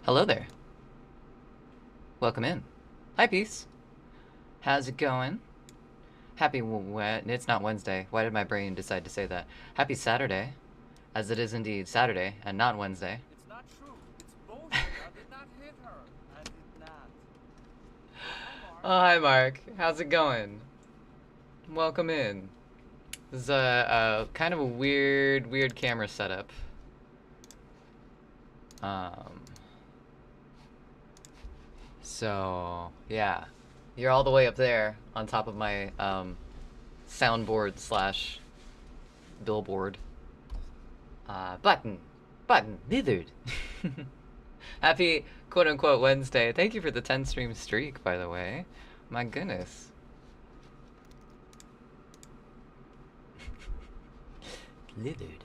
Hello there. Welcome in. Hi, Peace. How's it going? Happy it's not Wednesday. Why did my brain decide to say that? Happy Saturday, as it is indeed Saturday and not Wednesday. It's not true. It's bullshit. I did not hit her. I did not. Oh, hi, Mark. Oh, hi, Mark. How's it going? Welcome in. This is a kind of a weird camera setup. Um, so yeah, you're all the way up there on top of my soundboard slash billboard. Button, withered. Happy quote unquote Wednesday. Thank you for the 10 stream streak, by the way. My goodness. Lithered.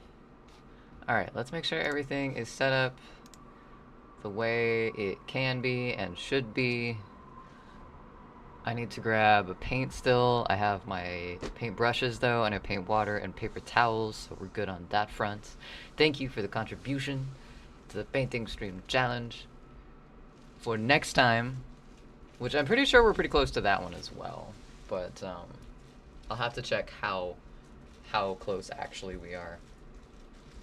Alright, let's make sure everything is set up the way it can be and should be. I need to grab a paint still. I have my paint brushes though, and I paint water and paper towels, so we're good on that front. Thank you for the contribution to the painting stream challenge. For next time, which I'm pretty sure we're pretty close to that one as well, but I'll have to check how close actually we are,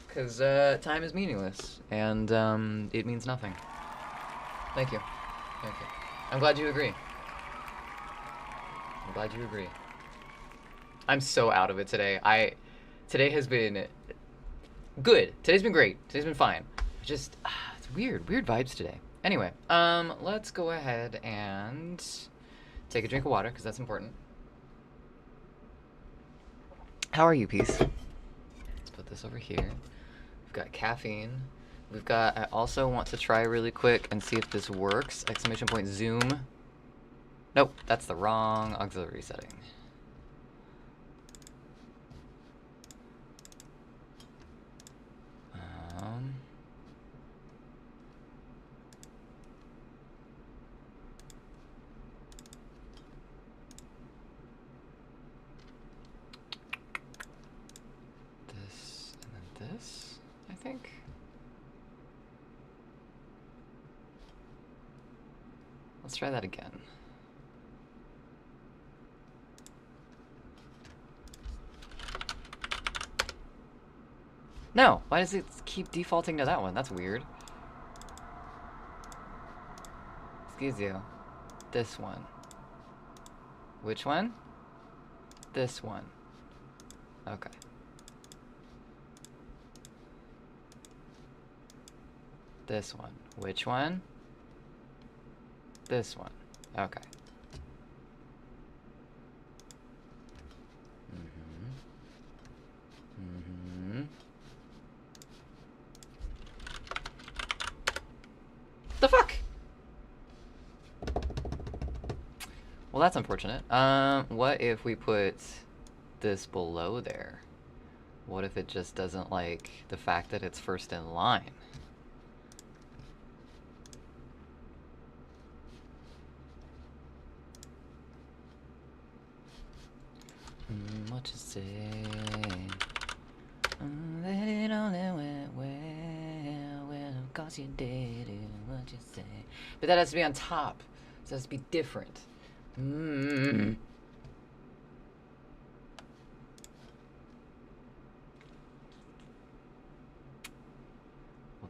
because time is meaningless and it means nothing. Thank you. I'm glad you agree. I'm so out of it today. Today has been good. Today's been great. Today's been fine. It's weird vibes today. Anyway, let's go ahead and take a drink of water because that's important. How are you, Peace? Let's put this over here. We've got caffeine. I also want to try really quick and see if this works. Exclamation point zoom. Nope, that's the wrong auxiliary setting. This and then this, I think. Let's try that again. No, why does it keep defaulting to that one? That's weird. Excuse you. This one. Which one? This one. Okay. This one. Which one? This one. Okay. The fuck? Well, that's unfortunate. What if we put this below there? What if it just doesn't like the fact that it's first in line? What you say? That it only went well, of course you did it, what you say? But that has to be on top, so it has to be different. Well,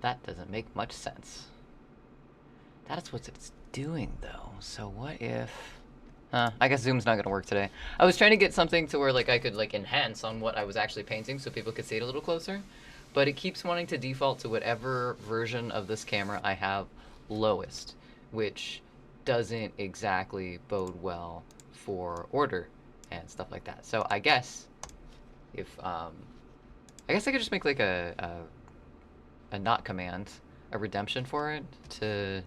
that doesn't make much sense. That is what it's doing, though. So what if... I guess zoom's not gonna work today. I was trying to get something to where like I could like enhance on what I was actually painting so people could see it a little closer, but it keeps wanting to default to whatever version of this camera I have lowest, which doesn't exactly bode well for order and stuff like that. So I guess if I guess I could just make like a not command, a redemption for it to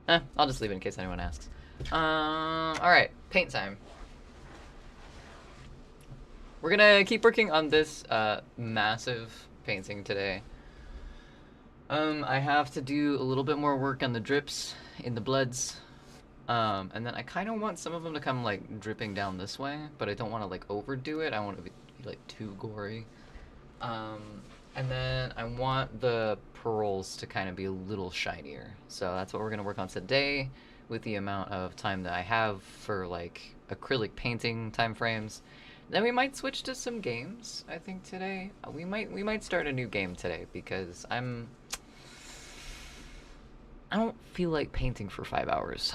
I'll just leave it in case anyone asks. Alright, paint time. We're gonna keep working on this massive painting today. I have to do a little bit more work on the drips in the bloods. And then I kind of want some of them to come like dripping down this way, but I don't want to like overdo it. I want to be like too gory. And then I want the pearls to kind of be a little shinier. So that's what we're going to work on today with the amount of time that I have for like acrylic painting time frames. Then we might switch to some games, I think today. We might start a new game today because I don't feel like painting for 5 hours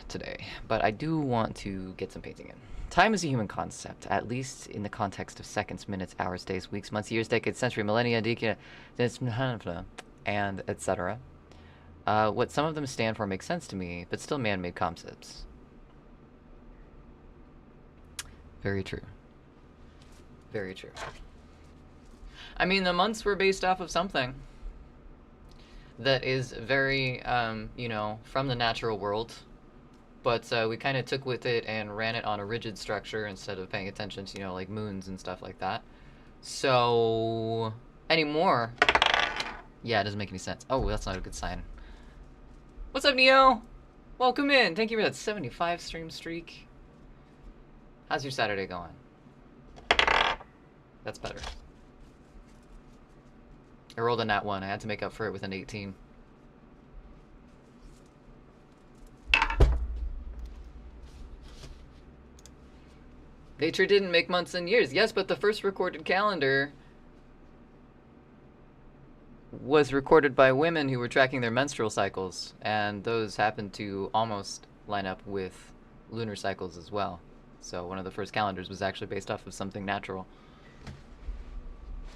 today, but I do want to get some painting in. Time is a human concept, at least in the context of seconds, minutes, hours, days, weeks, months, years, decades, century, millennia, decade, and etc. What some of them stand for makes sense to me, but still man-made concepts. Very true. Very true. I mean, the months were based off of something that is very, from the natural world. But we kind of took with it and ran it on a rigid structure instead of paying attention to, like moons and stuff like that. So, anymore. Yeah, it doesn't make any sense. Oh, that's not a good sign. What's up, Neo? Welcome in. Thank you for that 75 stream streak. How's your Saturday going? That's better. I rolled a nat 1. I had to make up for it with an 18. Nature didn't make months and years. Yes, but the first recorded calendar was recorded by women who were tracking their menstrual cycles, and those happened to almost line up with lunar cycles as well. So one of the first calendars was actually based off of something natural.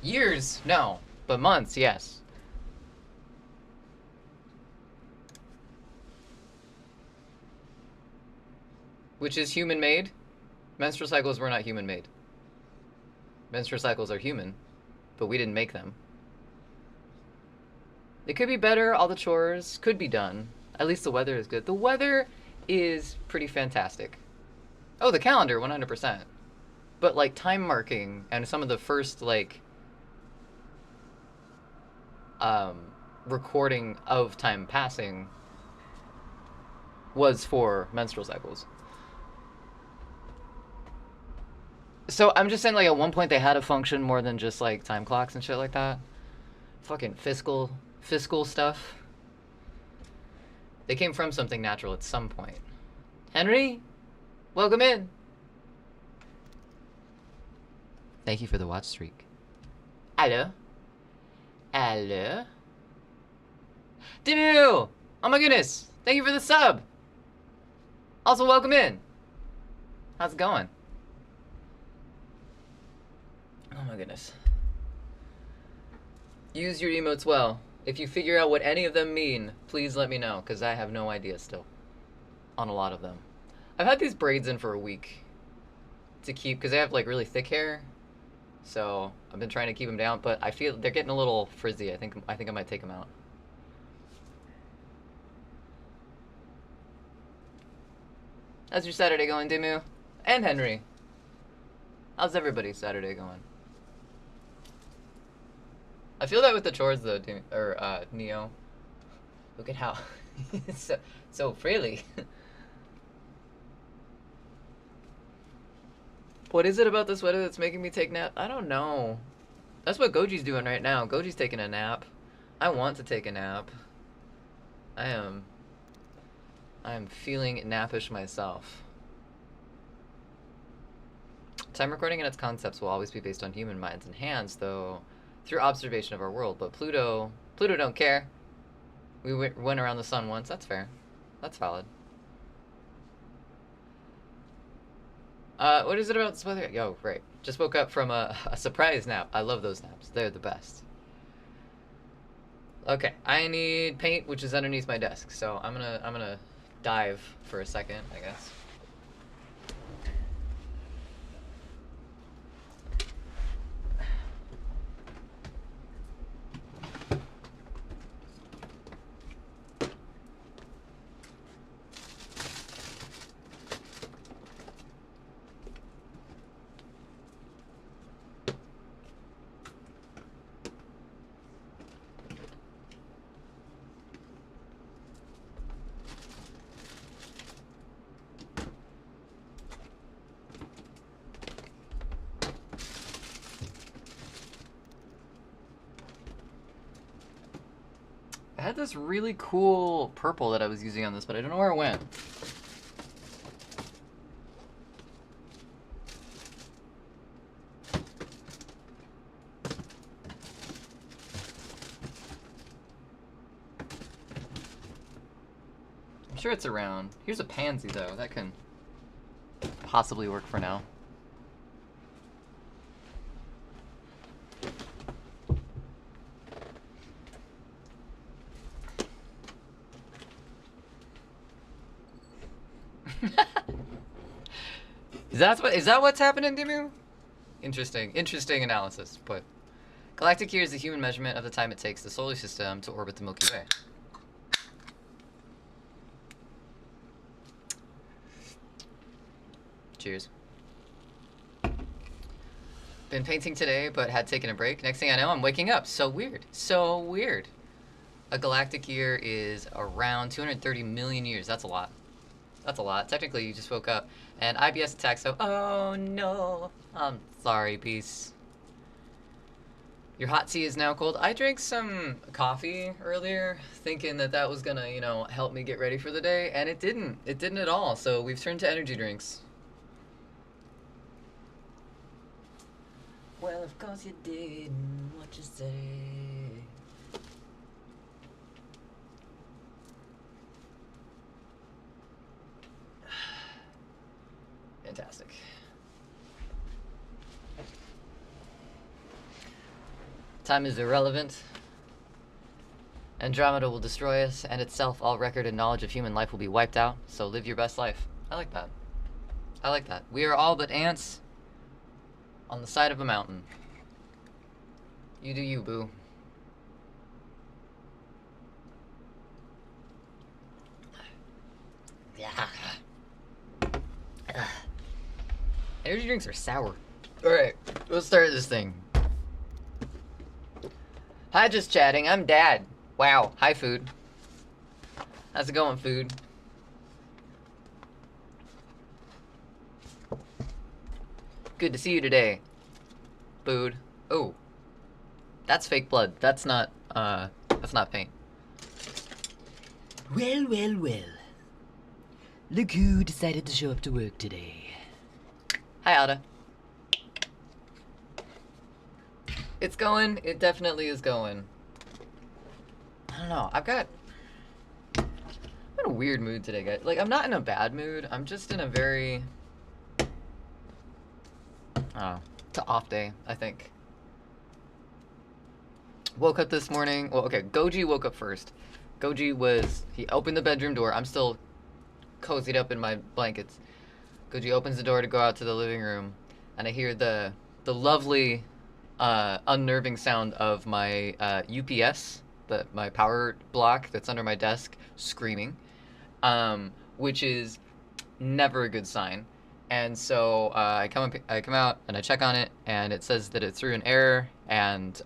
Years? No. But months, yes. Which is human-made? Menstrual cycles were not human-made. Menstrual cycles are human, but we didn't make them. They could be better. All the chores could be done. At least the weather is good. The weather is pretty fantastic. Oh, the calendar, 100%. But, like, time marking and some of the first, like, recording of time passing was for menstrual cycles. So I'm just saying, like, at one point they had a function more than just, like, time clocks and shit like that. Fucking fiscal stuff. They came from something natural at some point. Henry, welcome in. Thank you for the watch streak. Hello. Hello. Dimu! Oh my goodness. Thank you for the sub. Also, welcome in. How's it going? Oh my goodness. Use your emotes well. If you figure out what any of them mean, please let me know, because I have no idea still on a lot of them. I've had these braids in for a week to keep, because I have like really thick hair, so I've been trying to keep them down, but I feel they're getting a little frizzy. I think I might take them out. How's your Saturday going, Dimu? And Henry? How's everybody's Saturday going? I feel that with the chores though, Neo. Look at how so freely. What is it about this weather that's making me take nap? I don't know. That's what Goji's doing right now. Goji's taking a nap. I want to take a nap. I am feeling nappish myself. Time recording and its concepts will always be based on human minds and hands, though through observation of our world. But Pluto don't care. We went around the sun once. That's fair. That's valid. What is it about this weather? Yo, right. Just woke up from a surprise nap. I love those naps. They're the best. Okay, I need paint, which is underneath my desk. So I'm gonna dive for a second, I guess. had this really cool purple that I was using on this, but I don't know where it went. I'm sure it's around. Here's a pansy, though. That can possibly work for now. Is that what's happening, Dimu? Interesting analysis. But galactic year is the human measurement of the time it takes the solar system to orbit the Milky Way. Cheers. Been painting today, but had taken a break. Next thing I know, I'm waking up. So weird. So weird. A galactic year is around 230 million years. That's a lot. That's a lot. Technically, you just woke up. And IBS attack, so... Oh, no. I'm sorry, peace. Your hot tea is now cold. I drank some coffee earlier, thinking that that was gonna, you know, help me get ready for the day, and it didn't. It didn't at all, so we've turned to energy drinks. Well, of course you didn't. What you say? Fantastic. Time is irrelevant. Andromeda will destroy us, and itself all record and knowledge of human life will be wiped out, so live your best life. I like that. I like that. We are all but ants on the side of a mountain. You do you, boo. Yeah. Energy drinks are sour. Alright, let's start this thing. Hi, just chatting. I'm Dad. Wow. Hi, food. How's it going, food? Good to see you today. Food. Oh. That's fake blood. That's not paint. Well, well, well. Look who decided to show up to work today. Hi, Ada. It's going. It definitely is going. I don't know. I'm in a weird mood today, guys. Like, I'm not in a bad mood. I'm just in a very... it's an off day, I think. Woke up this morning. Well, okay, Goji woke up first. He opened the bedroom door. I'm still cozied up in my blankets. Goji opens the door to go out to the living room, and I hear the lovely, unnerving sound of my UPS, my power block that's under my desk, screaming, which is never a good sign. And so I come out and I check on it, and it says that it threw an error, and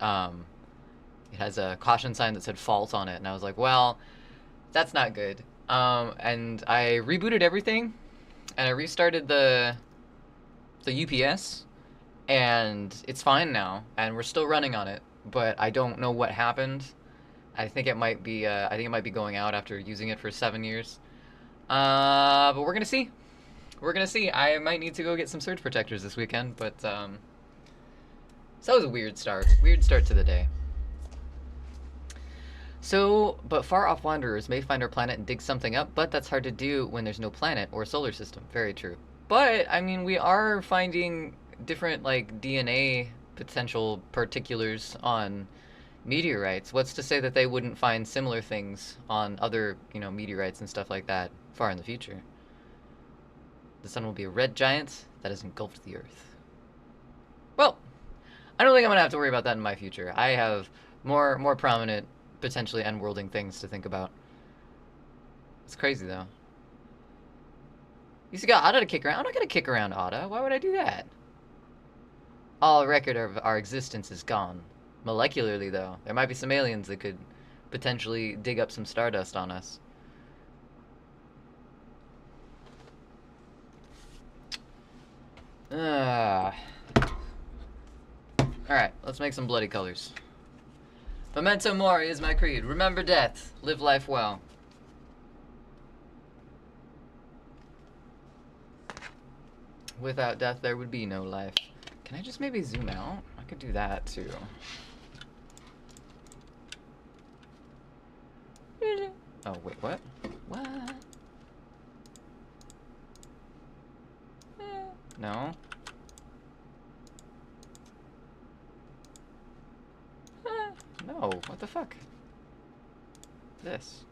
it has a caution sign that said fault on it. And I was like, well, that's not good. And I rebooted everything, and I restarted the UPS, and it's fine now, and we're still running on it, but I don't know what happened. I think it might be going out after using it for 7 years. But we're gonna see. We're gonna see. I might need to go get some surge protectors this weekend, but so that was a weird start. Weird start to the day. So, but far-off wanderers may find our planet and dig something up, but that's hard to do when there's no planet or solar system. Very true. But, I mean, we are finding different, like, DNA potential particulars on meteorites. What's to say that they wouldn't find similar things on other, you know, meteorites and stuff like that far in the future? The sun will be a red giant that has engulfed the Earth. Well, I don't think I'm going to have to worry about that in my future. I have more prominent, potentially unworlding things to think about. It's crazy, though. You still got Ada to kick around? I'm not going to kick around Ada. Why would I do that? All record of our existence is gone. Molecularly, though, there might be some aliens that could potentially dig up some stardust on us. Alright, let's make some bloody colors. Memento mori is my creed. Remember death. Live life well. Without death, there would be no life. Can I just maybe zoom out? I could do that too. Oh, wait, what? What? No. No, what the fuck? This.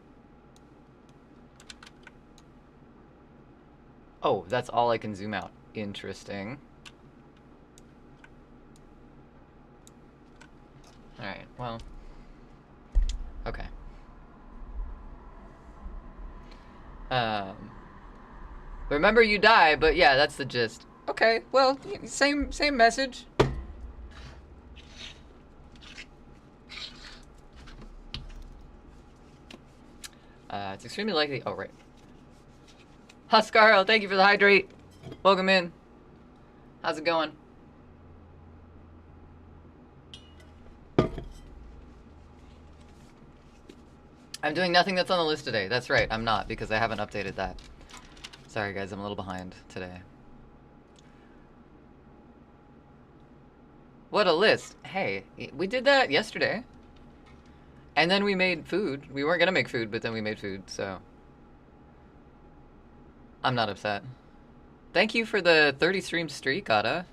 Oh, that's all I can zoom out. Interesting. Alright, well. Okay. Remember you die, but yeah, that's the gist. Okay, well, same message. It's extremely likely. Oh, right. Huscarl, thank you for the hydrate. Welcome in. How's it going? I'm doing nothing that's on the list today. That's right, I'm not, because I haven't updated that. Sorry, guys, I'm a little behind today. What a list. Hey, we did that yesterday. And then we made food. We weren't gonna make food, but then we made food, so. I'm not upset. Thank you for the 30 stream streak, Ada.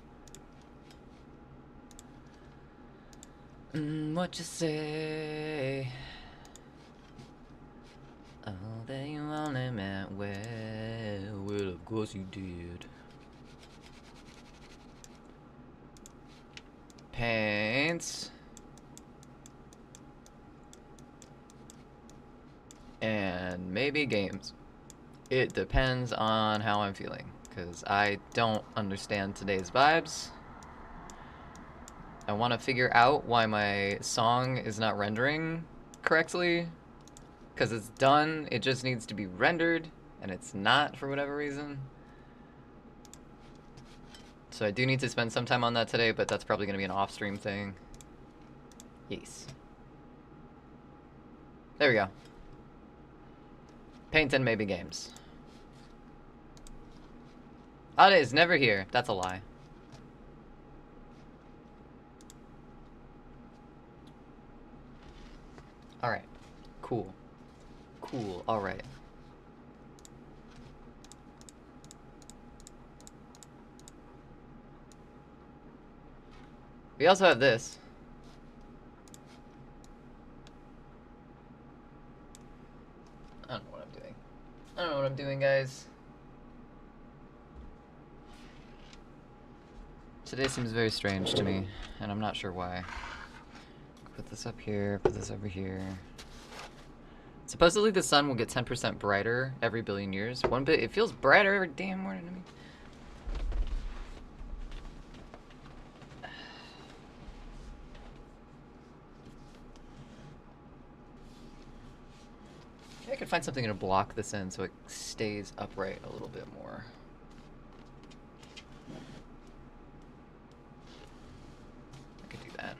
What you say? Oh, that you only meant well. Well, of course you did. Paints. And maybe games. It depends on how I'm feeling, because I don't understand today's vibes. I want to figure out why my song is not rendering correctly, because it's done, it just needs to be rendered, and it's not for whatever reason. So I do need to spend some time on that today, but that's probably going to be an off-stream thing. Yes. There we go. Paint and maybe games. Ada is never here. That's a lie. Alright. Cool. Cool. Alright. We also have this. I don't know what I'm doing. I don't know what I'm doing, guys. Today seems very strange to me, and I'm not sure why. Put this up here, put this over here. Supposedly the sun will get 10% brighter every billion years. One bit, it feels brighter every damn morning to me. Maybe I could find something to block this in so it stays upright a little bit more. I could do that.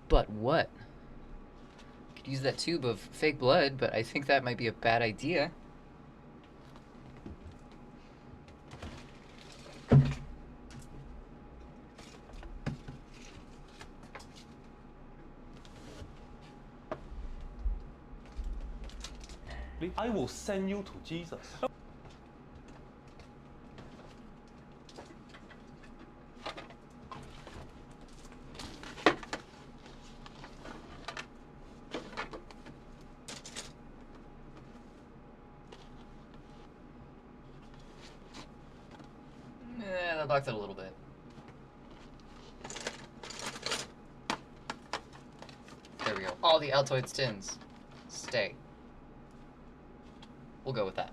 But what? Could use that tube of fake blood, but I think that might be a bad idea. I will send you to Jesus. That blocks it a little bit. There we go. All the Altoid tins. Stay. We'll go with that.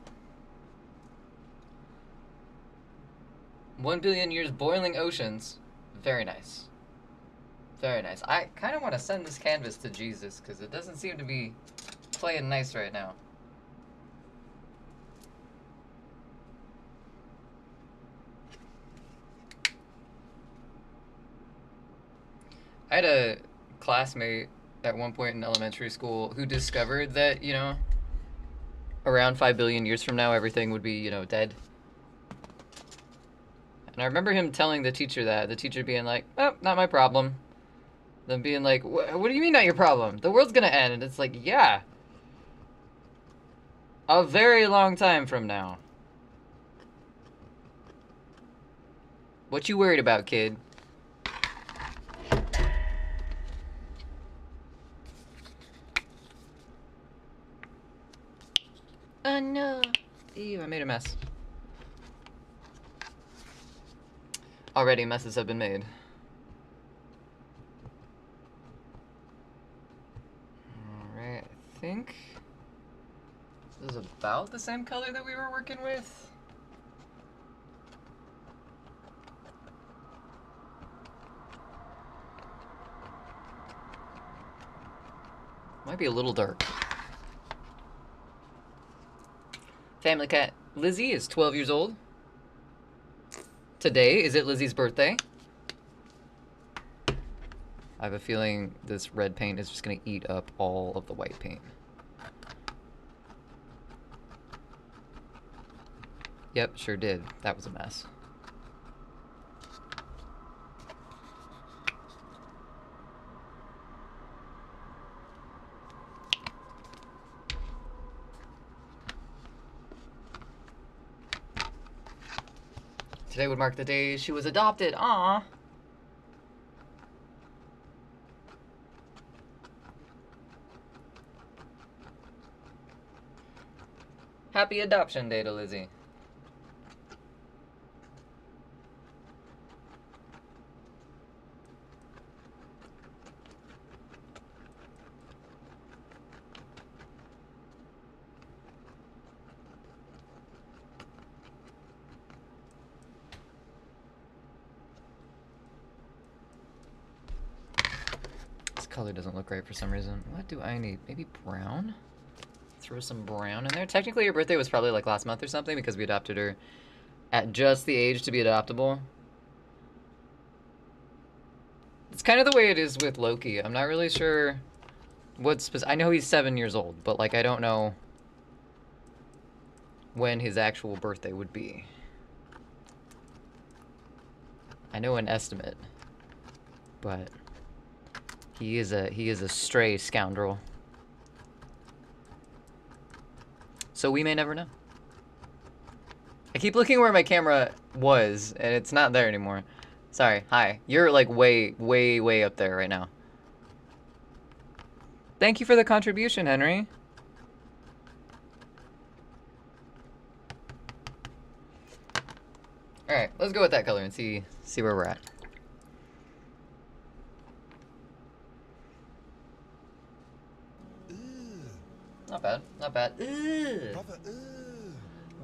1 billion years boiling oceans. Very nice. Very nice. I kind of want to send this canvas to Jesus because it doesn't seem to be playing nice right now. I had a classmate at one point in elementary school who discovered that, you know, around 5 billion years from now, everything would be, you know, dead. And I remember him telling the teacher that, the teacher being like, oh, not my problem. Then being like, what do you mean not your problem? The world's gonna end. And it's like, yeah. A very long time from now. What you worried about, kid? Oh no. Ew, I made a mess. Already messes have been made. Alright, I think this is about the same color that we were working with. Might be a little dark. Family cat Lizzie is 12 years old. Today, is it Lizzie's birthday? I have a feeling this red paint is just going to eat up all of the white paint. Yep, sure did. That was a mess. Today would mark the day she was adopted. Aww. Happy adoption day to Lizzie. This color doesn't look right for some reason. What do I need? Maybe brown? Throw some brown in there. Technically, her birthday was probably like last month or something because we adopted her at just the age to be adoptable. It's kind of the way it is with Loki. I'm not really sure what's... I know he's 7 years old, but like I don't know when his actual birthday would be. I know an estimate, but he is a stray scoundrel. So we may never know. I keep looking where my camera was, and it's not there anymore. Sorry, hi. You're like way, way, way up there right now. Thank you for the contribution, Henry. Alright, let's go with that color and see where we're at. Not bad, not bad.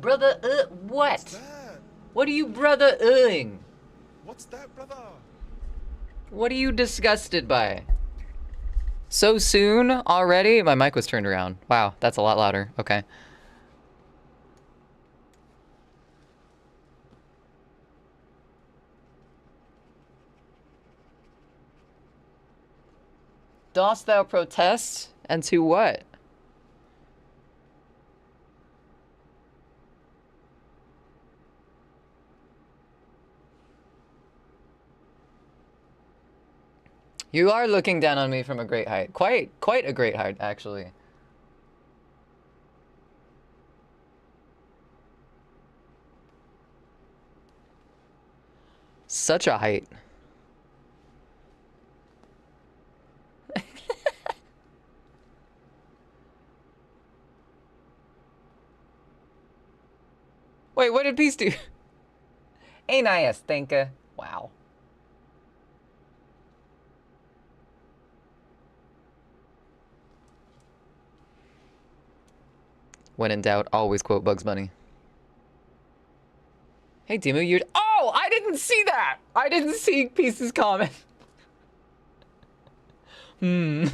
Brother, what? What's that? What are you brother-ing? What's that, brother? What are you disgusted by? So soon already? My mic was turned around. Wow, that's a lot louder. Okay. Dost thou protest? And to what? You are looking down on me from a great height. Quite a great height, actually. Such a height. Wait, what did Peace do? Ain't I a stinker? Wow. When in doubt, always quote Bugs Bunny. Hey, Timu, you're... Oh! Oh, I didn't see that. I didn't see Pieces comment. Hmm.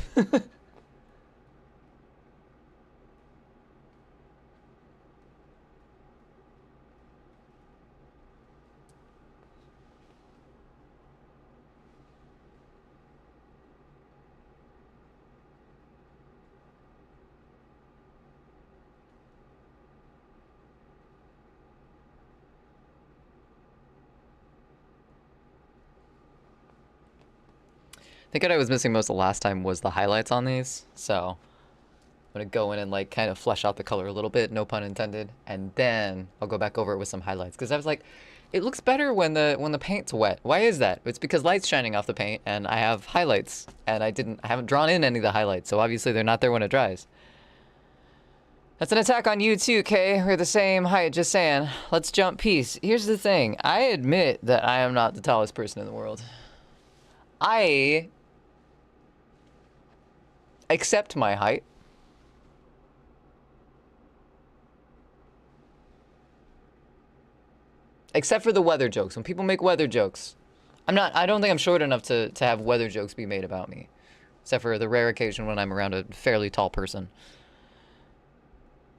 I think what I was missing most the last time was the highlights on these, so I'm gonna go in and like kind of flesh out the color a little bit, no pun intended, and then I'll go back over it with some highlights because I was like, it looks better when the paint's wet. Why is that? It's because light's shining off the paint and I have highlights and I haven't drawn in any of the highlights, so obviously they're not there when it dries. That's an attack on you too, Kay. We're the same height, just saying. Let's jump Peace. Here's the thing. I admit that I am not the tallest person in the world. I accept my height. Except for the weather jokes. When people make weather jokes, I don't think I'm short enough to have weather jokes be made about me. Except for the rare occasion when I'm around a fairly tall person.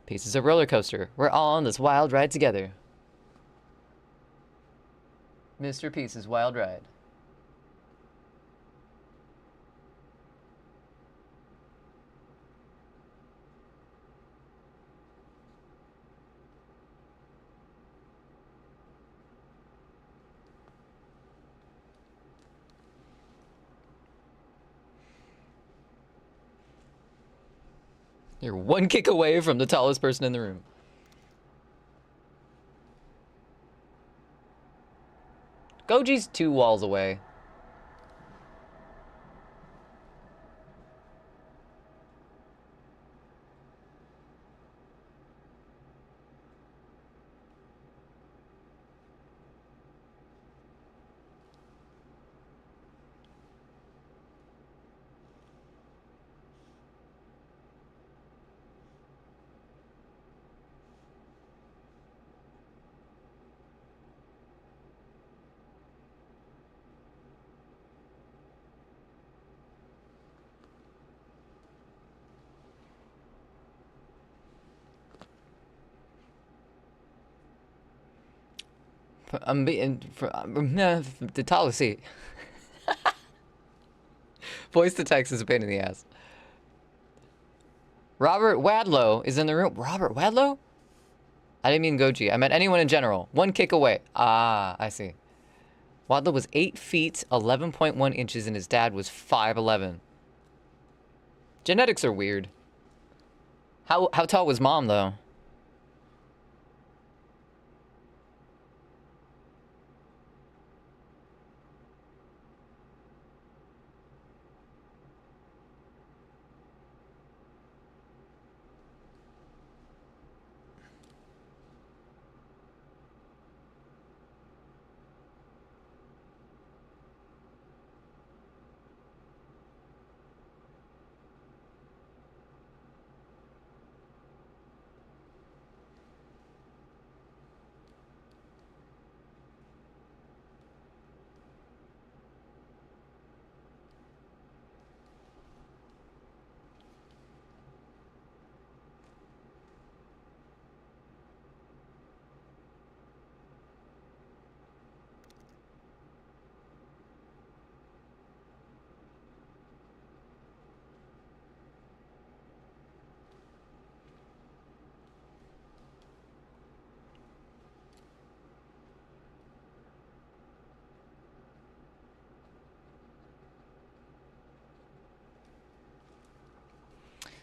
Peace is a roller coaster. We're all on this wild ride together. Mr. Peace's wild ride. You're one kick away from the tallest person in the room. Goji's 2 walls away. I'm being the tallest seat. Voice to text is a pain in the ass. Robert Wadlow is in the room. Robert Wadlow? I didn't mean Goji. I meant anyone in general. 1 kick away. Ah, I see. Wadlow was 8 feet, 11.1 inches, and his dad was 5'11". Genetics are weird. How tall was mom, though?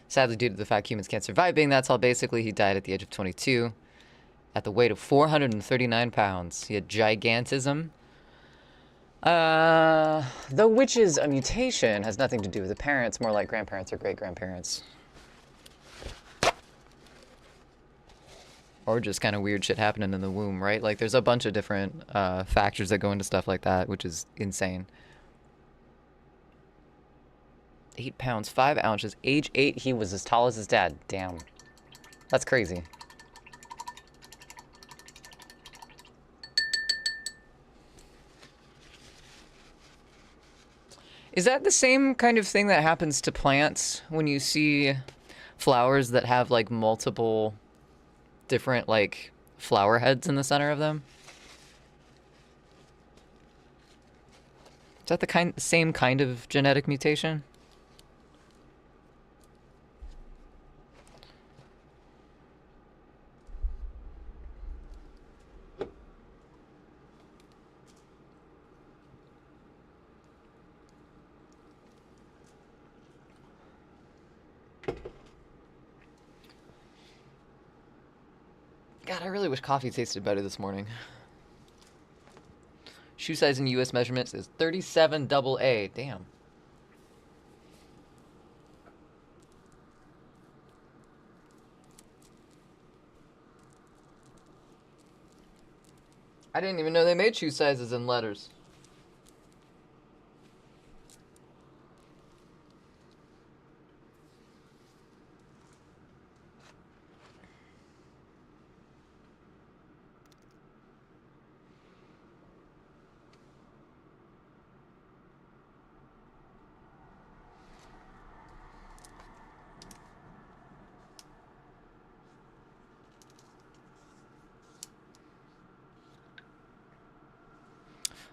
Sadly, due to the fact humans can't survive being that tall, basically, he died at the age of 22 at the weight of 439 pounds. He had gigantism. Which is a mutation, has nothing to do with the parents, more like grandparents or great-grandparents. Or just kind of weird shit happening in the womb, right? Like, there's a bunch of different factors that go into stuff like that, which is insane. 8 pounds, 5 ounces. Age 8, he was as tall as his dad. Damn. That's crazy. Is that the same kind of thing that happens to plants when you see flowers that have like multiple different like flower heads in the center of them? Is that the same kind of genetic mutation? God, I really wish coffee tasted better this morning. Shoe size in US measurements is 37 double A. Damn. I didn't even know they made shoe sizes in letters.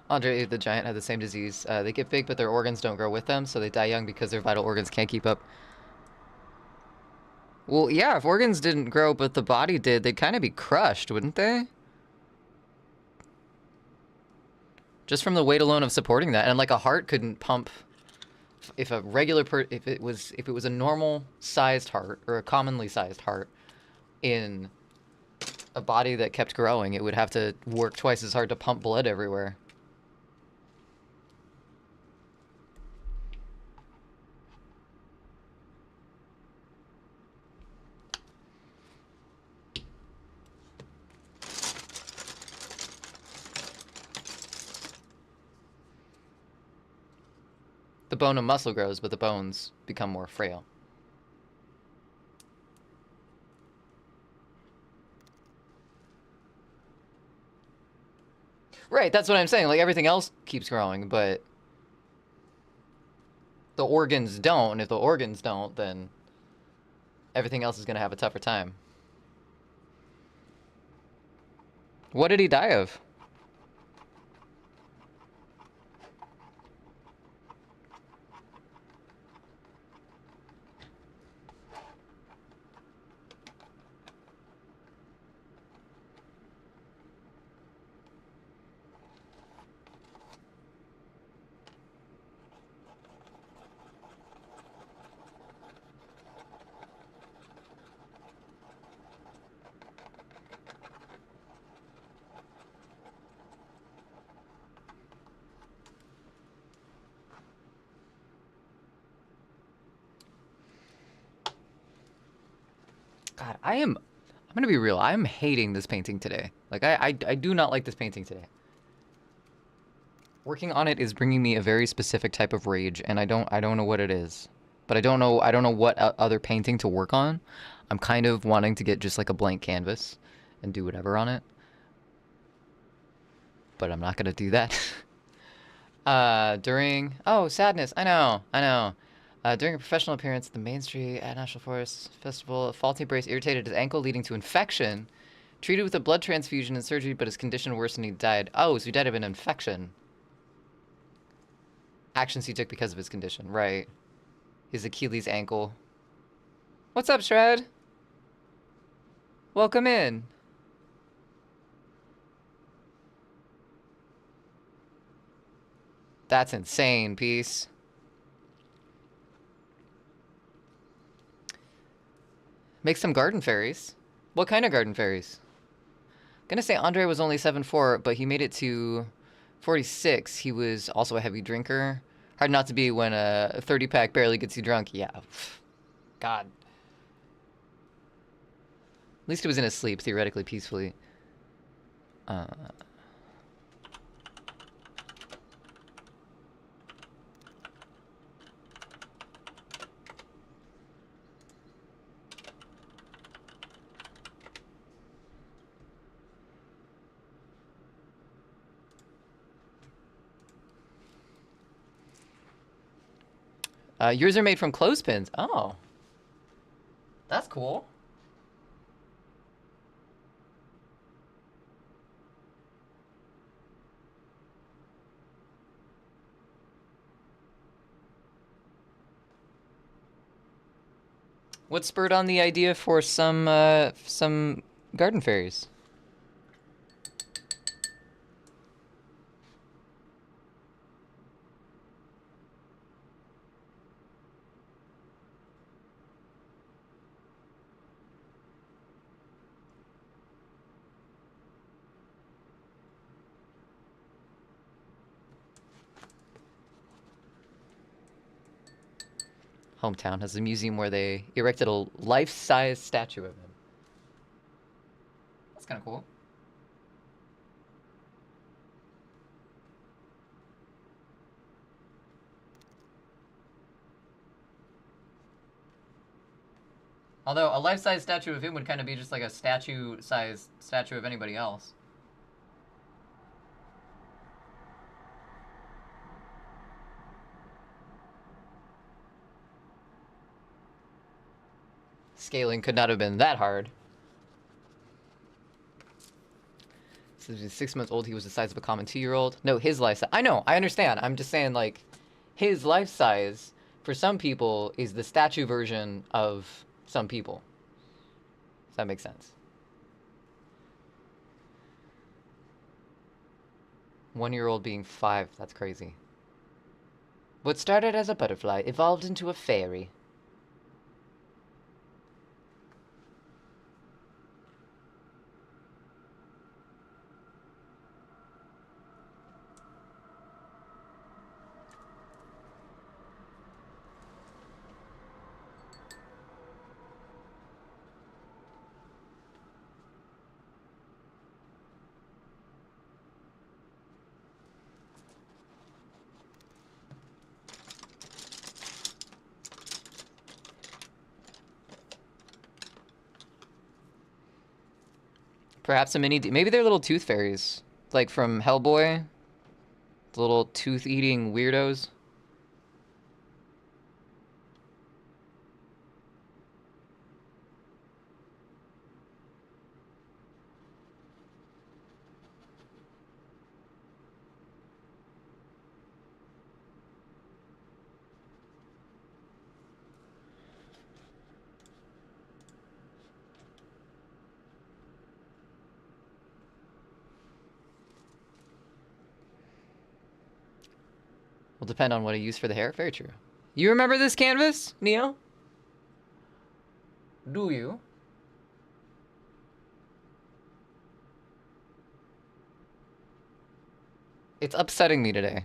Andre the Giant had the same disease. They get big, but their organs don't grow with them, so they die young because their vital organs can't keep up. Well, yeah, if organs didn't grow, but the body did, they'd kind of be crushed, wouldn't they? Just from the weight alone of supporting that, and like a heart couldn't pump. If a regular if it was a normal sized heart or a commonly sized heart in a body that kept growing, it would have to work twice as hard to pump blood everywhere. The bone and muscle grows, but the bones become more frail. Right, that's what I'm saying. Like, everything else keeps growing, but the organs don't. And if the organs don't, then everything else is going to have a tougher time. What did he die of? God, I'm gonna be real. I'm hating this painting today. Like, I do not like this painting today. Working on it is bringing me a very specific type of rage, and I don't know what it is. But I don't know what other painting to work on. I'm kind of wanting to get just like a blank canvas and do whatever on it. But I'm not gonna do that. Oh, sadness. I know. During a professional appearance at the Main Street at National Forest Festival, a faulty brace irritated his ankle, leading to infection. Treated with a blood transfusion and surgery, but his condition worsened and he died. Oh, so he died of an infection. Actions he took because of his condition. Right. His Achilles ankle. What's up, Shred? Welcome in. That's insane, Peace. Make some garden fairies. What kind of garden fairies? Gonna say Andre was only 7'4", but he made it to 46. He was also a heavy drinker. Hard not to be when a 30-pack barely gets you drunk. Yeah. God. At least he was in his sleep, theoretically, peacefully. Yours are made from clothespins. Oh. That's cool. What spurred on the idea for some garden fairies? Hometown has a museum where they erected a life-size statue of him. That's kind of cool. Although a life-size statue of him would kind of be just like a statue-size statue of anybody else. Scaling could not have been that hard. So he's 6 months old, he was the size of a common 2-year-old. No, his life size. I know, I understand. I'm just saying, like, his life size, for some people, is the statue version of some people. Does that make sense? 1-year-old being 5, that's crazy. What started as a butterfly evolved into a fairy. Perhaps a mini... Maybe they're little tooth fairies. Like from Hellboy. The little tooth-eating weirdos. Will depend on what I use for the hair. Very true. You remember this canvas, Neo? Do you? It's upsetting me today.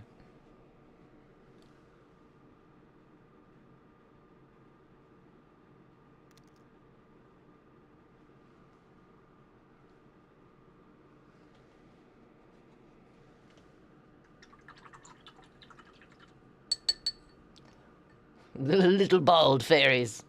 The little bald fairies.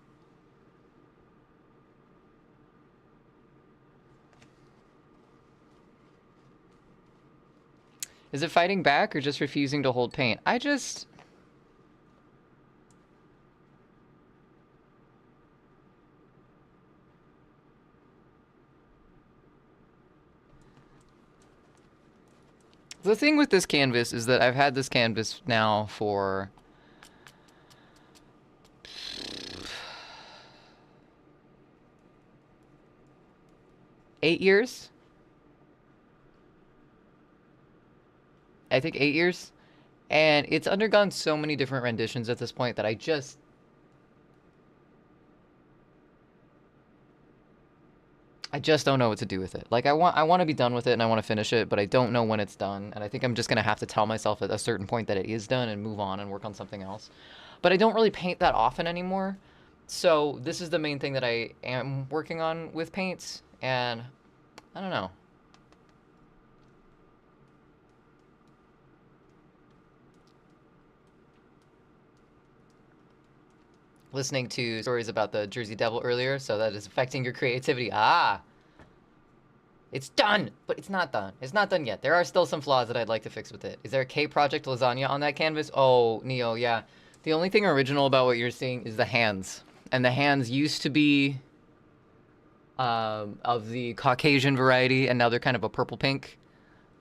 Is it fighting back or just refusing to hold paint? I just... The thing with this canvas is that I've had this canvas now for... 8 years? I think 8 years. And it's undergone so many different renditions at this point that I just don't know what to do with it. Like I want to be done with it and I want to finish it, but I don't know when it's done. And I think I'm just going to have to tell myself at a certain point that it is done and move on and work on something else. But I don't really paint that often anymore. So this is the main thing that I am working on with paints, and I don't know. Listening to stories about the Jersey Devil earlier, so that is affecting your creativity. Ah! It's done! But it's not done. It's not done yet. There are still some flaws that I'd like to fix with it. Is there a K Project lasagna on that canvas? Oh, Neo, yeah. The only thing original about what you're seeing is the hands. And the hands used to be of the Caucasian variety, and now they're kind of a purple pink.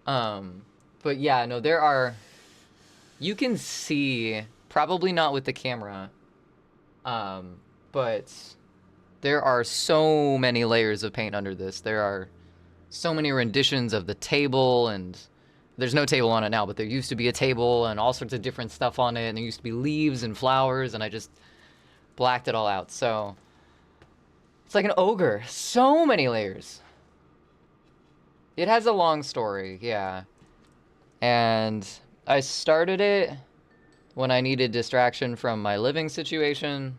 But yeah, no, there are... You can see, probably not with the camera, but there are so many layers of paint under this. There are so many renditions of the table, and there's no table on it now, but there used to be a table and all sorts of different stuff on it, and there used to be leaves and flowers, and I just blacked it all out. So it's like an ogre. So many layers. It has a long story, yeah. And I started it when I needed distraction from my living situation.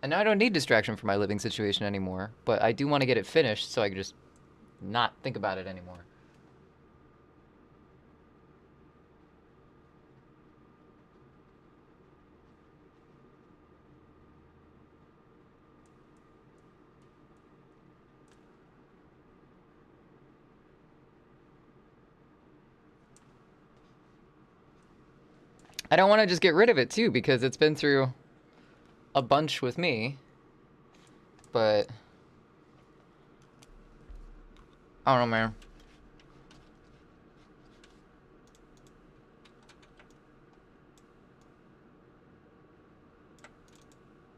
And now I don't need distraction from my living situation anymore. But I do want to get it finished so I can just not think about it anymore. I don't want to just get rid of it too, because it's been through a bunch with me. But I don't know, man.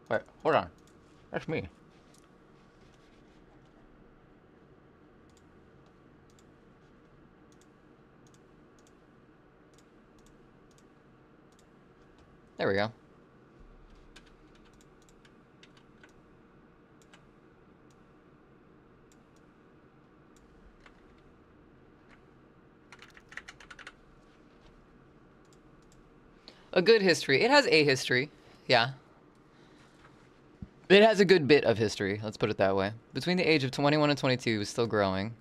Wait, hold on. That's me. There we go. A good history. It has a history. Yeah. It has a good bit of history, let's put it that way. Between the age of 21 and 22 is still growing.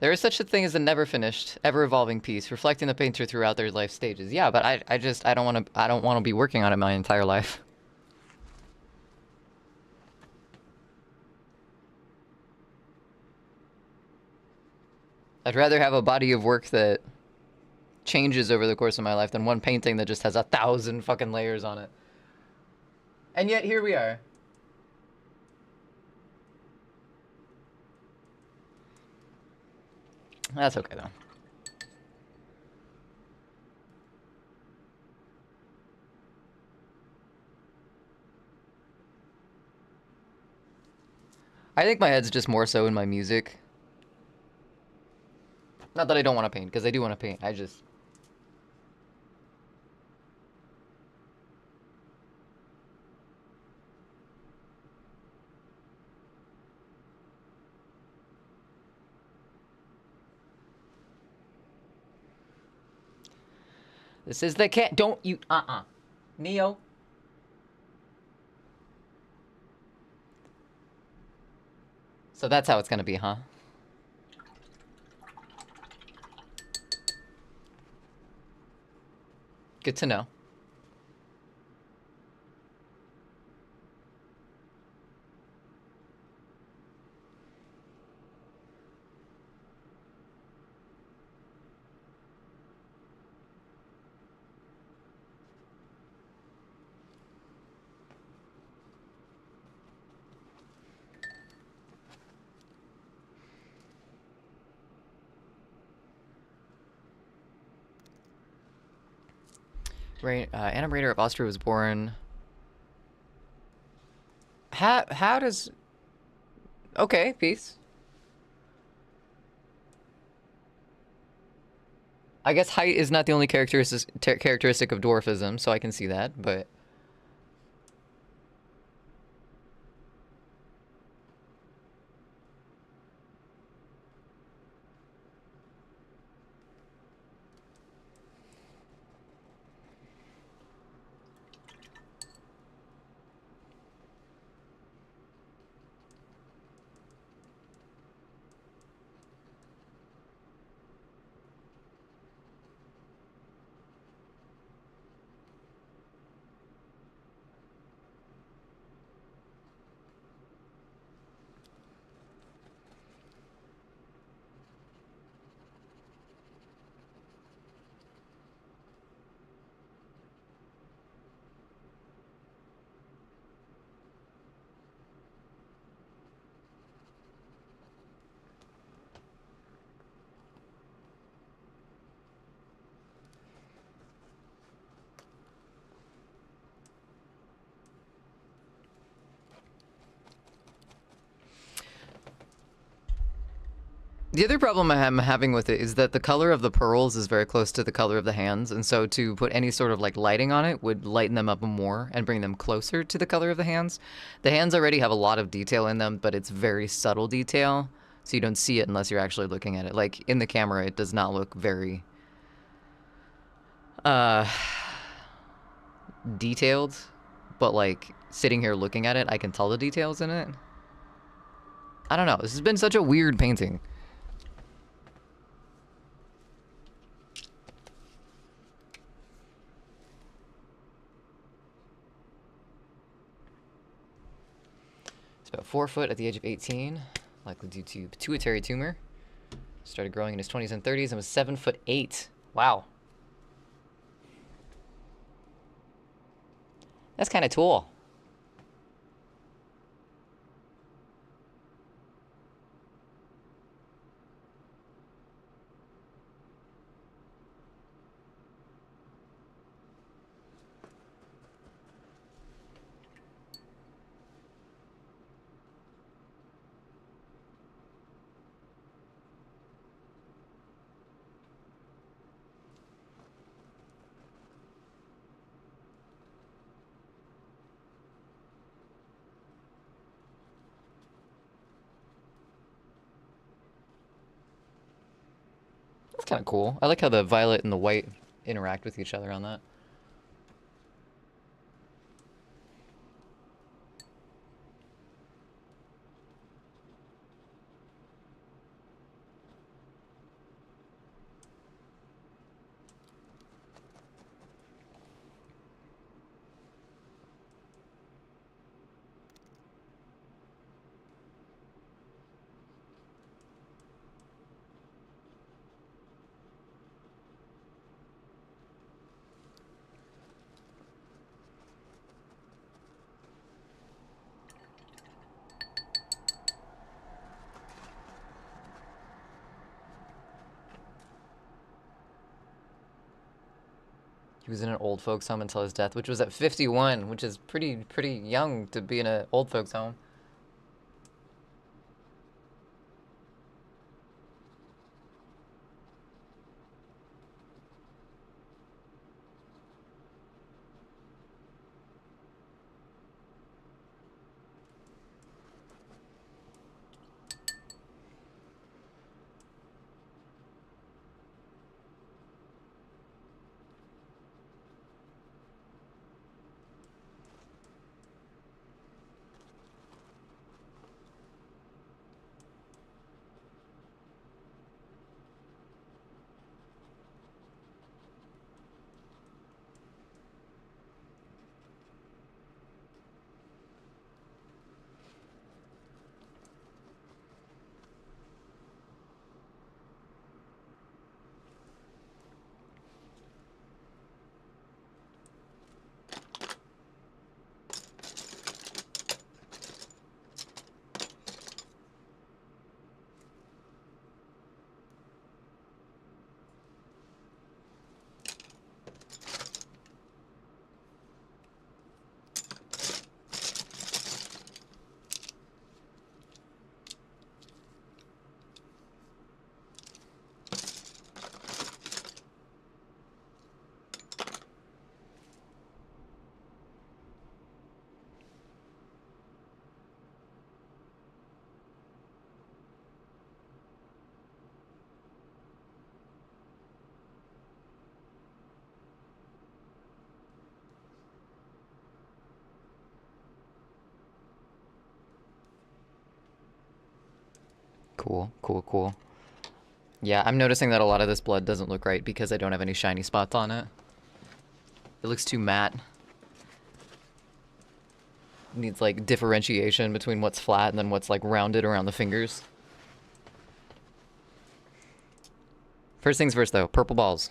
There is such a thing as a never finished, ever evolving piece, reflecting the painter throughout their life stages. Yeah, but I don't want to be working on it my entire life. I'd rather have a body of work that changes over the course of my life than one painting that just has 1,000 fucking layers on it. And yet here we are. That's okay though. I think my head's just more so in my music. Not that I don't want to paint, because I do want to paint. I just... This is the cat. Don't you... Neo. So that's how it's gonna be, huh? Good to know. Anna Rader of Austria was born... How does... Okay, peace. I guess height is not the only characteristic of dwarfism, so I can see that, but... The other problem I'm having with it is that the color of the pearls is very close to the color of the hands, and so to put any sort of like lighting on it would lighten them up more and bring them closer to the color of the hands. The hands already have a lot of detail in them, but it's very subtle detail, so you don't see it unless you're actually looking at it. Like in the camera, it does not look very detailed, but like sitting here looking at it, I can tell the details in it. I don't know. This has been such a weird painting. He's about 4 foot at the age of 18, likely due to pituitary tumor. Started growing in his 20s and 30s and was 7'8". Wow. That's kind of tall. That's kind of cool. I like how the violet and the white interact with each other on that. He was in an old folks home until his death, which was at 51, which is pretty young to be in an old folks home. Cool, cool, cool. Yeah, I'm noticing that a lot of this blood doesn't look right because I don't have any shiny spots on it. It looks too matte. Needs like differentiation between what's flat and then what's like rounded around the fingers. First things first though, purple balls.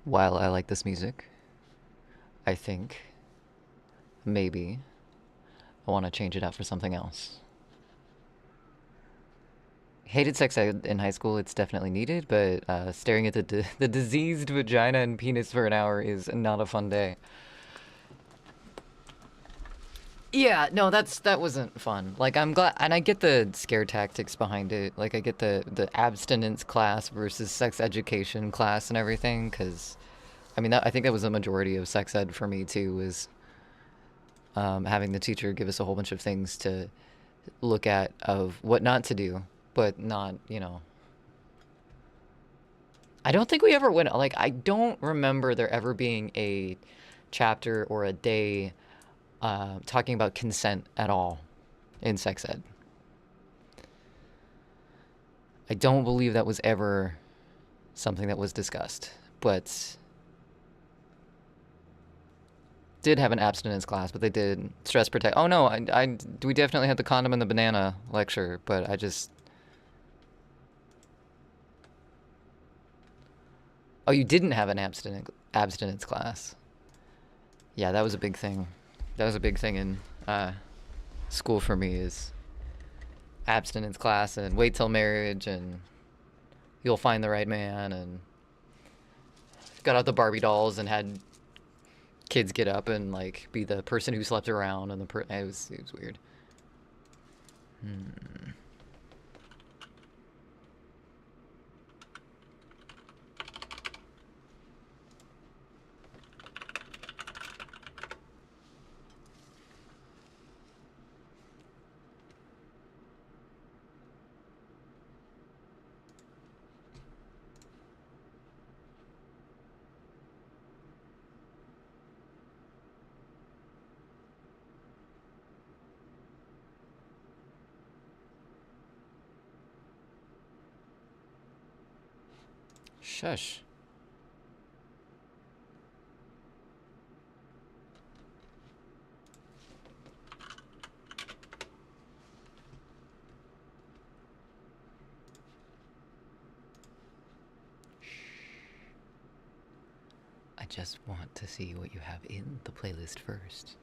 while I like this music, I think maybe I want to change it out for something else. Hated sex ed in high school. It's definitely needed, but staring at the diseased vagina and penis for an hour is not a fun day. Yeah, no, that wasn't fun. Like, I'm glad, and I get the scare tactics behind it. Like, I get the abstinence class versus sex education class and everything. Because, I mean, I think that was the majority of sex ed for me too. Was having the teacher give us a whole bunch of things to look at of what not to do, but not, you know. I don't think we ever went, like, I don't remember there ever being a chapter or a day talking about consent at all in sex ed. I don't believe that was ever something that was discussed, but did have an abstinence class, but they did stress protect. Oh no, we definitely had the condom and the banana lecture, but I just. Oh, you didn't have an abstinence class. Yeah, that was a big thing. That was a big thing in school for me, is abstinence class and wait till marriage and you'll find the right man, and got out the Barbie dolls and had kids get up and like be the person who slept around, and it was weird. Shush. I just want to see what you have in the playlist first.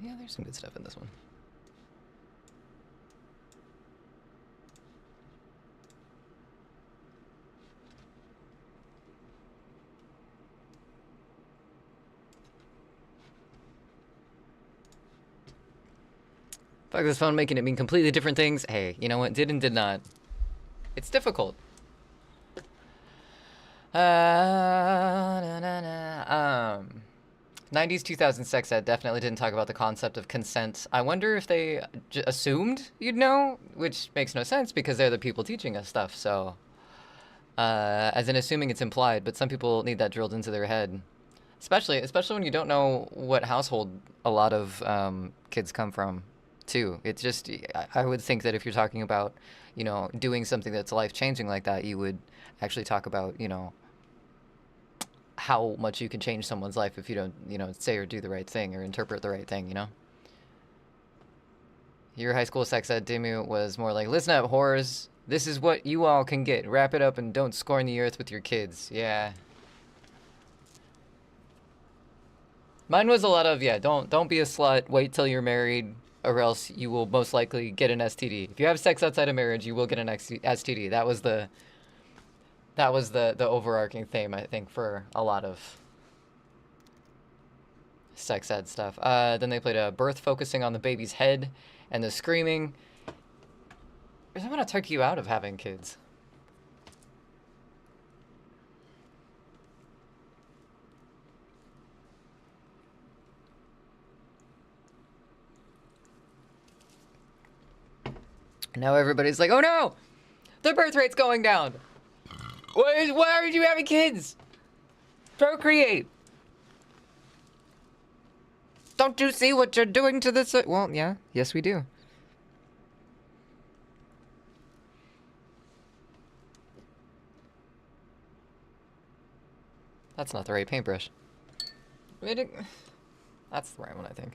Yeah, there's some good stuff in this one. Fuck this phone making it mean completely different things. Hey, you know what? Did and did not. It's difficult. 90s, 2000s sex ed definitely didn't talk about the concept of consent. I wonder if they assumed you'd know, which makes no sense because they're the people teaching us stuff, so. As in assuming it's implied, but some people need that drilled into their head. Especially when you don't know what household a lot of kids come from, too. It's just, I would think that if you're talking about, you know, doing something that's life-changing like that, you would actually talk about, you know, how much you can change someone's life if you don't, you know, say or do the right thing or interpret the right thing, you know? Your high school sex ed demo was more like, listen up, whores. This is what you all can get. Wrap it up and don't scorn the earth with your kids. Yeah. Mine was a lot of, yeah, don't be a slut. Wait till you're married, or else you will most likely get an STD. If you have sex outside of marriage, you will get an STD. That was the overarching theme, I think, for a lot of sex ed stuff. Then they played a birth focusing on the baby's head and the screaming. I want to talk you out of having kids. Now everybody's like, oh no! The birth rate's going down! Why are you having kids? Procreate! Don't you see what you're doing to this? Well, yeah. Yes, we do. That's not the right paintbrush. That's the right one, I think.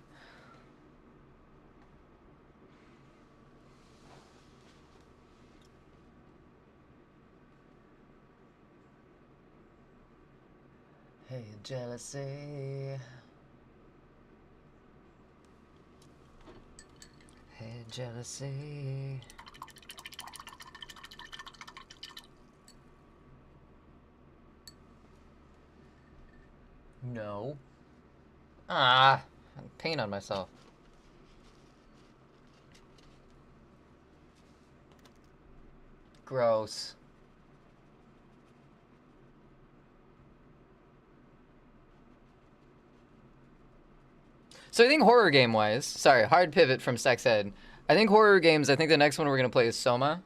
Hey, jealousy. Hey, jealousy. No. Ah, I'm pain on myself. Gross. So I think horror game wise, sorry, hard pivot from sex ed. I think horror games, I think the next one we're gonna play is Soma.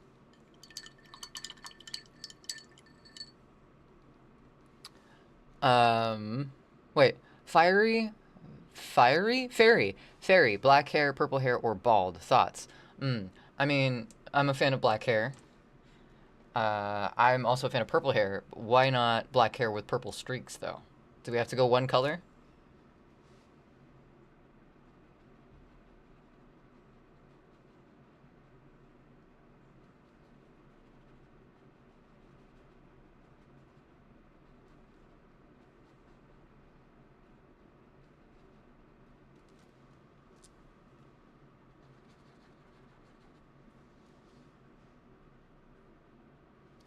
Wait, fiery, fairy, black hair, purple hair, or bald. Thoughts? I mean, I'm a fan of black hair. I'm also a fan of purple hair. Why not black hair with purple streaks, though? Do we have to go one color?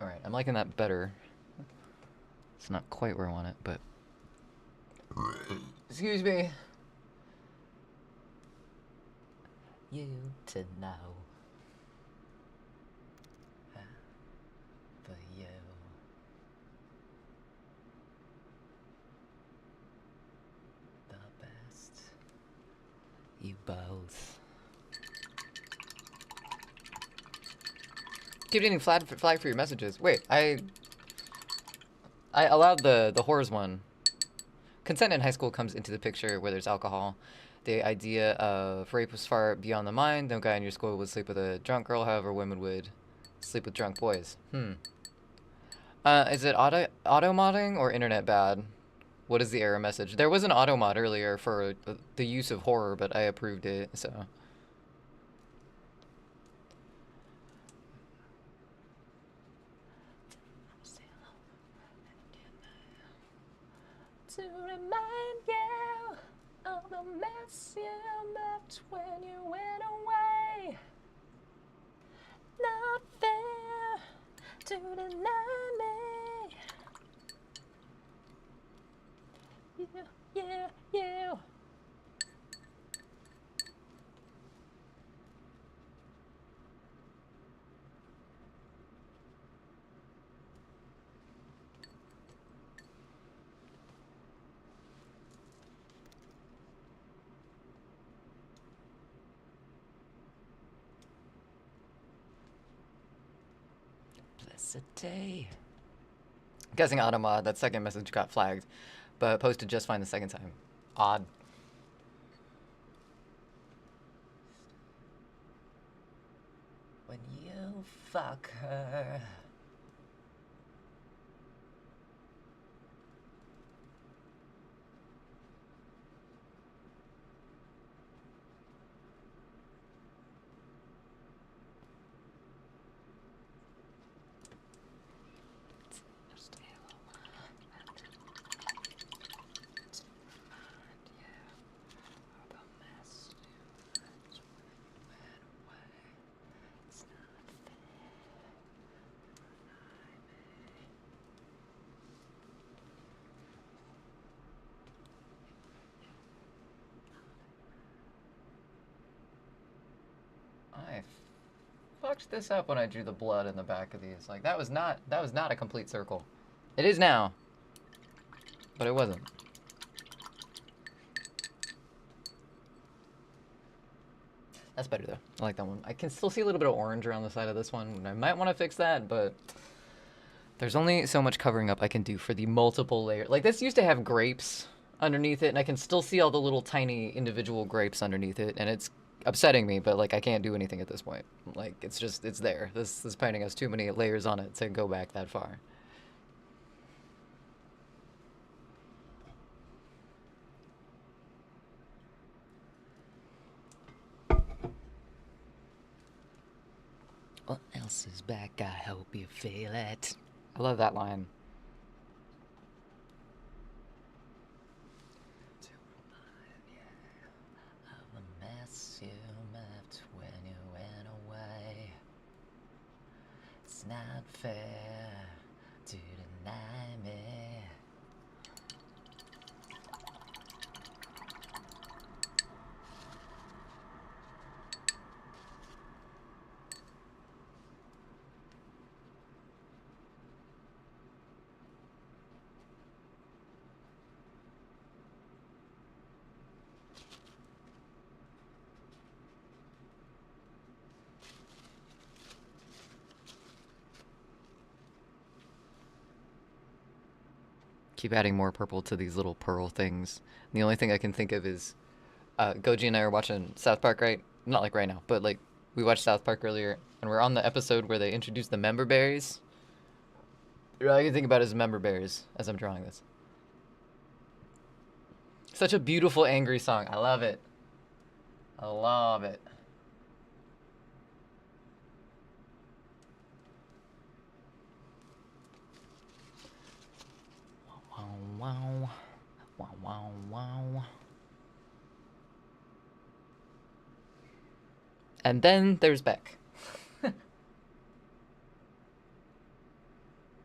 Alright, I'm liking that better. It's not quite where I want it, but... Excuse me. You to know. For you. The best. You both. Keep getting flag for your messages. Wait, I allowed the whores one. Consent in high school comes into the picture where there's alcohol. The idea of rape was far beyond the mind. No guy in your school would sleep with a drunk girl, however, women would sleep with drunk boys. Is it auto-modding or internet bad? What is the error message? There was an auto-mod earlier for the use of horror, but I approved it, so... To remind you of the mess you left when you went away. Not fair to deny me. You. Blessed day. Guessing automod, that second message got flagged, but posted just fine the second time. Odd. When you fuck her. I fucked this up when I drew the blood in the back of these. Like that was not a complete circle. It is now, but it wasn't. That's better though. I like that one. I can still see a little bit of orange around the side of this one. I might want to fix that, but there's only so much covering up I can do for the multiple layer. Like this used to have grapes underneath it, and I can still see all the little tiny individual grapes underneath it, and it's upsetting me, but like I can't do anything at this point. Like it's there. This painting has too many layers on it to go back that far. What else is back? I hope you feel it. I love that line. not fair to deny me. Keep adding more purple to these little pearl things. The only thing I can think of is Goji and I are watching South Park, right? Not like right now, but like we watched South Park earlier, and we're on the episode where they introduced the member berries. All I can think about is member berries as I'm drawing this. Such a beautiful, angry song. I love it. I love it. Wow, wow, wow, wow, wow. And then there's Beck.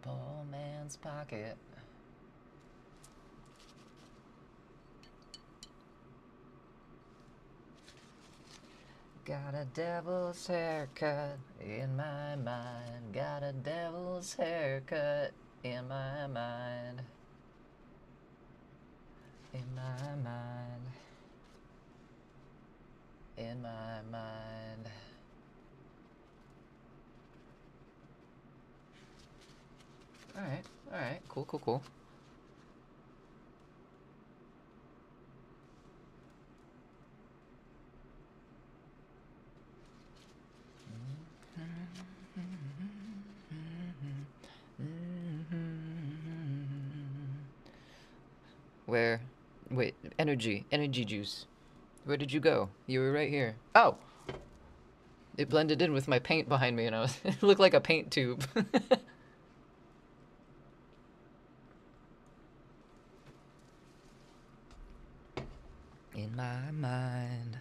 Poor man's pocket. Got a devil's haircut in my mind. Got a devil's haircut in my mind. In my mind. In my mind. Alright, cool, cool, cool. Where? Wait, energy juice. Where did you go? You were right here. Oh! It blended in with my paint behind me and it looked like a paint tube. In my mind.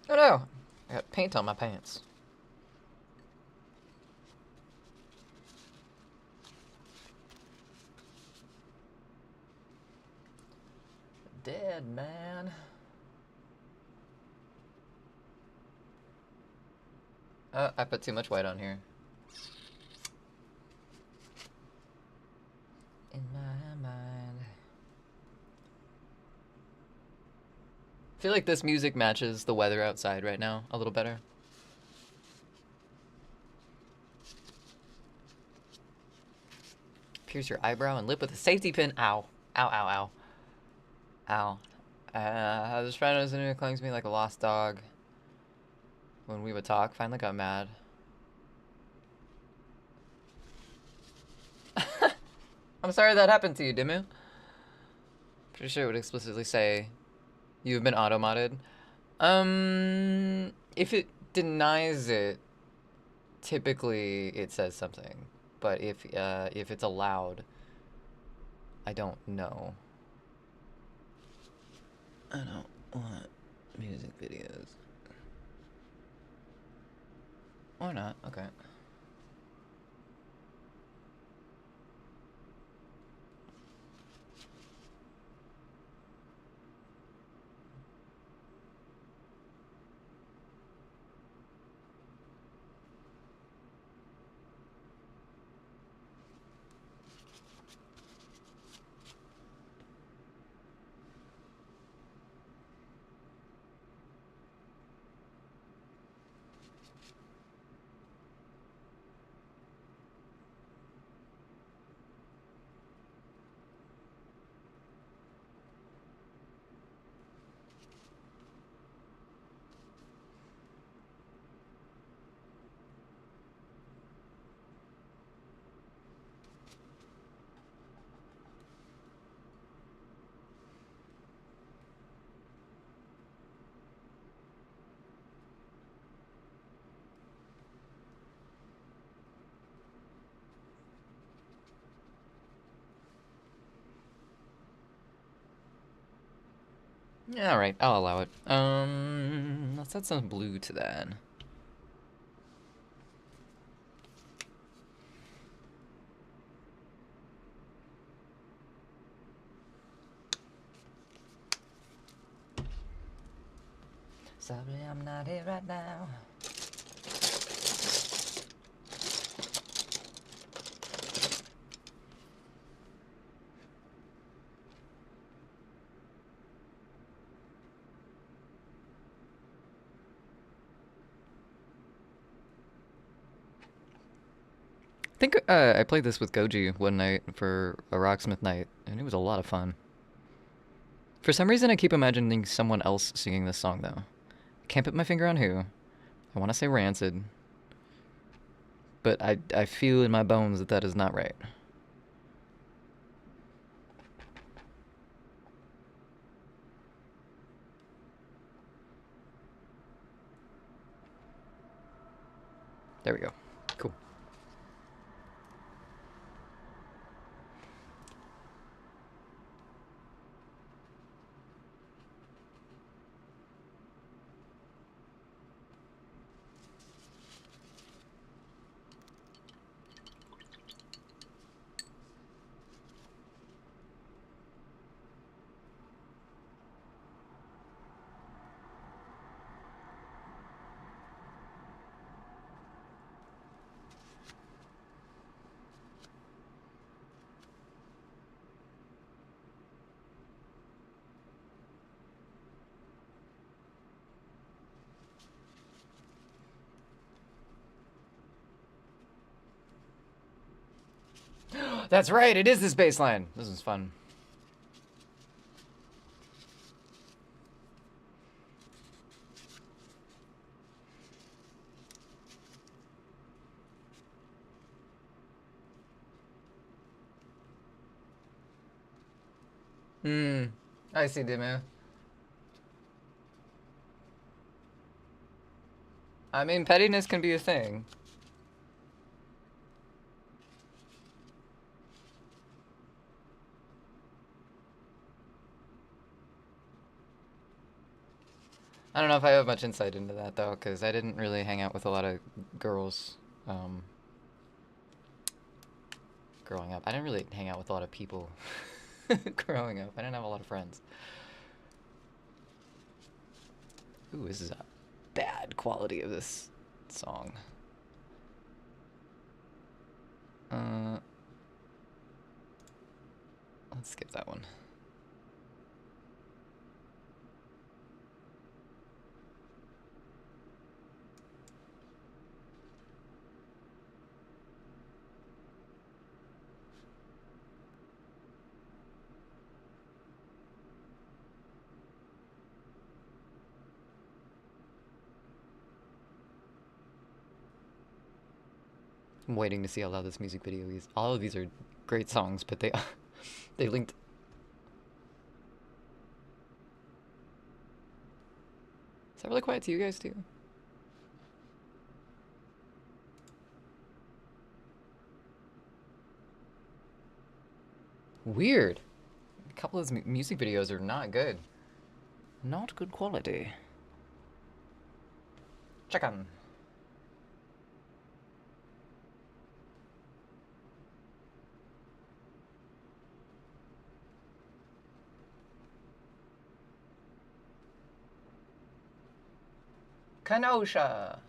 Oh no! I got paint on my pants. Dead man. I put too much white on here. In my mind. I feel like this music matches the weather outside right now a little better. Pierce your eyebrow and lip with a safety pin. Ow. Ow, ow, ow. Ow. This friend was in who clings me like a lost dog. When we would talk, finally got mad. I'm sorry that happened to you, Dimu. Pretty sure it would explicitly say you've been auto-modded. If it denies it, typically it says something. But if it's allowed, I don't know. I don't want music videos. Or not, okay. Yeah, all right, I'll allow it. Let's add some blue to that. Sorry, I'm not here right now. I think I played this with Goji one night for a Rocksmith night, and it was a lot of fun. For some reason, I keep imagining someone else singing this song, though. I can't put my finger on who. I want to say Rancid, but I feel in my bones that that is not right. There we go. Cool. That's right, it is this bass line. This is fun. I see, Dimu. I mean, pettiness can be a thing. I don't know if I have much insight into that, though, because I didn't really hang out with a lot of girls growing up. I didn't really hang out with a lot of people growing up. I didn't have a lot of friends. Ooh, this is a bad quality of this song. Let's skip that one. I'm waiting to see how loud this music video is. All of these are great songs, but they they linked. Is that really quiet to you guys too? Weird. A couple of these music videos are not good. Not good quality. Check on. Kenosha.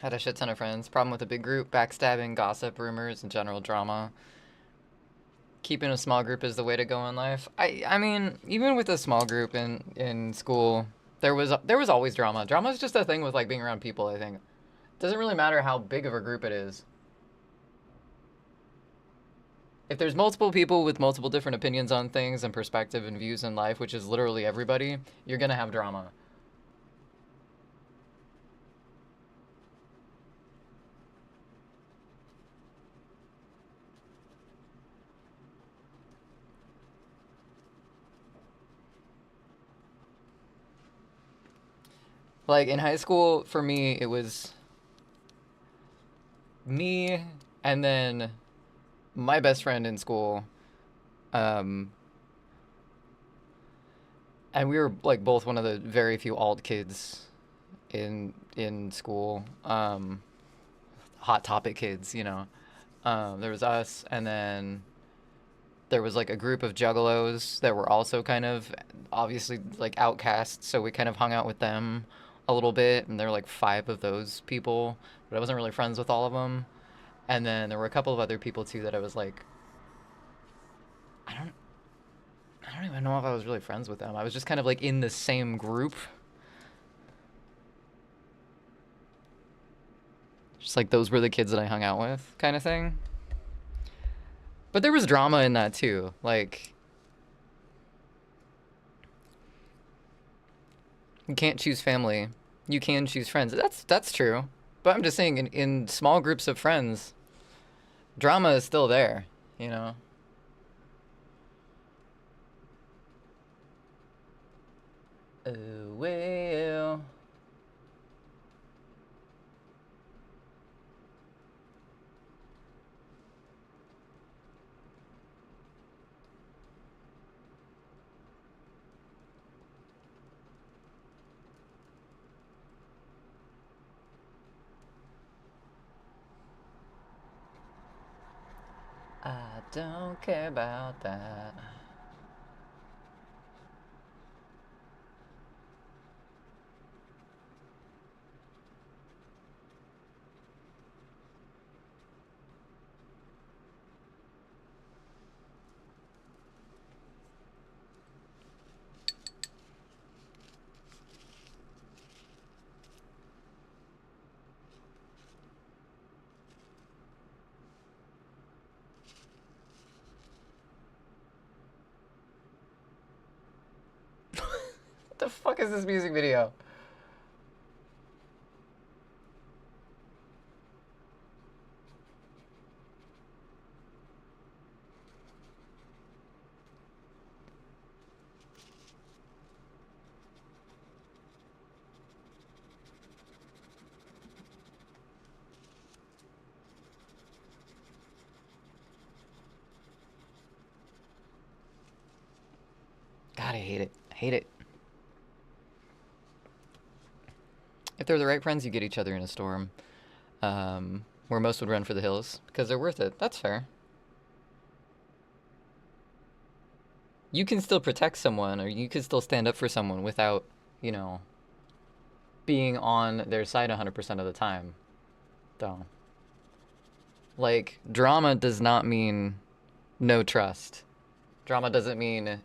Had a shit ton of friends. Problem with a big group, backstabbing, gossip, rumors, and general drama. Keeping a small group is the way to go in life. I mean, even with a small group in school, there was always drama. Drama is just a thing with like being around people, I think. Doesn't really matter how big of a group it is. If there's multiple people with multiple different opinions on things and perspective and views in life, which is literally everybody, you're gonna have drama. Like in high school, for me, it was me and then my best friend in school. Um, and we were like both one of the very few alt kids in school. Hot topic kids, you know. There was us, and then there was like a group of juggalos that were also kind of obviously like outcasts, so we kind of hung out with them a little bit, and there were like 5 of those people, but I wasn't really friends with all of them. And then there were a couple of other people too that I was like, I don't, I don't even know if I was really friends with them. I was just kind of like in the same group, just like those were the kids that I hung out with, kind of thing. But there was drama in that too, like. You can't choose family. You can choose friends. That's true. But I'm just saying, in small groups of friends, drama is still there, you know? Oh, well. I don't care about that. What the fuck is this music video? God, I hate it. I hate it. If they're the right friends, you get each other in a storm. Where most would run for the hills because they're worth it. That's fair. You can still protect someone, or you can still stand up for someone without, you know, being on their side 100% of the time, though. Like, drama does not mean no trust. Drama doesn't mean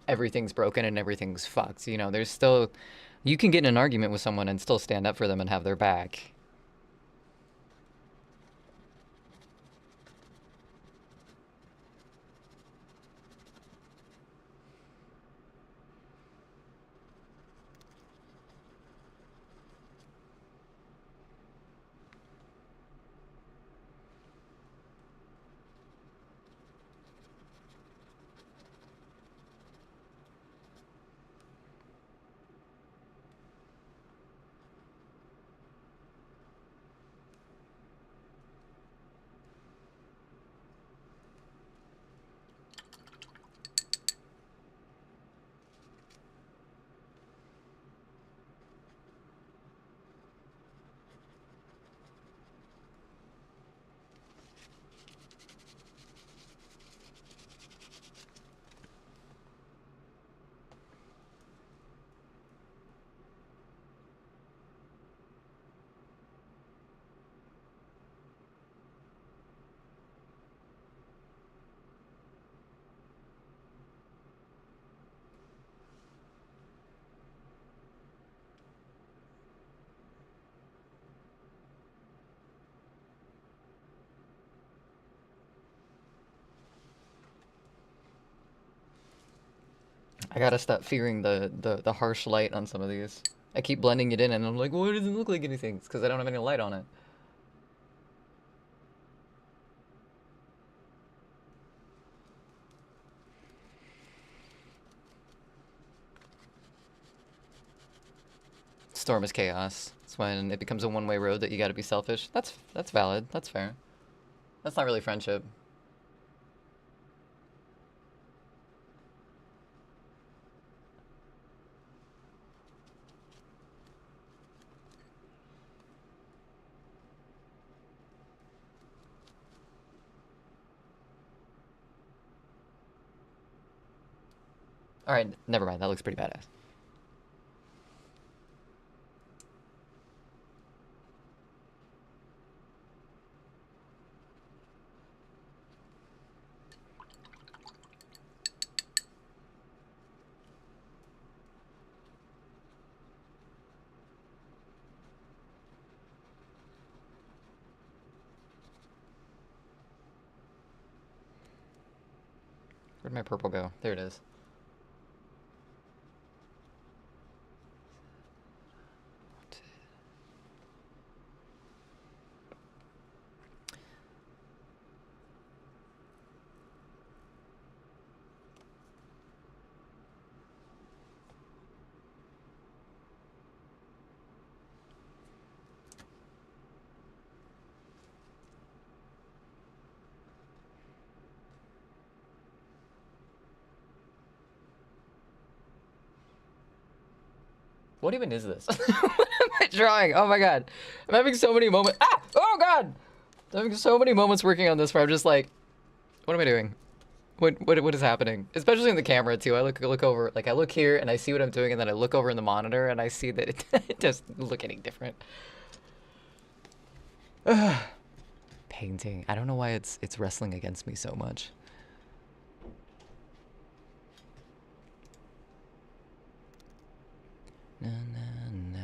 everything's broken and everything's fucked. You know, there's still, you can get in an argument with someone and still stand up for them and have their back. I gotta stop fearing the harsh light on some of these. I keep blending it in and I'm like, well, it doesn't look like anything. It's because I don't have any light on it. Storm is chaos. It's when it becomes a one-way road that you gotta be selfish. That's valid. That's fair. That's not really friendship. Alright, never mind. That looks pretty badass. Where'd my purple go? There it is. What even is this? What am I drawing? Oh my god. I'm having so many moments. Ah! Oh god! I'm having so many moments working on this where I'm just like, what am I doing? What is happening? Especially in the camera too. I look over, like I look here and I see what I'm doing and then I look over in the monitor and I see that it doesn't look any different. Painting. I don't know why it's wrestling against me so much. Na, na, na.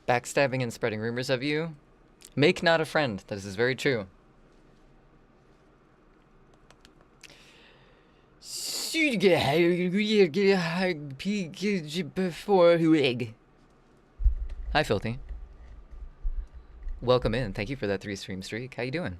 Backstabbing and spreading rumors of you. Make not a friend. This is very true. Hi, Filthy. Welcome in. Thank you for that 3-stream streak. How you doing?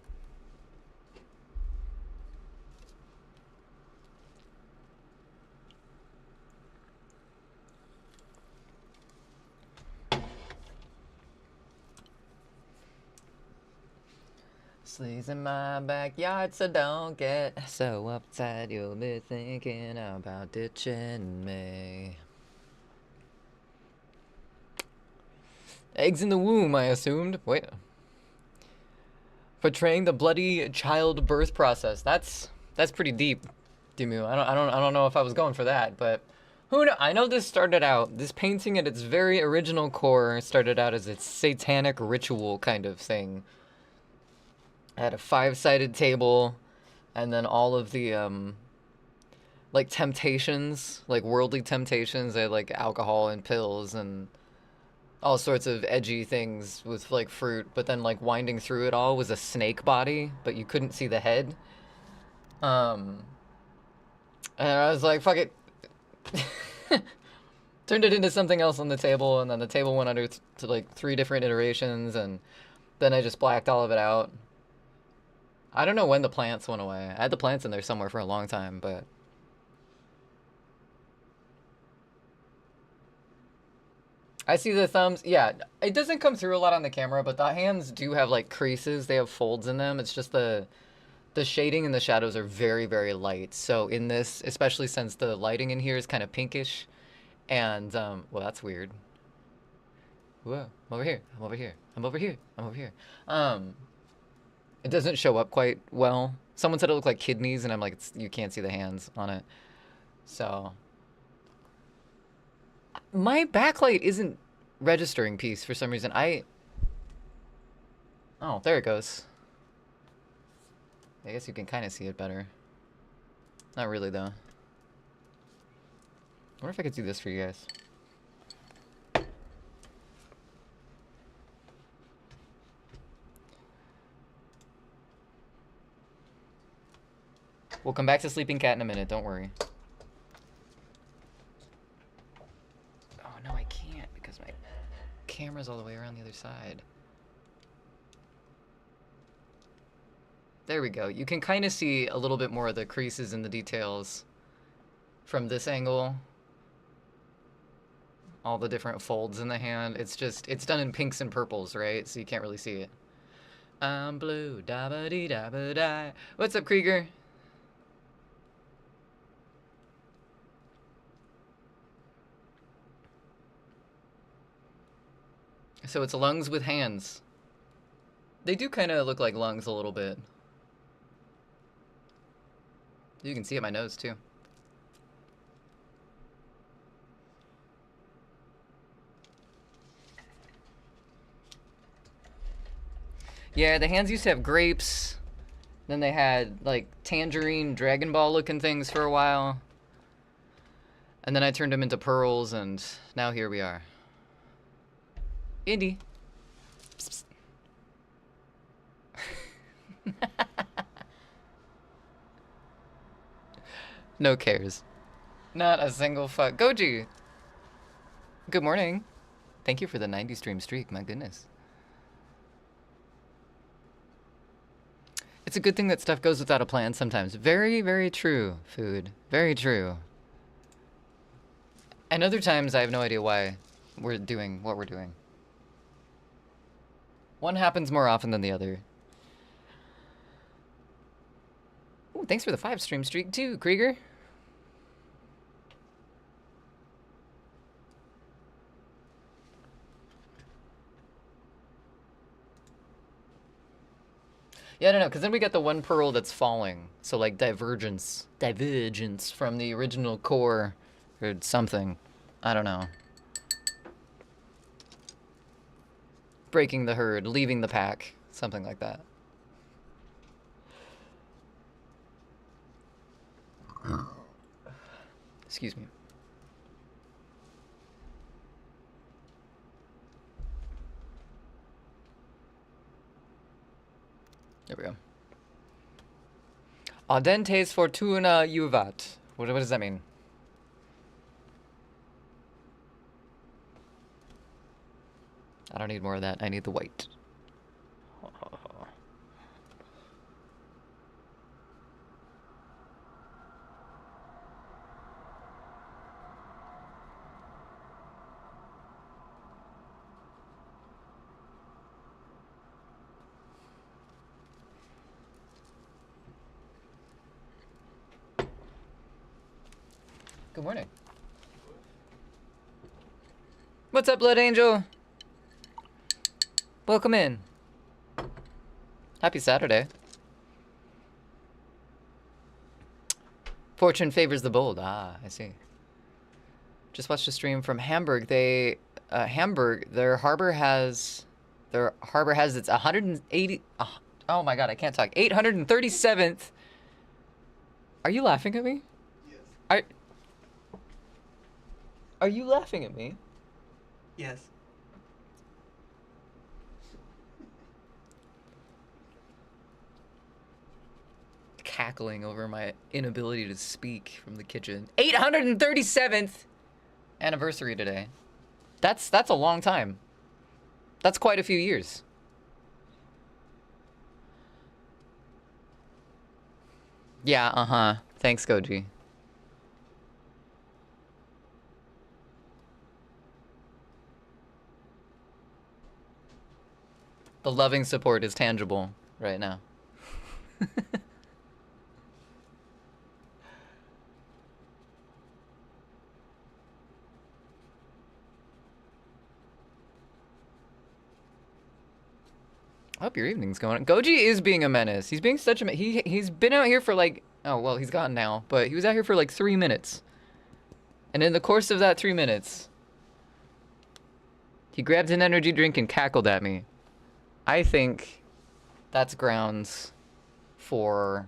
Slee's in my backyard, so don't get so upset. You'll be thinking about ditching me. Eggs in the womb, I assumed. Wait. Portraying the bloody childbirth process. That's pretty deep, Dimu. I don't know if I was going for that, but who know? I know this started out. This painting at its very original core started out as a satanic ritual kind of thing. I had a 5-sided table, and then all of the like temptations, like worldly temptations. They had like alcohol and pills and all sorts of edgy things with like fruit, but then like winding through it all was a snake body, but you couldn't see the head. And I was like, fuck it. Turned it into something else on the table, and then the table went under to like 3 different iterations, and then I just blacked all of it out. I don't know when the plants went away. I had the plants in there somewhere for a long time, but I see the thumbs. Yeah, it doesn't come through a lot on the camera, but the hands do have like creases. They have folds in them. It's just the shading and the shadows are very, very light. So in this, especially since the lighting in here is kind of pinkish, and well, that's weird. Whoa, I'm over here. I'm over here. I'm over here. I'm over here. It doesn't show up quite well. Someone said it looked like kidneys, and I'm like, you can't see the hands on it. So my backlight isn't registering piece for some reason. Oh, there it goes. I guess you can kind of see it better. Not really, though. I wonder if I could do this for you guys. We'll come back to sleeping cat in a minute, don't worry. Oh no, I can't because my camera's all the way around the other side. There we go. You can kind of see a little bit more of the creases and the details from this angle. All the different folds in the hand. It's done in pinks and purples, right? So you can't really see it. I'm blue, da ba dee da ba da. What's up, Krieger? So it's lungs with hands. They do kind of look like lungs a little bit. You can see it my nose too. Yeah, the hands used to have grapes. Then they had like tangerine, Dragon Ball looking things for a while. And then I turned them into pearls, and now here we are. Indy. Psst, psst. No cares. Not a single fuck. Goji! Good morning. Thank you for the 90 stream streak, my goodness. It's a good thing that stuff goes without a plan sometimes. Very, very true, Food. Very true. And other times I have no idea why we're doing what we're doing. One happens more often than the other. Ooh, thanks for the 5 stream streak too, Krieger. Yeah, I don't know, because then we get the one pearl that's falling. So, like, divergence from the original core or something. I don't know. Breaking the herd, leaving the pack, something like that. Excuse me. There we go. Audentes fortuna juvat. What does that mean? I don't need more of that. I need the white. Good morning. What's up, Blood Angel? Welcome in. Happy Saturday. Fortune favors the bold. Ah, I see. Just watched a stream from Hamburg. Hamburg, their harbor has its 180. Oh my god, I can't talk. 837th. Are you laughing at me? Yes. Are you laughing at me? Yes. Cackling over my inability to speak from the kitchen. 837th anniversary today. That's a long time. That's quite a few years. Yeah, uh-huh. Thanks, Goji. The loving support is tangible right now. I hope your evening's going on. Goji is being a menace. He's being such a he's been out here for like, oh well, he's gone now, but he was out here for like 3 minutes. And in the course of that 3 minutes, he grabbed an energy drink and cackled at me. I think that's grounds for,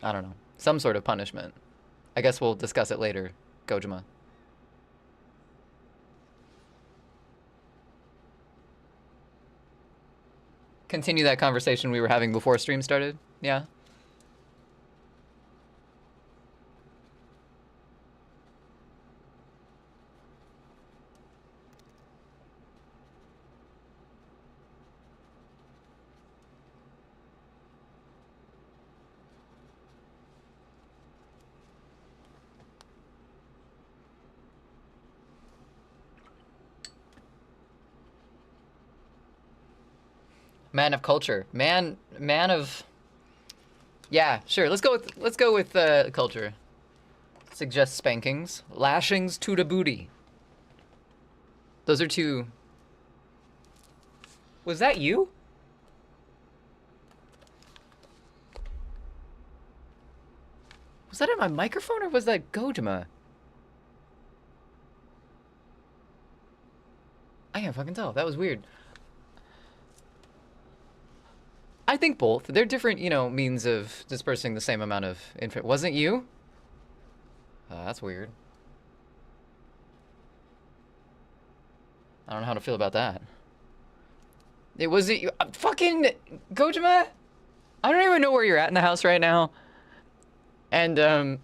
I don't know, some sort of punishment. I guess we'll discuss it later, Gojima. continue that conversation we were having before stream started. Yeah. Man of culture. Man of... Yeah, sure. Let's go with culture. Suggest spankings. Lashings to the booty. Those are two... Was that you? Was that in my microphone or was that Gojima? I can't fucking tell. That was weird. I think both. They're different, you know, means of dispersing the same amount of info. Wasn't you? That's weird. I don't know how to feel about that. It wasn't you. Fucking Gojima? I don't even know where you're at in the house right now. And, that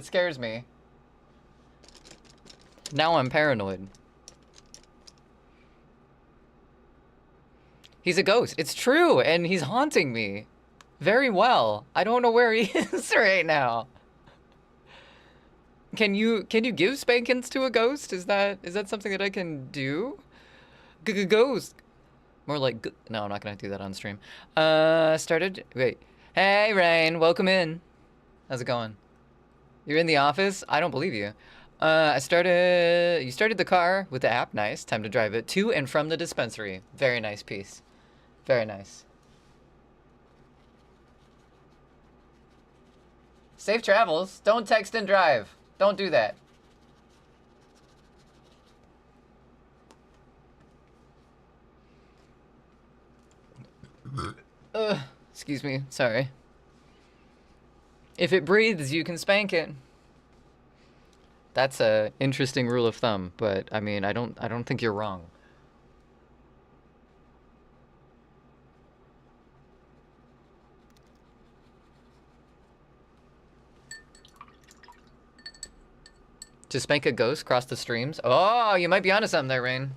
scares me. Now I'm paranoid. He's a ghost. It's true, and he's haunting me. Very well. I don't know where he is right now. Can you give spankings to a ghost? Is that something that I can do? Ghost. More like no, I'm not gonna do that on stream. Started. Wait. Hey, Rain. Welcome in. How's it going? You're in the office? I don't believe you. You started the car with the app. Nice. Time to drive it to and from the dispensary. Very nice piece. Very nice. Safe travels. Don't text and drive. Don't do that. Excuse me. Sorry. If it breathes, you can spank it. That's a interesting rule of thumb, but I mean, I don't think you're wrong. To spank a ghost across the streams? Oh, you might be onto something there, Rain.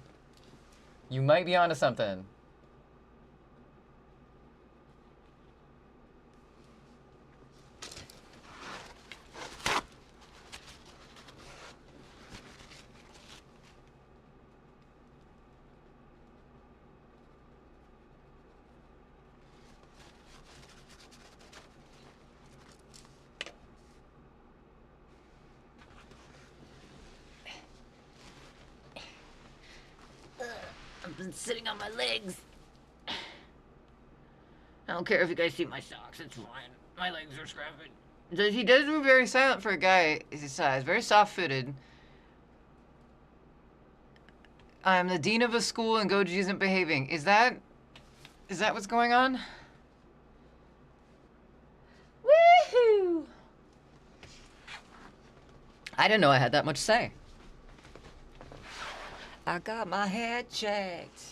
You might be onto something. I've been sitting on my legs. I don't care if you guys see my socks. It's fine. My legs are scruffy. He does move very silent for a guy his size. Very soft-footed. I'm the dean of a school and Goji isn't behaving. Is that what's going on? Woohoo! I didn't know I had that much say. I got my head checked.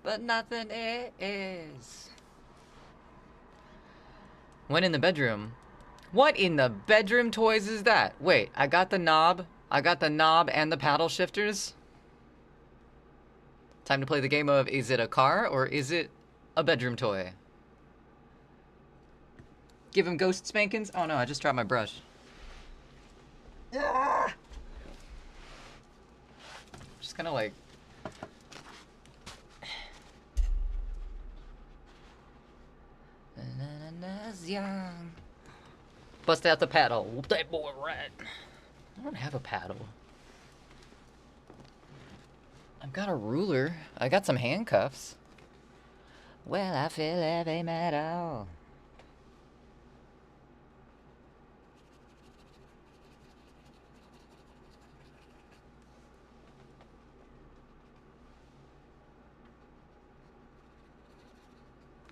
But nothing is. Went in the bedroom. What in the bedroom toys is that? Wait, I got the knob. I got the knob and the paddle shifters. Time to play the game of, is it a car or is it a bedroom toy? Give him ghost spankings? Oh no, I just dropped my brush. Ah! Just kind of like... young. Bust out the paddle. Whoop that boy right. I don't have a paddle. I've got a ruler. I got some handcuffs. Well, I feel heavy metal.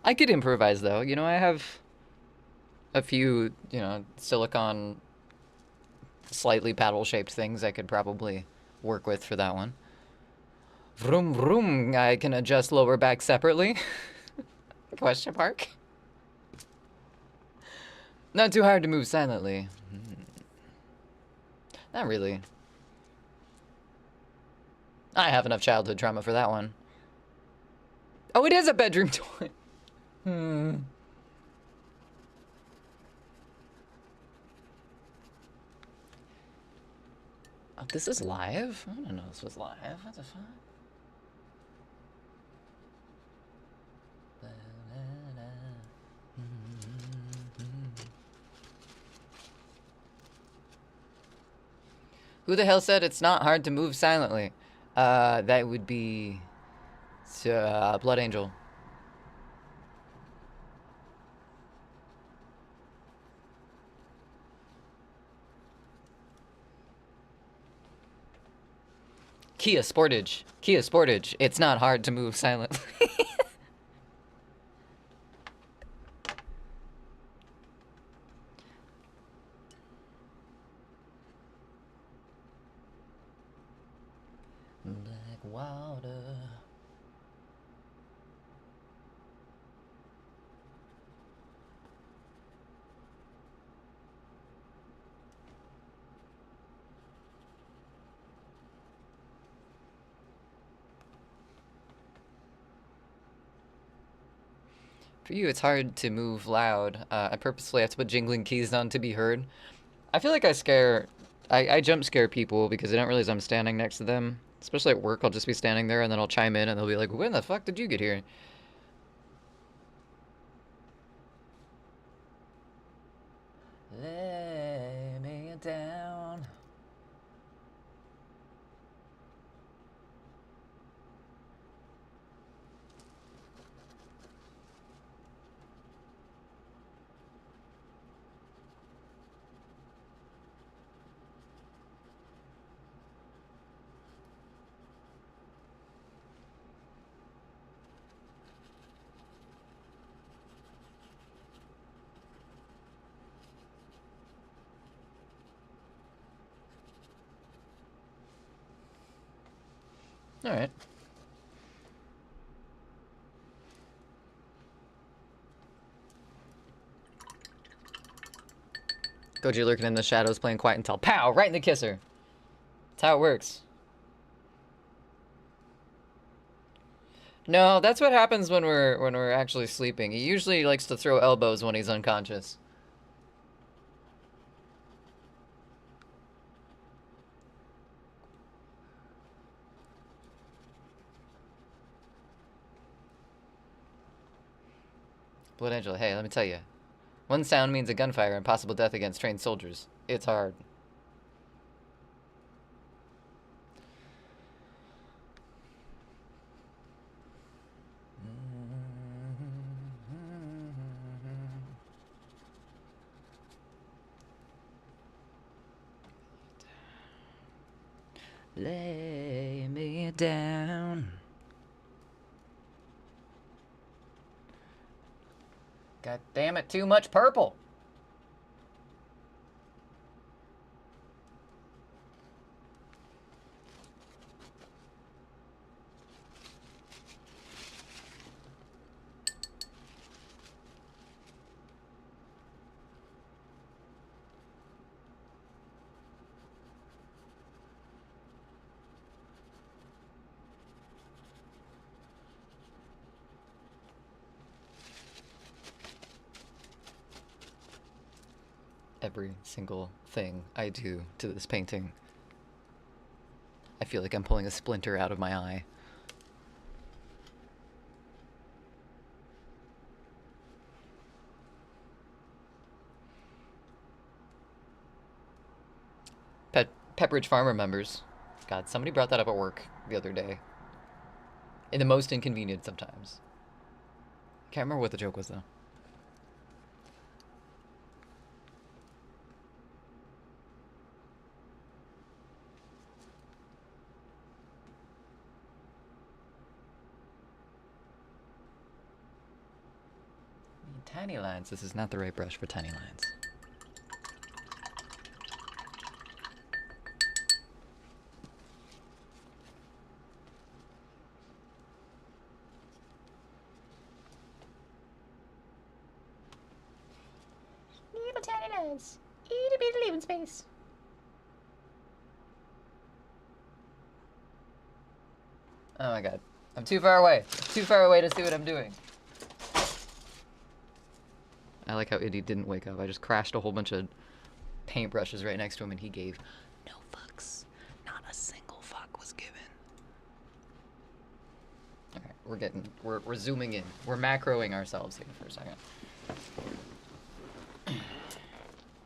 I could improvise though. You know, I have a few, silicon, slightly paddle-shaped things I could probably work with for that one. Vroom vroom, I can adjust lower back separately? Question mark. Not too hard to move silently. Not really. I have enough childhood trauma for that one. Oh, it is a bedroom toy. Oh, this is live? I didn't know this was live. What the fuck? Who the hell said it's not hard to move silently? That would be Blood Angel. Kia Sportage. Kia Sportage. It's not hard to move silently. Black water. For you, it's hard to move loud. I purposefully have to put jingling keys on to be heard. I feel like I jump scare people because they don't realize I'm standing next to them. Especially at work, I'll just be standing there and then I'll chime in and they'll be like, when the fuck did you get here? Lay me down. All right. Goji lurking in the shadows, playing quiet until pow, right in the kisser. That's how it works. No, that's what happens when we're actually sleeping. He usually likes to throw elbows when he's unconscious. Blood Angel, hey, let me tell you. One sound means a gunfire and possible death against trained soldiers. It's hard. Lay me down. God damn it, too much purple. Every single thing I do to this painting, I feel like I'm pulling a splinter out of my eye. Pepperidge Farmer members. God, somebody brought that up at work the other day. In the most inconvenient sometimes. Can't remember what the joke was though. Tiny lines. This is not the right brush for tiny lines. Little tiny lines. Itty bitty living space. Oh my god. I'm too far away. Too far away to see what I'm doing. I like how Itty didn't wake up. I just crashed a whole bunch of paintbrushes right next to him and he gave no fucks. Not a single fuck was given. Okay, we're zooming in. We're macroing ourselves here for a second.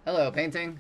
Hello, painting.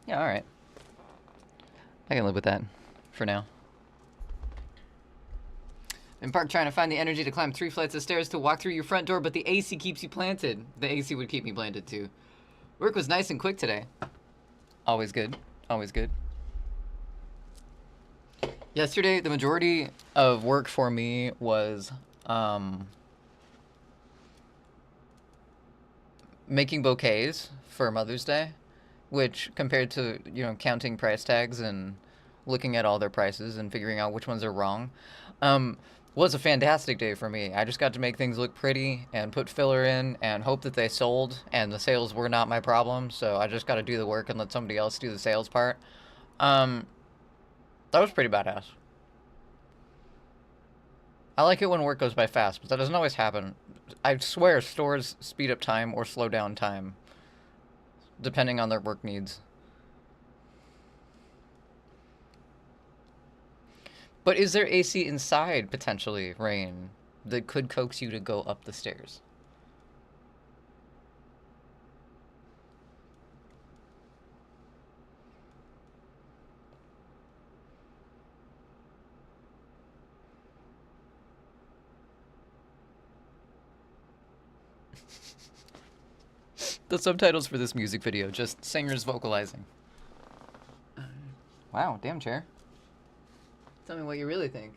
Yeah, alright. I can live with that for now. In park trying to find the energy to climb 3 flights of stairs to walk through your front door, but the AC keeps you planted. The AC would keep me planted too. Work was nice and quick today. Always good. Always good. Yesterday, the majority of work for me was making bouquets for Mother's Day, which compared to, you know, counting price tags and looking at all their prices and figuring out which ones are wrong, was a fantastic day for me. I just got to make things look pretty and put filler in and hope that they sold, and the sales were not my problem, so I just got to do the work and let somebody else do the sales part. That was pretty badass. I like it when work goes by fast, but that doesn't always happen. I swear stores speed up time or slow down time, depending on their work needs. But is there AC inside, potentially, Rain, that could coax you to go up the stairs? The subtitles for this music video, just singers vocalizing. Wow, damn chair. Tell me what you really think.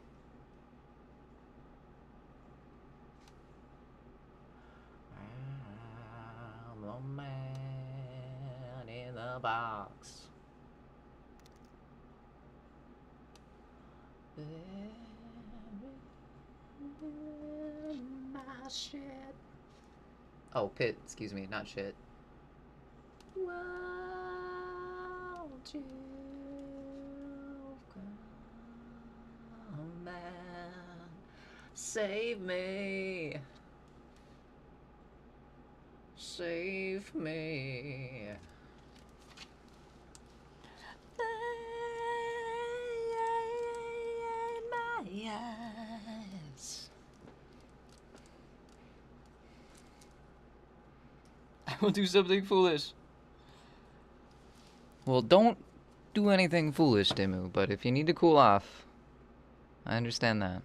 I'm the man in the box. My shit. Oh, pit, excuse me, not shit. Won't you come back? Save me. Save me. My eyes. I will do something foolish. Well, don't do anything foolish, Dimu, but if you need to cool off, I understand that.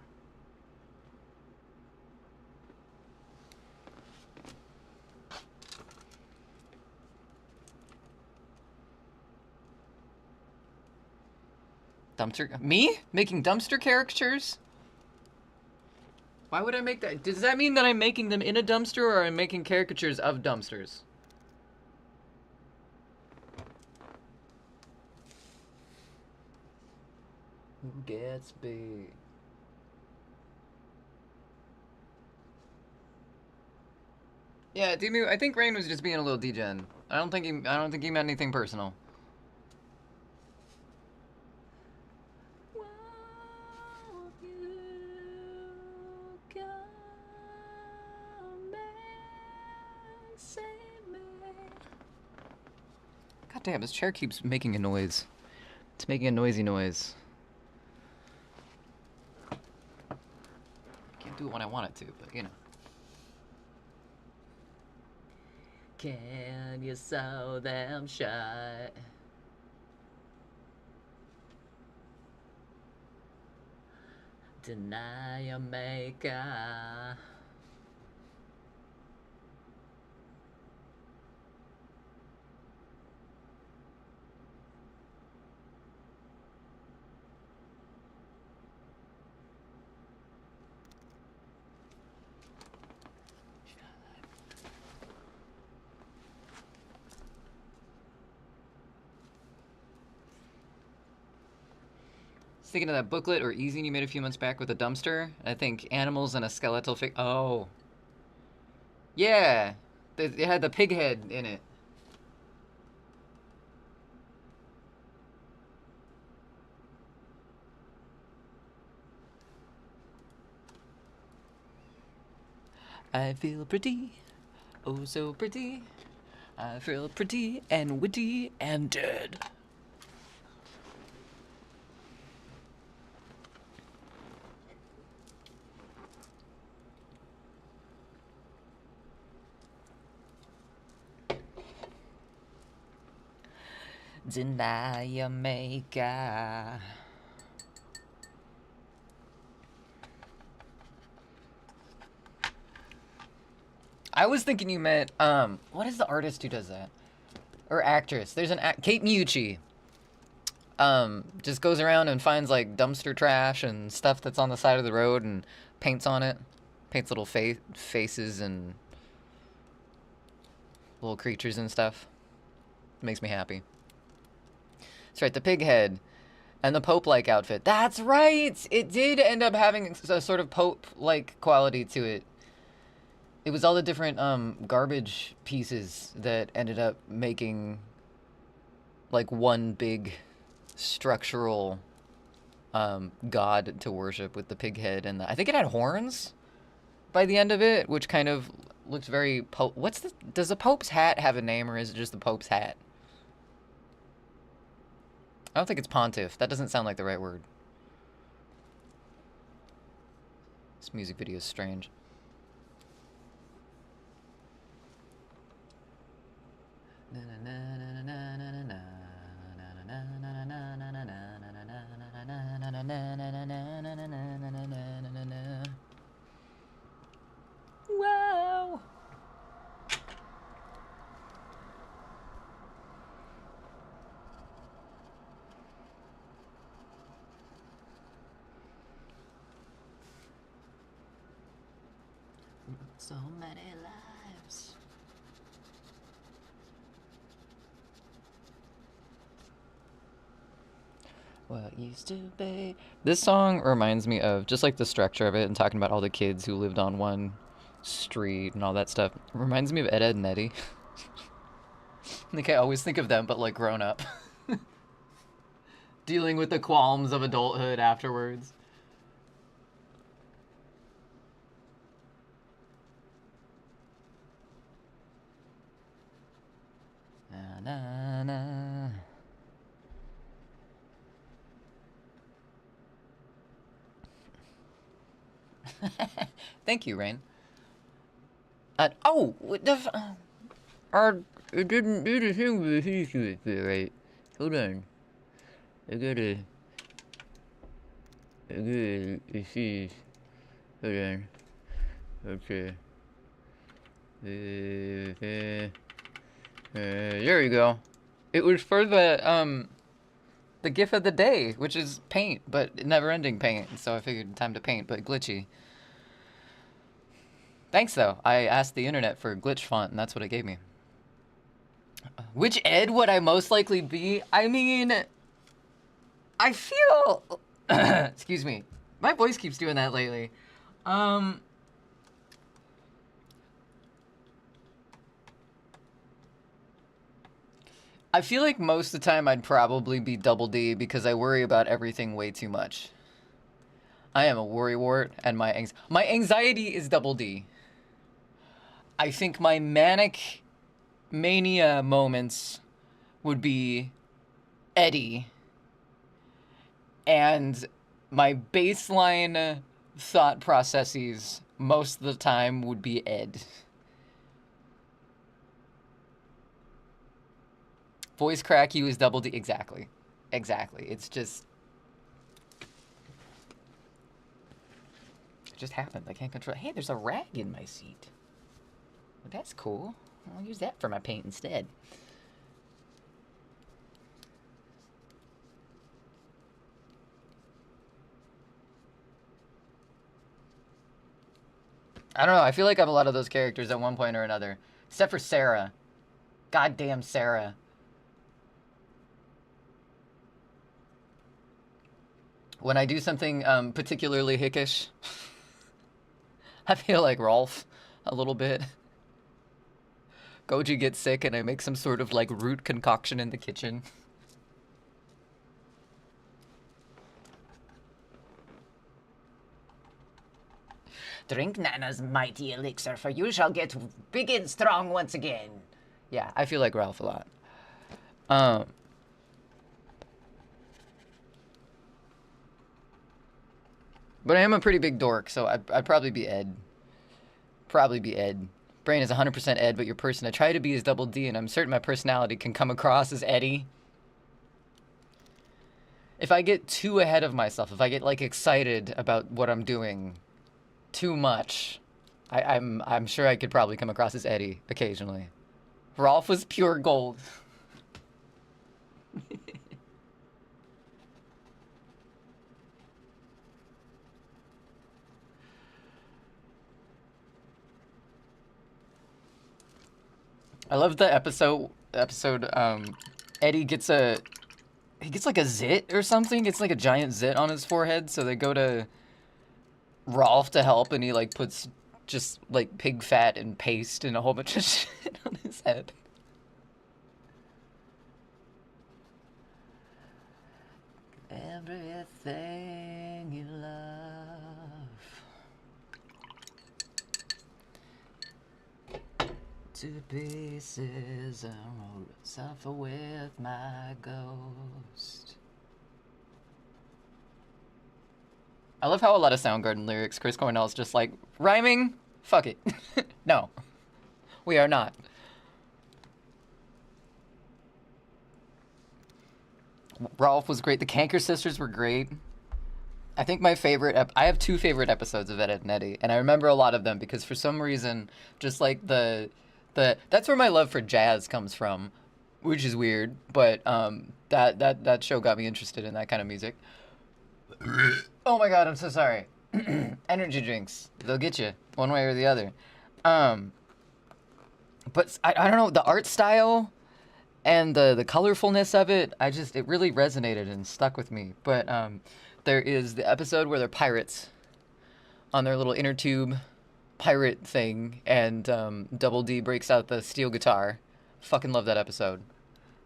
Dumpster... Me? Making dumpster caricatures? Why would I make that? Does that mean that I'm making them in a dumpster, or I'm making caricatures of dumpsters? Gatsby. Yeah, Demu, I think Rain was just being a little degen. I don't think he meant anything personal. God damn, this chair keeps making a noise. It's making a noisy noise. Can't do it when I want it to, but you know. Can you sew them shut? Deny your maker. Thinking of that booklet or easing you made a few months back with a dumpster. I think animals and a skeletal oh. Yeah. It had the pig head in it. I feel pretty, oh so pretty. I feel pretty and witty and dead. Deny your maker. I was thinking you meant, what is the artist who does that? Or actress. There's an Kate Miucci. Just goes around and finds, like, dumpster trash and stuff that's on the side of the road and paints on it. Paints little faces and little creatures and stuff. It makes me happy. That's right, the pig head and the Pope-like outfit. That's right! It did end up having a sort of Pope-like quality to it. It was all the different garbage pieces that ended up making like one big structural god to worship with the pig head, and I think it had horns by the end of it, which kind of looks very Pope. Does the Pope's hat have a name, or is it just the Pope's hat? I don't think it's pontiff. That doesn't sound like the right word. This music video is strange. Wow. So many lives. What used to be. This song reminds me of just like the structure of it and talking about all the kids who lived on one street and all that stuff. It reminds me of Ed, Edd and Eddy. I think I always think of them, but like grown up. Dealing with the qualms of adulthood afterwards. Na, na, na. Thank you, Rain. Oh, it didn't do the thing with the right. Hold on. I gotta see. Hold on. Okay. There we go. It was for the GIF of the day, which is paint, but never-ending paint. So I figured time to paint, but glitchy. Thanks, though. I asked the internet for glitch font, and that's what it gave me. Which Ed would I most likely be? I mean, I feel... Excuse me. My voice keeps doing that lately. I feel like most of the time I'd probably be Double D because I worry about everything way too much. I am a worrywart, and my anxiety is Double D. I think my manic mania moments would be Eddie, and my baseline thought processes most of the time would be Ed. Voice crack, you is Double D. Exactly. Exactly. It's just... It just happened. I can't control... Hey, there's a rag in my seat. Well, that's cool. I'll use that for my paint instead. I don't know. I feel like I'm a lot of those characters at one point or another. Except for Sarah. Goddamn Sarah. When I do something particularly hickish, I feel like Rolf a little bit. Goji gets sick and I make some sort of like root concoction in the kitchen. Drink Nana's mighty elixir, for you shall get big and strong once again. Yeah, I feel like Ralph a lot. But I am a pretty big dork, so I'd probably be Ed. Probably be Ed. Brain is 100% Ed, but your person I try to be is Double D, and I'm certain my personality can come across as Eddie. If I get too ahead of myself, if I get like excited about what I'm doing too much, I'm sure I could probably come across as Eddie occasionally. Rolf was pure gold. I love the episode Eddie gets like a zit or something. It's like a giant zit on his forehead, so they go to Rolf to help, and he like puts just like pig fat and paste and a whole bunch of shit on his head. Everything you love to pieces and roll suffer with my ghost. I love how a lot of Soundgarden lyrics, Chris Cornell's just like, rhyming? Fuck it. No. We are not. Rolf was great. The Canker Sisters were great. I think my favorite... I have two favorite episodes of Ed, Edd n Eddy, and I remember a lot of them because for some reason, just like the... That's where my love for jazz comes from, which is weird, but that show got me interested in that kind of music. Oh my god, I'm so sorry. Energy drinks. They'll get you, one way or the other. But I don't know, the art style and the colorfulness of it, it really resonated and stuck with me. But there is the episode where they're pirates on their little inner tube pirate thing, and Double D breaks out the steel guitar. Fucking love that episode.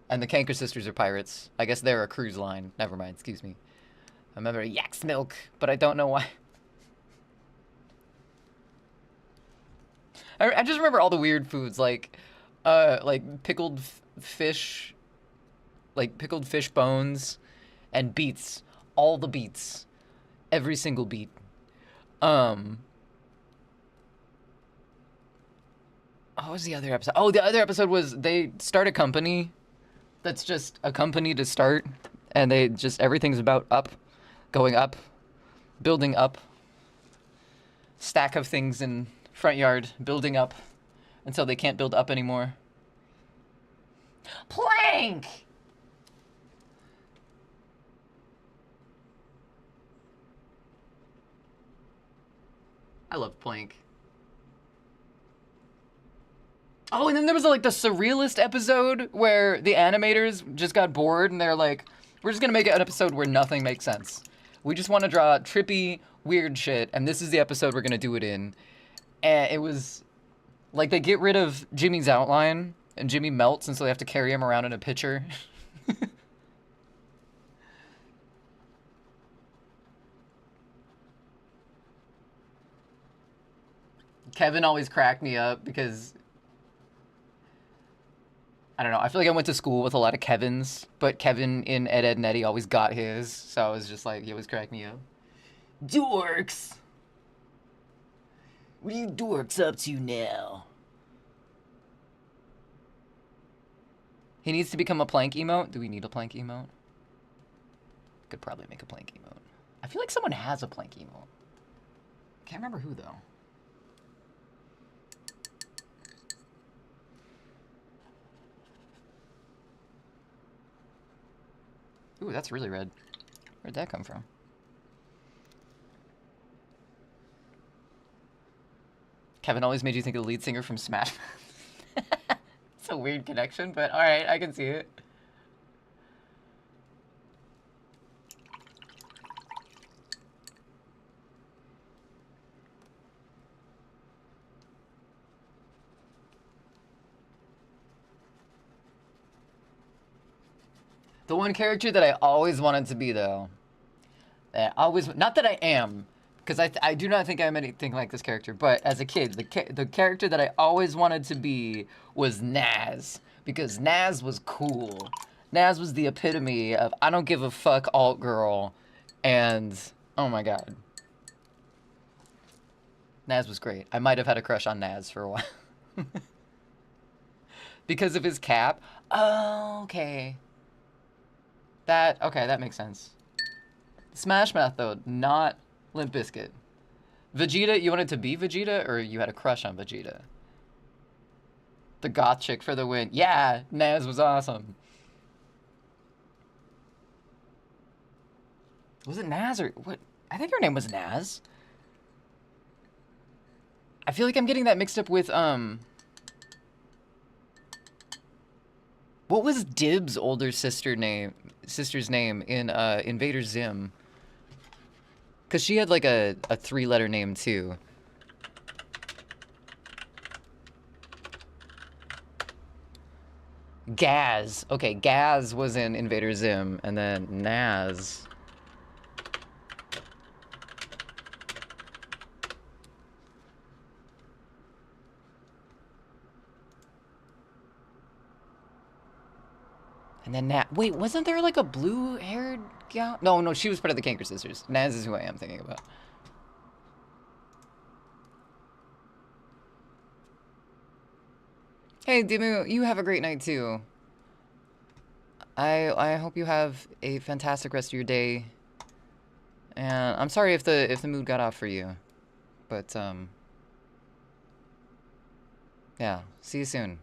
And the Canker Sisters are pirates. I guess they're a cruise line. Never mind, excuse me. I remember Yak's Milk, but I don't know why. I just remember all the weird foods, like pickled fish, like pickled fish bones, and beets. All the beets. Every single beet. What was the other episode? Oh, the other episode was they start a company that's just a company to start, and they just, everything's about up, going up, building up, stack of things in front yard, building up until they can't build up anymore. Plank! I love Plank. Oh, and then there was like the surrealist episode where the animators just got bored and they're like, we're just gonna make an episode where nothing makes sense. We just want to draw trippy, weird shit, and this is the episode we're gonna do it in. And it was like they get rid of Jimmy's outline and Jimmy melts, and so they have to carry him around in a pitcher. Kevin always cracked me up because I don't know. I feel like I went to school with a lot of Kevins, but Kevin in Ed, Edd n Eddy always got his, so I was just like, he always cracked me up. Dorks! What are you dorks up to now? He needs to become a plank emote? Do we need a plank emote? Could probably make a plank emote. I feel like someone has a plank emote. Can't remember who, though. Ooh, that's really red. Where'd that come from? Kevin always made you think of the lead singer from Smash. It's a weird connection, but alright, I can see it. The one character that I always wanted to be, though, not that I am, because I do not think I'm anything like this character, but as a kid, the character that I always wanted to be was Naz, because Naz was cool. Naz was the epitome of I don't give a fuck alt girl, and oh my god. Naz was great. I might have had a crush on Naz for a while. Because of his cap? Oh, okay. Okay, that makes sense. Smash Mouth, though, not Limp Bizkit. Vegeta, you wanted to be Vegeta, or you had a crush on Vegeta? The goth chick for the win. Yeah, Naz was awesome. Was it Naz or what? I think her name was Naz. I feel like I'm getting that mixed up with, what was Dib's older sister's name in Invader Zim? Because she had like a 3-letter name too. Gaz. Okay, Gaz was in Invader Zim, and then Naz. And then wait, wasn't there like a blue-haired gal? No, she was part of the Kanker Sisters. Naz is who I am thinking about. Hey, Dimu, you have a great night too. I hope you have a fantastic rest of your day. And I'm sorry if the mood got off for you. But yeah, see you soon.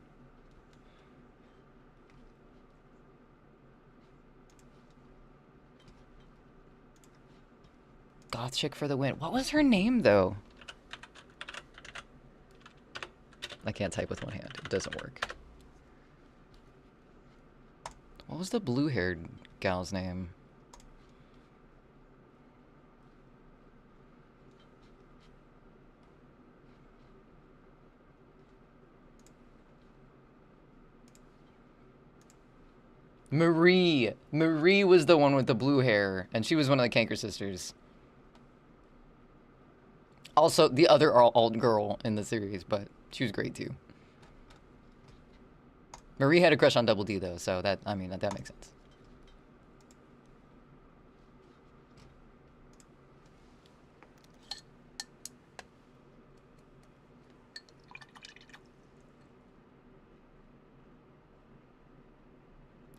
Goth chick for the win. What was her name, though? I can't type with one hand. It doesn't work. What was the blue-haired gal's name? Marie. Marie was the one with the blue hair, and she was one of the Kanker Sisters. Also, the other alt girl in the series, but she was great too. Marie had a crush on Double D though, so that makes sense.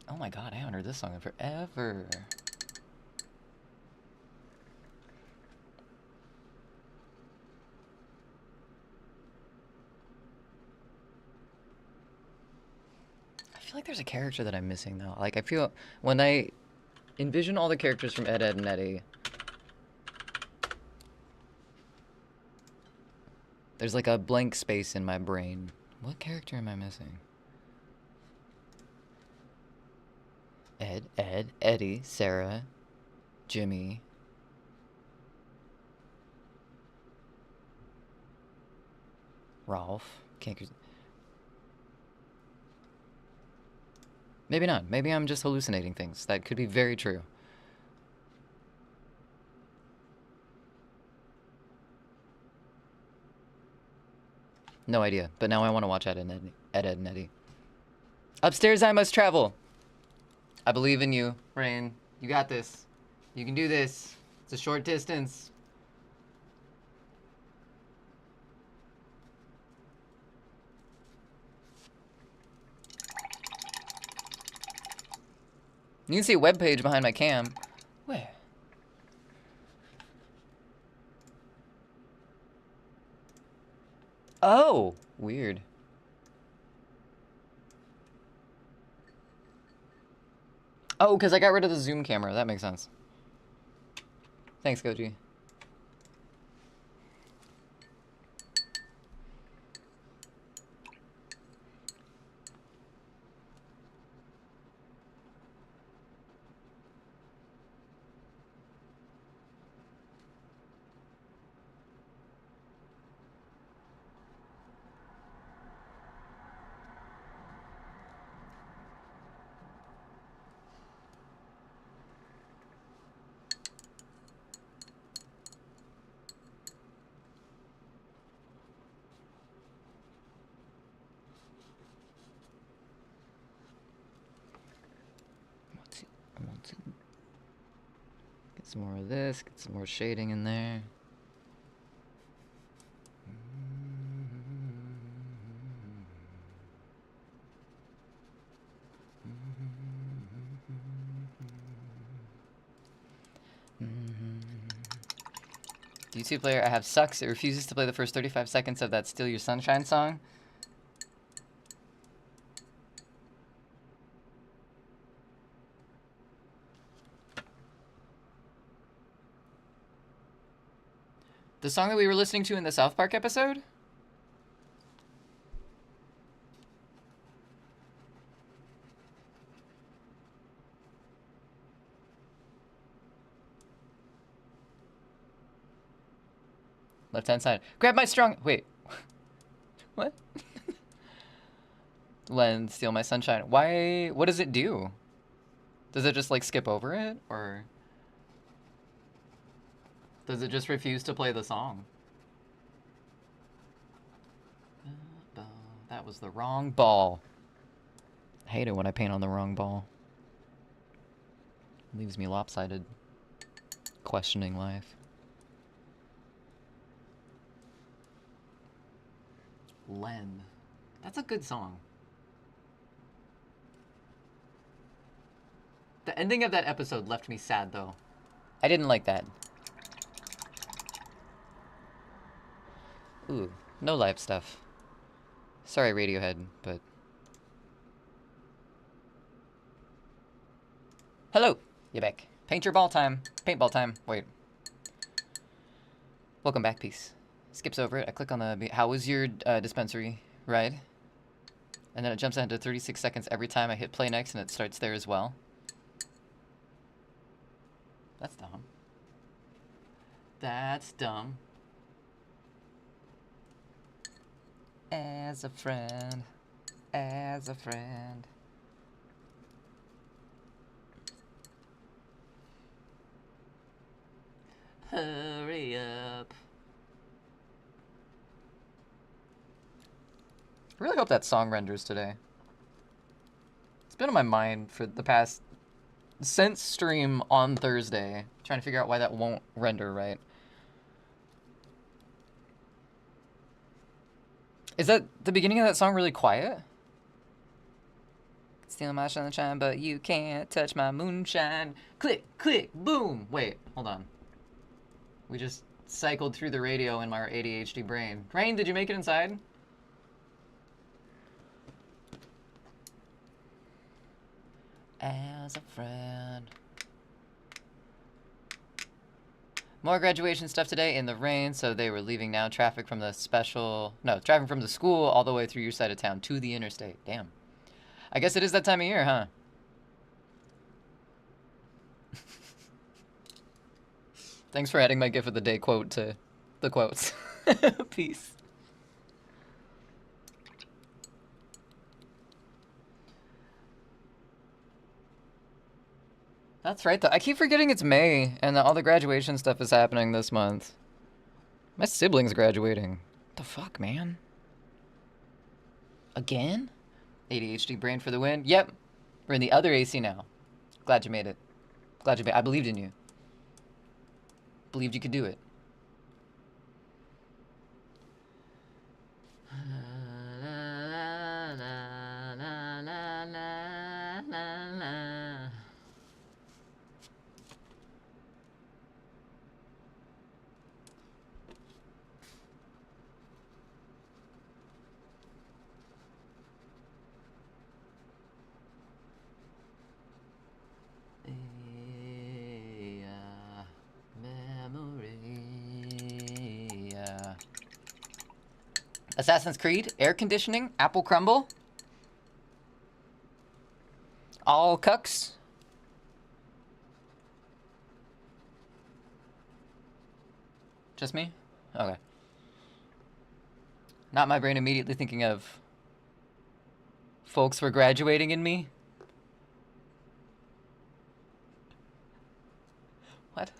Oh my god, I haven't heard this song in forever. I feel like there's a character that I'm missing though. Like I feel when I envision all the characters from Ed, Edd n Eddy, there's like a blank space in my brain What character am I missing? Ed, Eddie, Sarah, Jimmy. Rolf. Maybe not. Maybe I'm just hallucinating things. That could be very true. No idea. But now I want to watch Ed, and Eddie. Upstairs I must travel. I believe in you, Rain. You got this. You can do this. It's a short distance. You can see a webpage behind my cam. Where? Oh, weird. Oh, because I got rid of the zoom camera. That makes sense. Thanks, Goji. I want to get some more of this, get some more shading in there. The YouTube player I have sucks. It refuses to play the first 35 seconds of that Steal Your Sunshine song. The song that we were listening to in the South Park episode? Left-hand side. Grab my strong... Wait. What? Len, steal my sunshine. Why? What does it do? Does it just, like, skip over it? Or... does it just refuse to play the song? That was the wrong ball. I hate it when I paint on the wrong ball. It leaves me lopsided. Questioning life. Len. That's a good song. The ending of that episode left me sad, though. I didn't like that. Ooh, no live stuff. Sorry, Radiohead, but... Hello! You back. Paint your ball time. Paintball time. Wait. Welcome back, peace. Skips over it. I click on the... How was your dispensary ride? And then it jumps ahead to 36 seconds every time I hit play next, and it starts there as well. That's dumb. That's dumb. As a friend. As a friend. Hurry up. I really hope that song renders today. It's been on my mind for the past... since stream on Thursday. Trying to figure out why that won't render right. Is that the beginning of that song really quiet? Steal my sunshine, but you can't touch my moonshine. Click, click, boom. Wait, hold on. We just cycled through the radio in my ADHD brain. Rain, did you make it inside? As a friend. More graduation stuff today in the rain, so they were leaving now. Traffic from the traffic from the school all the way through your side of town to the interstate. Damn. I guess it is that time of year, huh? Thanks for adding my GIF of the day quote to the quotes. Peace. That's right, though. I keep forgetting it's May, and that all the graduation stuff is happening this month. My sibling's graduating. What the fuck, man? Again? ADHD brain for the win? Yep. We're in the other AC now. Glad you made it. Glad you made it. I believed in you. Believed you could do it. Assassin's Creed, air conditioning, apple crumble. All cucks. Just me? Okay. Not my brain immediately thinking of folks were graduating in me. What?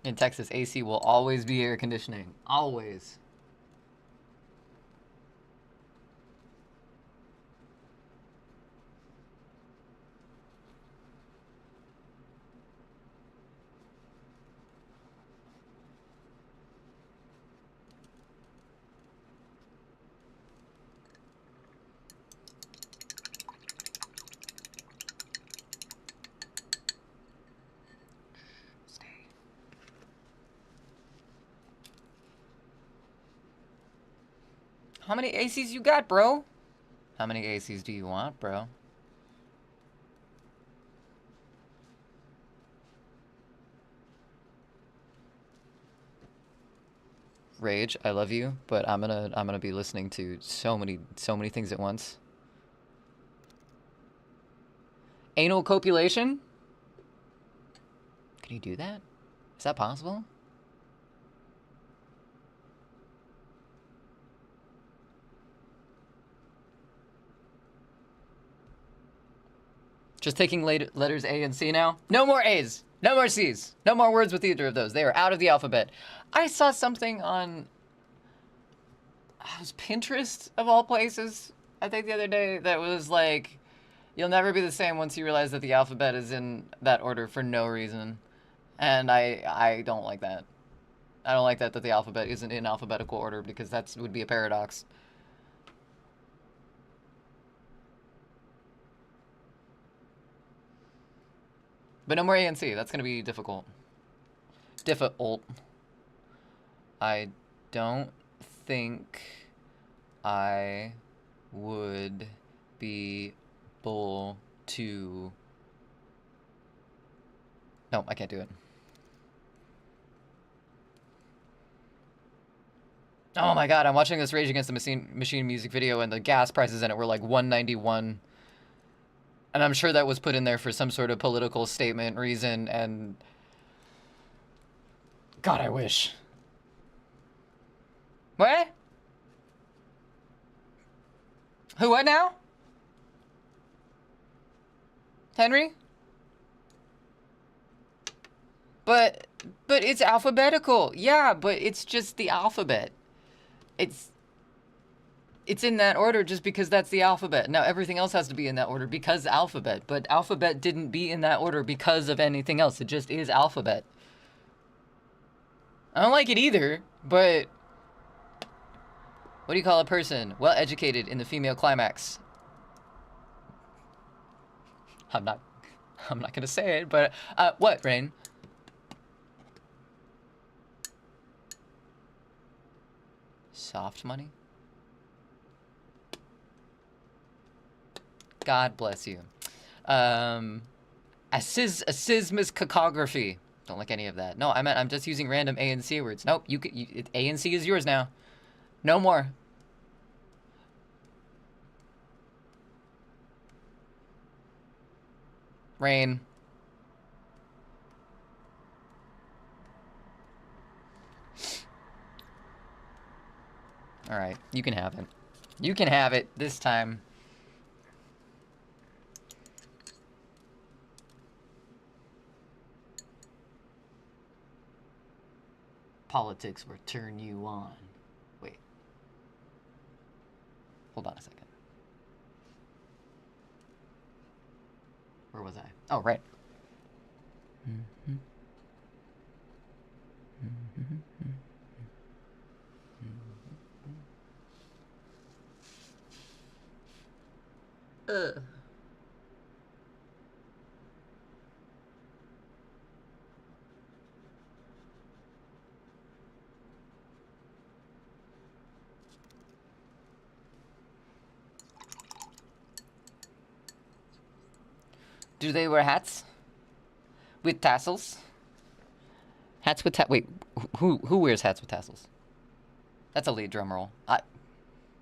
In Texas, AC will always be air conditioning. Always. How many ACs you got, bro? How many ACs do you want, bro? Rage, I love you, but I'm gonna be listening to so many things at once. Anal copulation? Can you do that? Is that possible? Just taking letters A and C now? No more A's! No more C's! No more words with either of those. They are out of the alphabet. I saw something on... it was Pinterest, of all places, I think the other day, that was like, you'll never be the same once you realize that the alphabet is in that order for no reason. And I don't like that. I don't like that the alphabet isn't in alphabetical order, because that would be a paradox. But no more A and C. That's going to be difficult. Difficult. I don't think I would be able to... No, I can't do it. Oh my god, I'm watching this Rage Against the Machine music video, and the gas prices in it were like $1.91. And I'm sure that was put in there for some sort of political statement reason, and... God, I wish. What? Who, what now? Henry? But it's alphabetical. Yeah, but it's just the alphabet. It's in that order just because that's the alphabet. Now everything else has to be in that order because alphabet. But alphabet didn't be in that order because of anything else. It just is alphabet. I don't like it either, but... What do you call a person well educated in the female climax? I'm not gonna say it, but what, Rain? Soft money? God bless you. Asysmiscography. Don't like any of that. No, I'm just using random A and C words. Nope, A and C is yours now. No more. Rain. Alright, you can have it. You can have it this time. Politics will turn you on. Wait. Hold on a second. Where was I? Oh, right. Do they wear hats? With tassels? Hats with wait, who wears hats with tassels? That's a lead drum roll.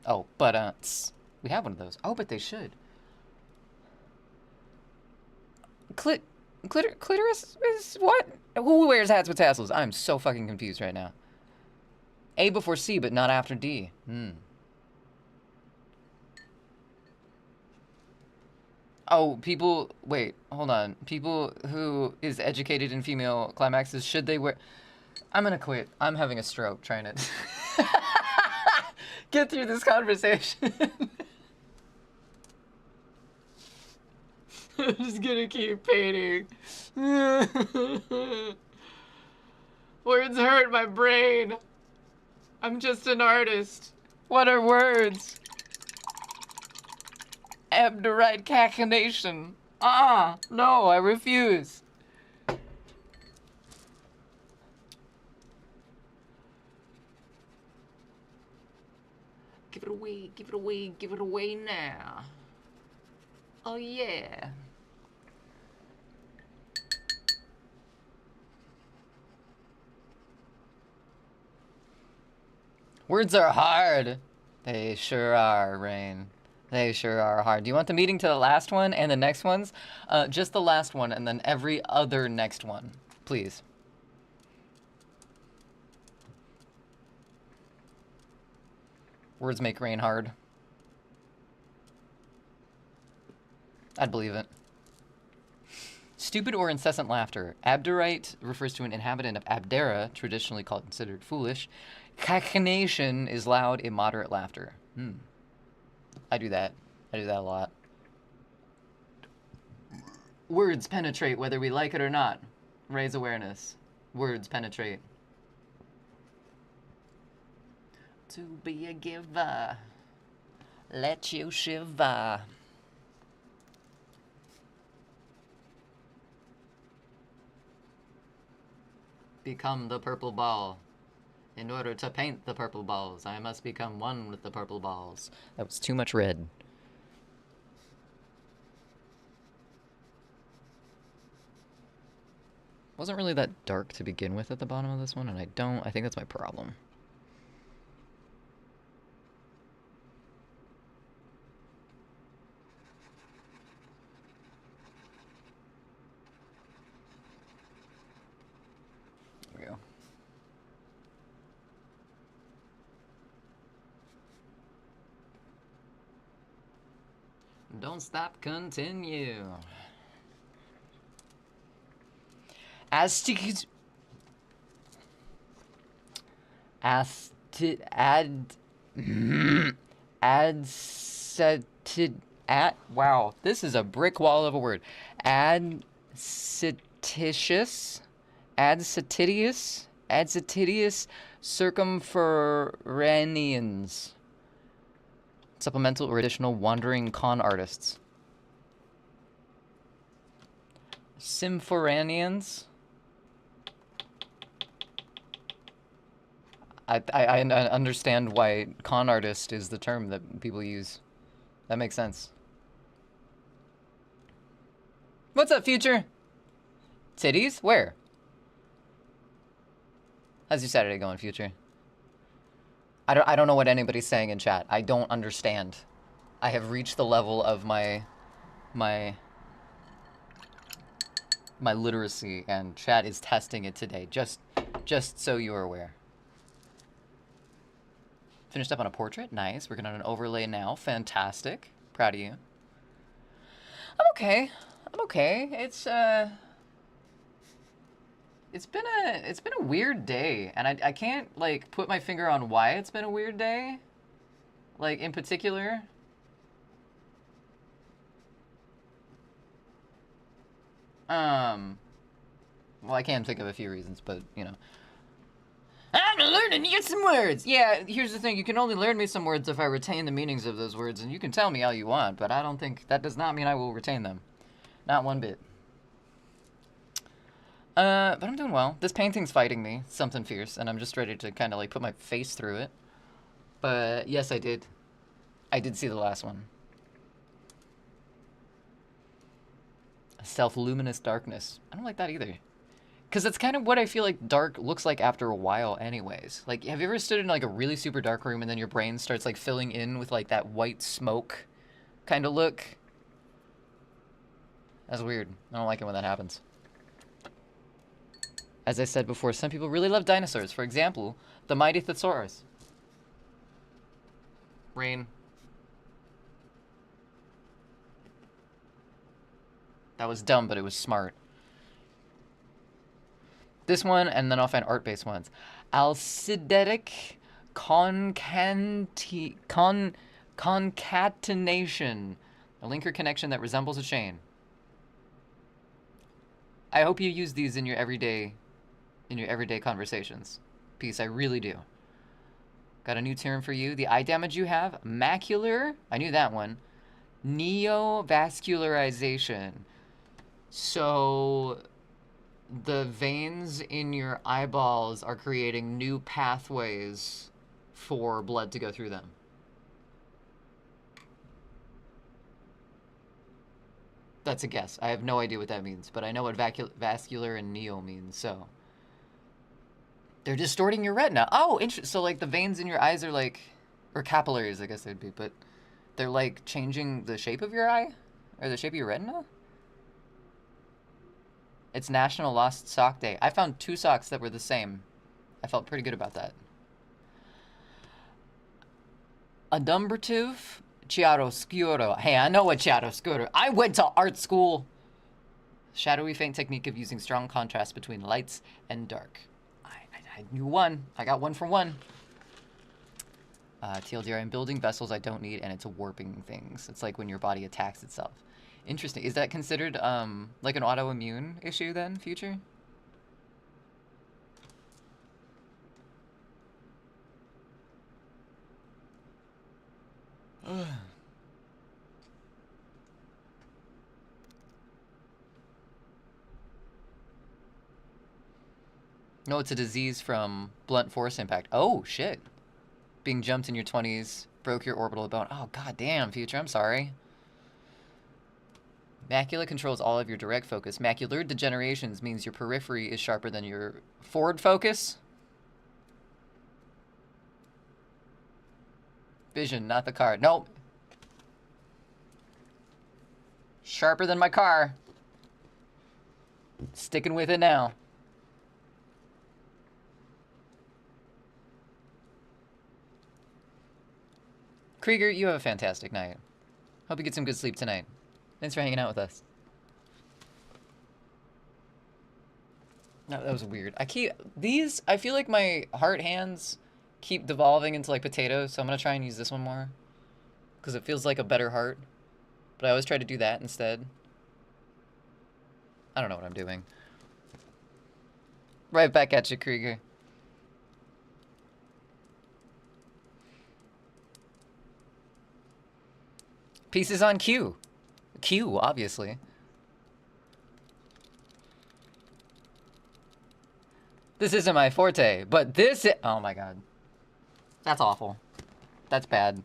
Oh, but we have one of those. Oh, but they should. Clitoris is what? Who wears hats with tassels? I'm so fucking confused right now. A before C, but not after D. Oh, people, wait, hold on. People who is educated in female climaxes, should they wear... I'm gonna quit. I'm having a stroke trying to get through this conversation. I'm just gonna keep painting. Words hurt my brain. I'm just an artist. What are words? Abderite cachinnation. No, I refuse. Give it away, give it away, give it away now. Oh yeah. Words are hard. They sure are, Rain. They sure are hard. Do you want the meeting to the last one and the next ones? Just the last one and then every other next one, please. Words make rain hard. I'd believe it. Stupid or incessant laughter. Abderite refers to an inhabitant of Abdera, traditionally considered foolish. Cachinnation is loud, immoderate laughter. I do that. I do that a lot. Words penetrate whether we like it or not. Raise awareness. Words penetrate. To be a giver. Let you shiver. Become the purple ball. In order to paint the purple balls, I must become one with the purple balls. That was too much red. Wasn't really that dark to begin with at the bottom of this one, and I think that's my problem. There we go. Don't stop, continue. Adsetidis. Wow, this is a brick wall of a word. Adcititious circumferenians. Supplemental or additional wandering con artists. Symphoranians. I understand why con artist is the term that people use. That makes sense. What's up, Future? Titties? Where? How's your Saturday going, Future? I don't know what anybody's saying in chat. I don't understand. I have reached the level of my literacy, and chat is testing it today. Just so you are aware. Finished up on a portrait. Nice. Working on an overlay now. Fantastic. Proud of you. I'm okay. I'm okay. It's been a weird day, and I can't like put my finger on why it's been a weird day. Like in particular. Well, I can think of a few reasons, but you know. I'm learning you some words. Yeah, here's the thing. You can only learn me some words if I retain the meanings of those words, and you can tell me all you want, but I don't think that does not mean I will retain them. Not one bit. But I'm doing well. This painting's fighting me, something fierce, and I'm just ready to kind of like put my face through it. But yes, I did. I did see the last one. Self-luminous darkness. I don't like that either. Because that's kind of what I feel like dark looks like after a while anyways. Like, have you ever stood in like a really super dark room and then your brain starts like filling in with like that white smoke kind of look? That's weird. I don't like it when that happens. As I said before, some people really love dinosaurs. For example, the mighty thesaurus. Rain. That was dumb, but it was smart. This one, and then I'll find art-based ones. Alcidic concatenation. A link or connection that resembles a chain. I hope you use these in your everyday conversations. Peace, I really do. Got a new term for you. The eye damage you have, macular, I knew that one. Neovascularization. So the veins in your eyeballs are creating new pathways for blood to go through them. That's a guess. I have no idea what that means, but I know what vascular and neo means, so. They're distorting your retina. Oh, interesting. So, like, the veins in your eyes are, like, or capillaries, I guess they'd be, but they're, like, changing the shape of your eye? Or the shape of your retina? It's National Lost Sock Day. I found 2 socks that were the same. I felt pretty good about that. Adumbrative chiaroscuro. Hey, I know what chiaroscuro. I went to art school. Shadowy faint technique of using strong contrast between lights and dark. I knew one. I got 1 for 1. TLDR, I'm building vessels I don't need, and it's warping things. It's like when your body attacks itself. Interesting. Is that considered, like an autoimmune issue then, Future? No, it's a disease from blunt force impact. Oh, shit. Being jumped in your 20s, broke your orbital bone. Oh, goddamn, Future, I'm sorry. Macula controls all of your direct focus. Macular degenerations means your periphery is sharper than your forward focus. Vision, not the car. Nope. Sharper than my car. Sticking with it now. Krieger, you have a fantastic night. Hope you get some good sleep tonight. Thanks for hanging out with us. No, that was weird. I feel like my heart hands keep devolving into like potatoes, so I'm gonna try and use this one more. Because it feels like a better heart. But I always try to do that instead. I don't know what I'm doing. Right back at you, Krieger. Pieces on Q. Q, obviously. This isn't my forte, but oh my god. That's awful. That's bad.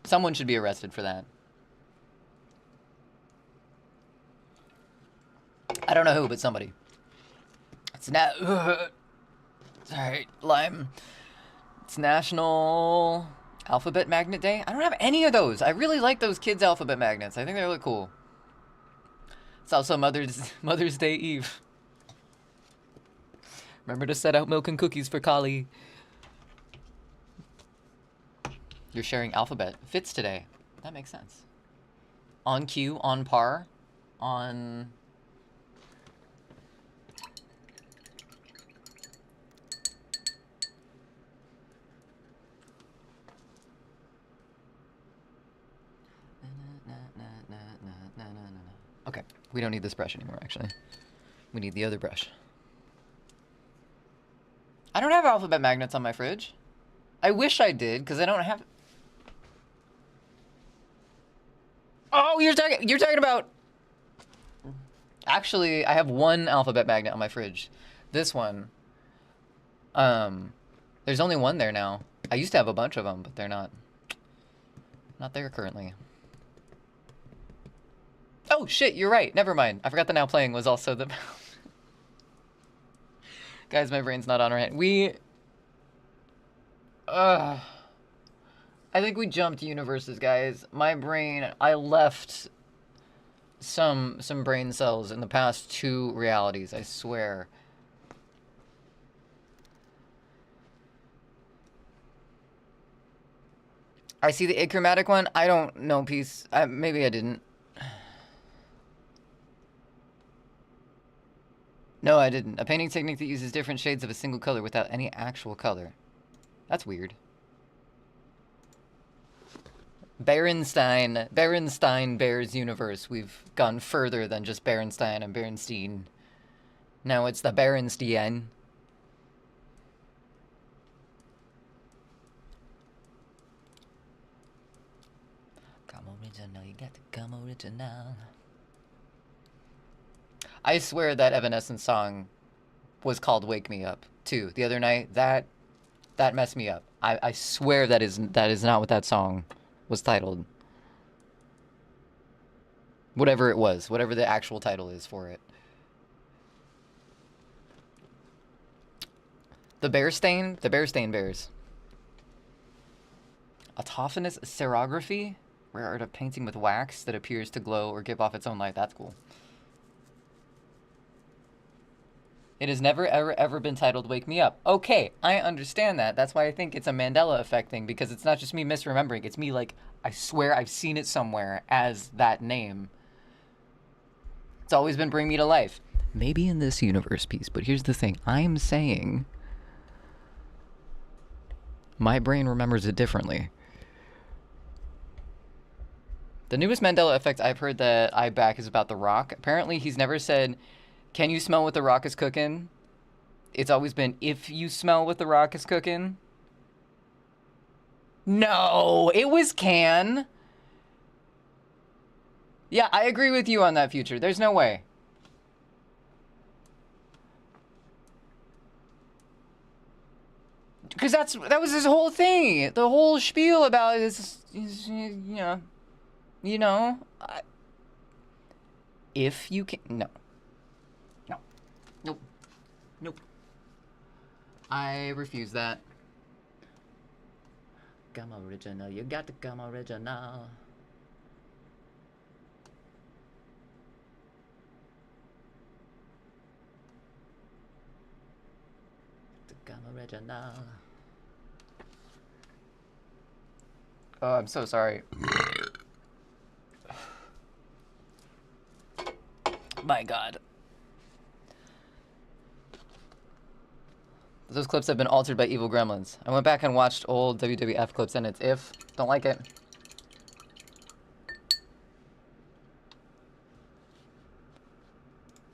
Someone should be arrested for that. I don't know who, but somebody. It's sorry, lime. It's National Alphabet Magnet Day. I don't have any of those. I really like those kids' alphabet magnets. I think they look cool. It's also Mother's Day Eve. Remember to set out milk and cookies for Kali. You're sharing alphabet. Fits today. That makes sense. On cue, on par, on... Okay, we don't need this brush anymore, actually. We need the other brush. I don't have alphabet magnets on my fridge. I wish I did, because I don't have... Oh, you're talking about... Actually, I have one alphabet magnet on my fridge. This one. There's only one there now. I used to have a bunch of them, but they're not there currently. Oh, shit, you're right. Never mind. I forgot the now playing was also the... Guys, my brain's not on right. I think we jumped universes, guys. My brain... I left some brain cells in the past 2 realities, I swear. I see the achromatic one. I don't know, piece. Maybe I didn't. No, I didn't. A painting technique that uses different shades of a single color without any actual color. That's weird. Berenstain Bears universe. We've gone further than just Berenstain and Berenstein. Now it's the Berenstein. Come original, you got to come original. I swear that Evanescence song was called Wake Me Up, too. The other night, that messed me up. I swear that is not what that song was titled. Whatever it was, whatever the actual title is for it. The Bearstain Bears. Autophonous serography? Rare art of painting with wax that appears to glow or give off its own light. That's cool. It has never, ever been titled Wake Me Up. Okay, I understand that. That's why I think it's a Mandela effect thing, because it's not just me misremembering. It's me, like, I swear I've seen it somewhere as that name. It's always been Bring Me to Life. Maybe in this universe piece, but here's the thing. I'm saying my brain remembers it differently. The newest Mandela effect I've heard that I back is about The Rock. Apparently, he's never said... Can you smell what The Rock is cooking? It's always been, if you smell what The Rock is cooking. No, it was can. Yeah, I agree with you on that, Future. There's no way. Because that was his whole thing. The whole spiel about his if you can... No. Nope. I refuse that. Come original, you got to come original. To come original. Oh, I'm so sorry. My God. Those clips have been altered by evil gremlins. I went back and watched old WWF clips and it's if. Don't like it.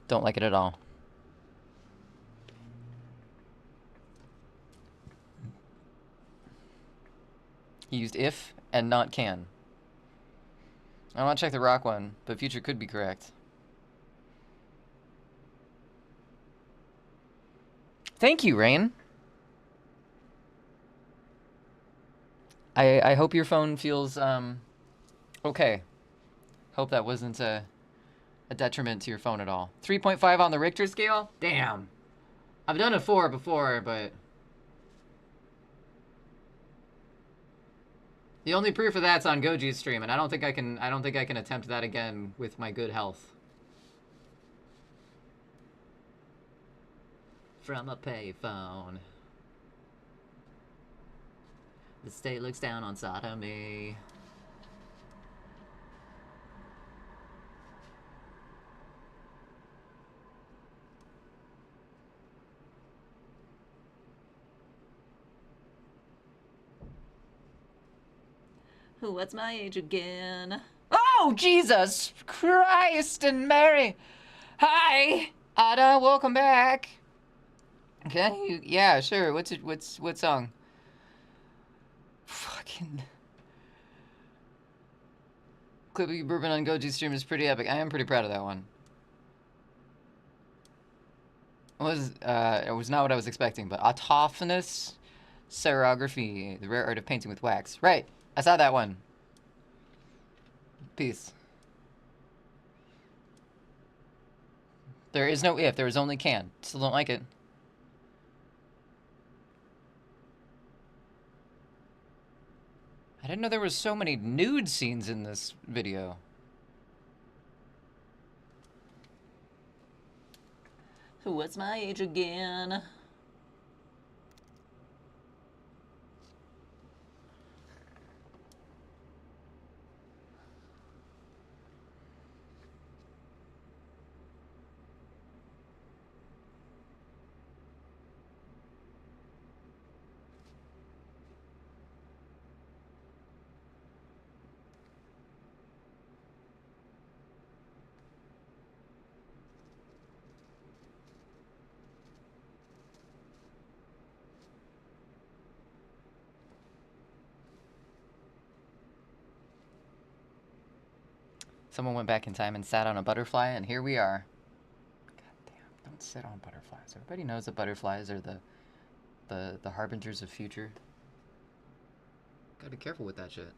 Don't like it at all. He used if and not can. I want to check the Rock one, but Future could be correct. Thank you, Rain. I hope your phone feels okay. Hope that wasn't a detriment to your phone at all. 3.5 on the Richter scale? Damn. I've done a 4 before, but the only proof of that's on Goji's stream, and I don't think I can attempt that again with my good health. From a payphone. The state looks down on sodomy. What's my age again? Oh, Jesus Christ and Mary! Hi, Ada, welcome back. Okay, yeah, sure. What song? Fucking clip of you bourbon on Goji's stream is pretty epic. I am pretty proud of that one. It was not what I was expecting, but autophonous serography, the rare art of painting with wax. Right, I saw that one. Peace. There is no if, there is only can. Still don't like it. I didn't know there was so many nude scenes in this video. What's my age again? Someone went back in time and sat on a butterfly, and here we are. God damn, don't sit on butterflies. Everybody knows that butterflies are the harbingers of future. Gotta be careful with that shit.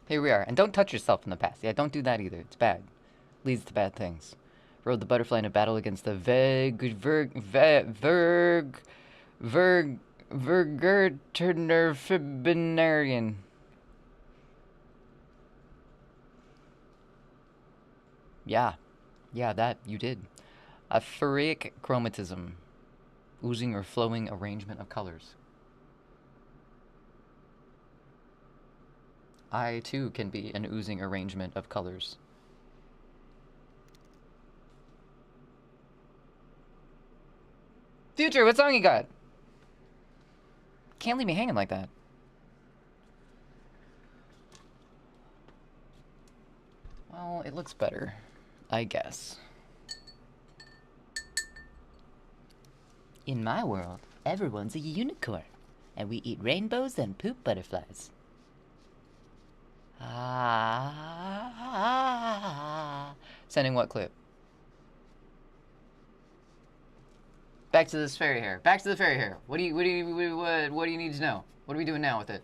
Here we are. And don't touch yourself in the past. Yeah, don't do that either. It's bad. Leads to bad things. Rode the butterfly in a battle against the Vergerternerfibinarian. Yeah. Yeah, that you did. A phoric chromatism. Oozing or flowing arrangement of colors. I, too, can be an oozing arrangement of colors. Future, what song you got? Can't leave me hanging like that. Well, it looks better, I guess. In my world, everyone's a unicorn, and we eat rainbows and poop butterflies. Sending what clip? Back to this fairy hair. Back to the fairy hair. What do you need to know? What are we doing now with it?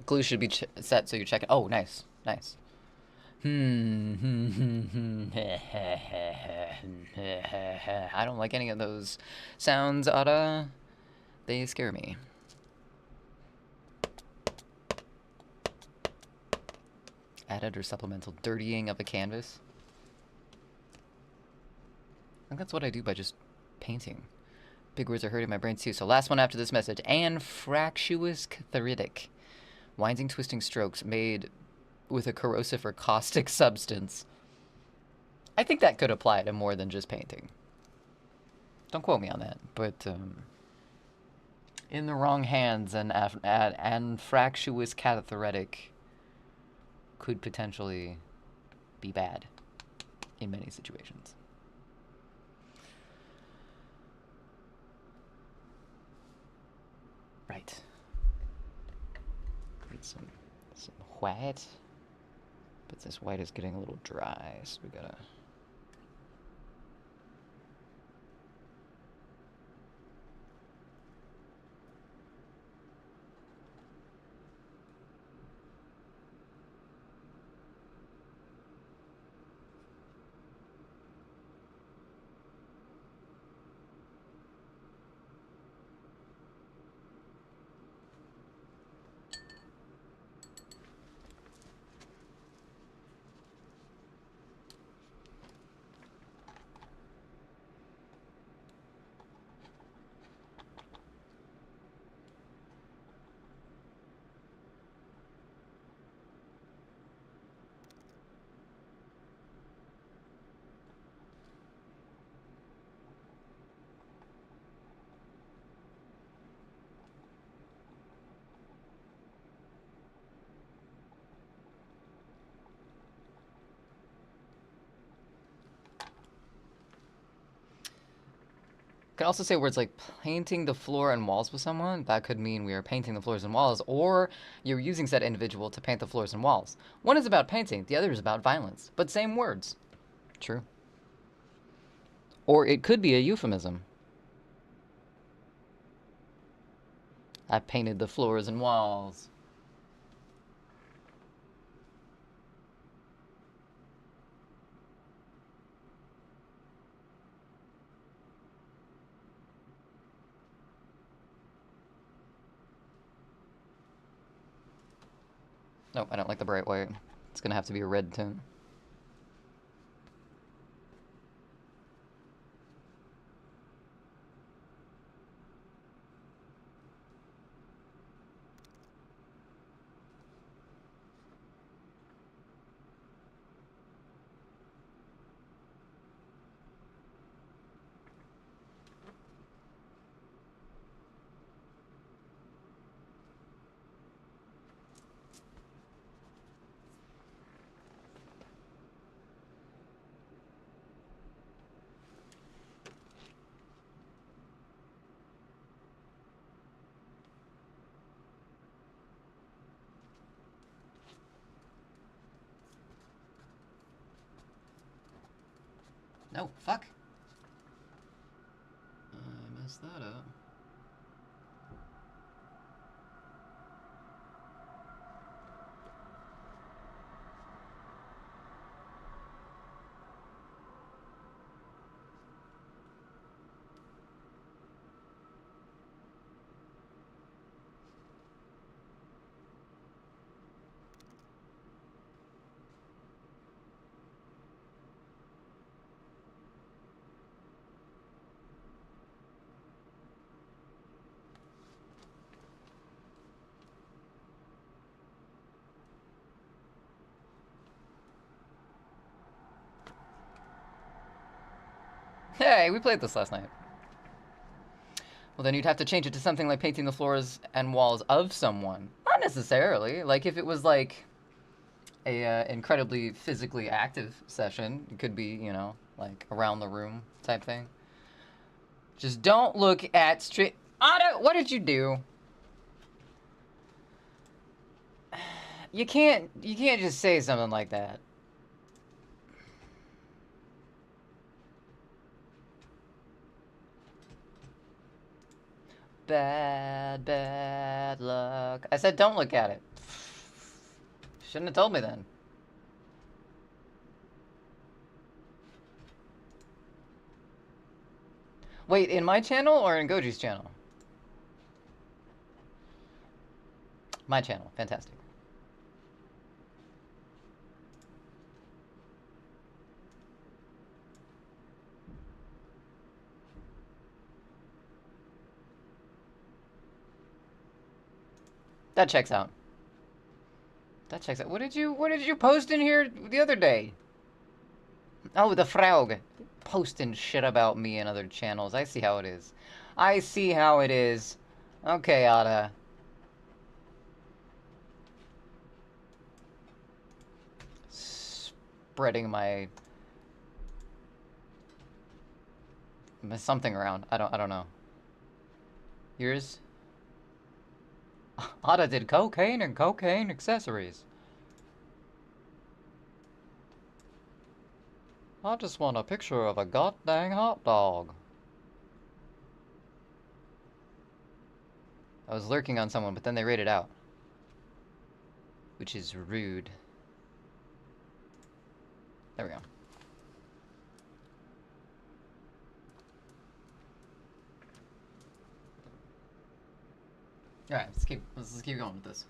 Glue should be set so you check it. Oh, nice. Nice. I don't like any of those sounds, Ada. They scare me. Added or supplemental dirtying of a canvas. I think that's what I do by just painting. Big words are hurting my brain too. So last one after this message. Anfractuous cathartic. Winding, twisting strokes made with a corrosive or caustic substance. I think that could apply to more than just painting. Don't quote me on that, but in the wrong hands, an anfractuous cathartic could potentially be bad in many situations. Right. Need some white. But this white is getting a little dry, so we gotta... Could also say words like painting the floor and walls with someone. That could mean we are painting the floors and walls, or you're using said individual to paint the floors and walls. One is about painting, the other is about violence, but same words. True. Or it could be a euphemism. I painted the floors and walls. Nope, I don't like the bright white. It's gonna have to be a red tint. No, fuck. I messed that up. Hey, we played this last night. Well, then you'd have to change it to something like painting the floors and walls of someone. Not necessarily. Like, if it was, like, a incredibly physically active session, it could be, you know, like, around the room type thing. Just don't look at straight... Otto, what did you do? You can't just say something like that. Bad luck. I said don't look at it. Shouldn't have told me then. Wait, in my channel or in Goji's channel? My channel. Fantastic. That checks out. That checks out. What did you post in here the other day? Oh, the Fraug. Posting shit about me and other channels. I see how it is. I see how it is. Okay, Ada. Spreading my something around. I don't know. Yours? Ada did cocaine and cocaine accessories. I just want a picture of a goddamn hot dog. I was lurking on someone, but then they raided out. Which is rude. There we go. Alright, let's keep going with this.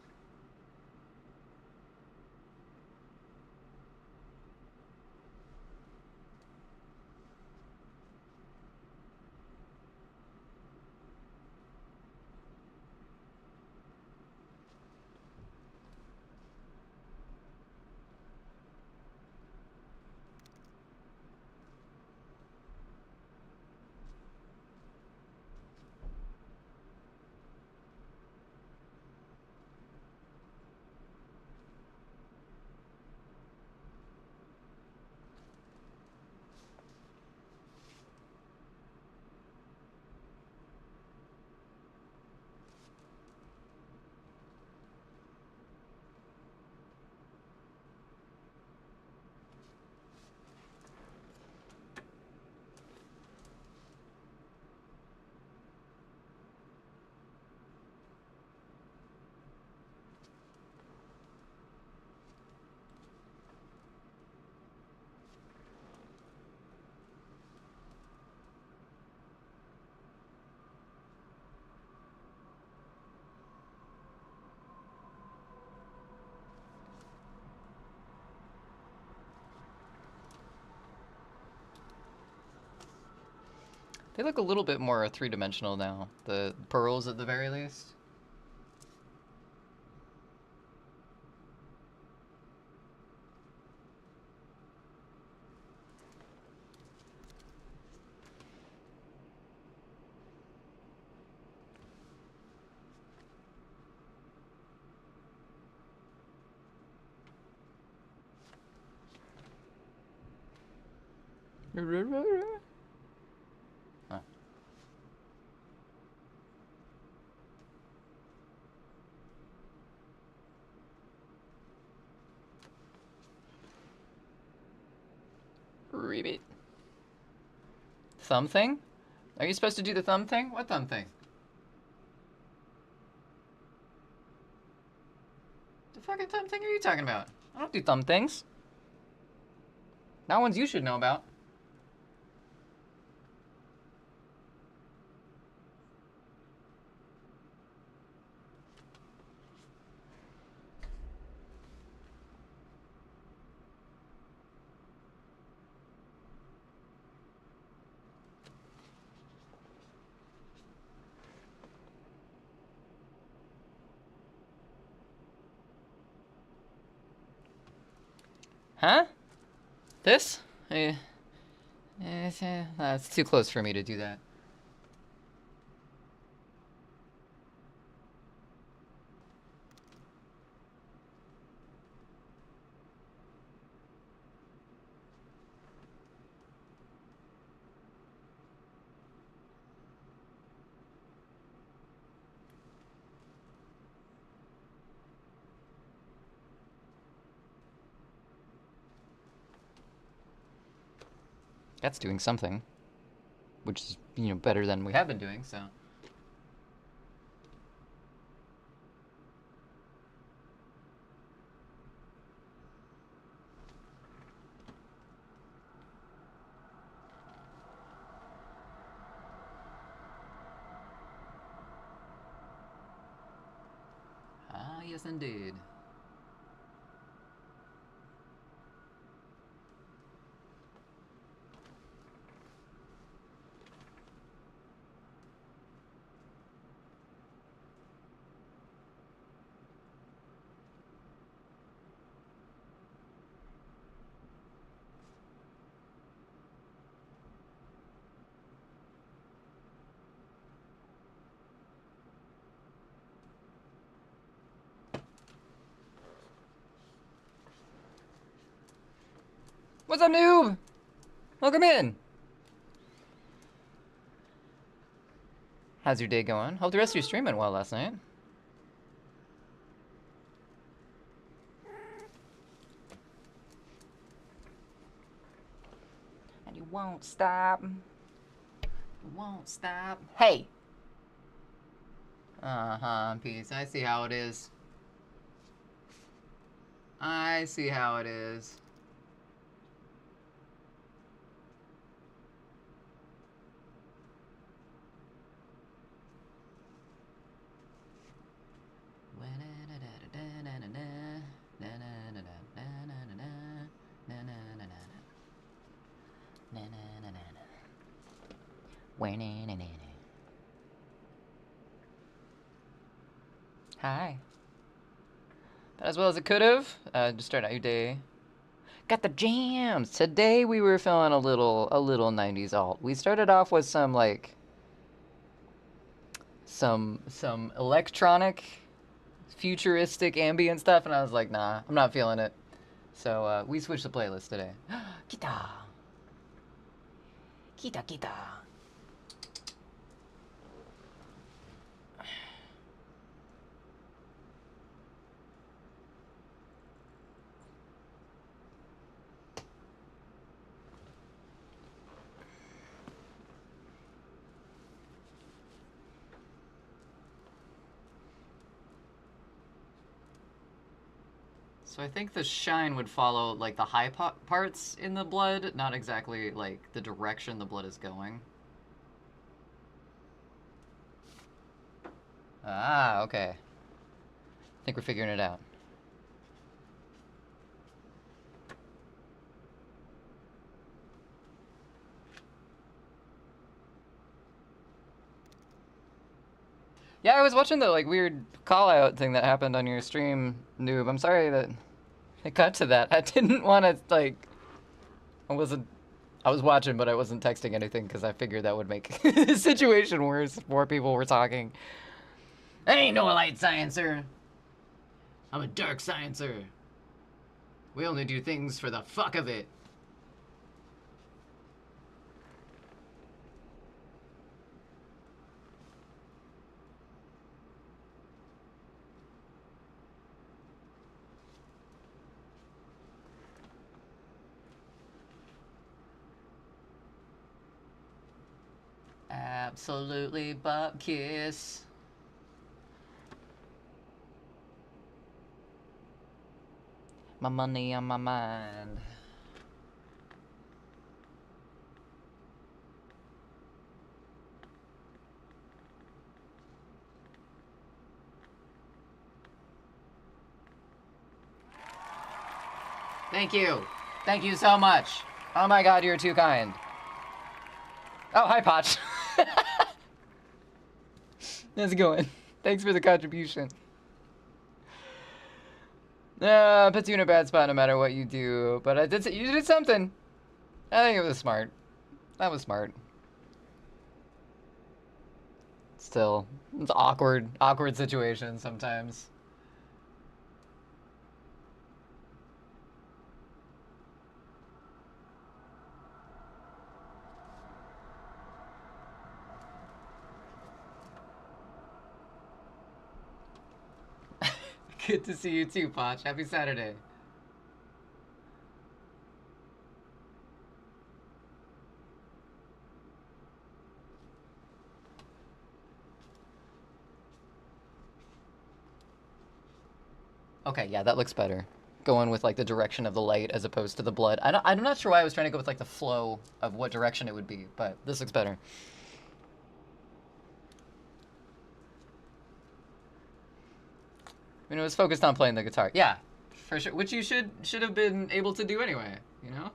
They look a little bit more three-dimensional now. The pearls at the very least. Huh. Ribbit. Thumb thing? Are you supposed to do the thumb thing? What thumb thing? The fucking thumb thing are you talking about? I don't do thumb things. Not ones you should know about. Huh? This? It's too close for me to do that. That's doing something, which is, better than we have been doing, so. Yes, indeed. What's up, noob? Welcome in. How's your day going? Hope the rest of your stream went well last night. And you won't stop. You won't stop. Hey! Uh-huh, peace. I see how it is. I see how it is. Hi. But as well as it could have. Just start out your day. Got the jams. Today we were feeling a little 90s alt. We started off with some like some electronic futuristic ambient stuff, and I was like, nah, I'm not feeling it. So we switched the playlist today. Kita. Kita kita. So I think the shine would follow like the high parts in the blood, not exactly like the direction the blood is going. Ah, okay. I think we're figuring it out. Yeah, I was watching the like weird call out thing that happened on your stream, noob. I'm sorry that it got to that. I didn't want to like. I was watching, but I wasn't texting anything because I figured that would make the situation worse. More people were talking. I ain't no light sciencer. I'm a dark sciencer. We only do things for the fuck of it. Absolutely butt kiss. My money on my mind. Thank you. Thank you so much. Oh my god, you're too kind. Oh, hi, Potch. How's it going? Thanks for the contribution. Puts you in a bad spot no matter what you do. But you did something. I think it was smart. That was smart. Still, it's awkward situation sometimes. Good to see you too, Potch. Happy Saturday. Okay, yeah, that looks better. Going with like the direction of the light as opposed to the blood. I'm not sure why I was trying to go with like the flow of what direction it would be, but this looks better. mean, it was focused on playing the guitar. Yeah, for sure. Which you should have been able to do anyway, you know?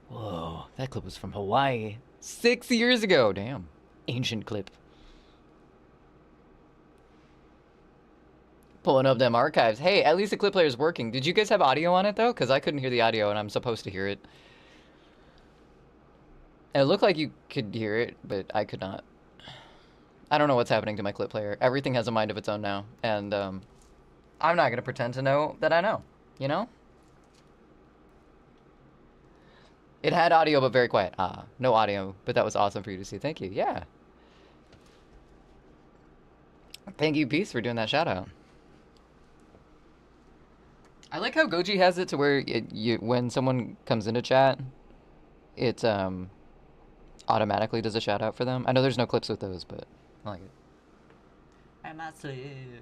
Whoa, that clip was from Hawaii. 6 years ago, damn. Ancient clip. Pulling up them archives. Hey, at least the clip player is working. Did you guys have audio on it, though? Because I couldn't hear the audio, and I'm supposed to hear it. And it looked like you could hear it, but I could not. I don't know what's happening to my clip player. Everything has a mind of its own now, and I'm not going to pretend to know that I know, you know? It had audio, but very quiet. No audio, but that was awesome for you to see. Thank you. Yeah. Thank you, Peace, for doing that shout out. I like how Goji has it to where when someone comes into chat, it automatically does a shout out for them. I know there's no clips with those, but I like it. I'm a slave.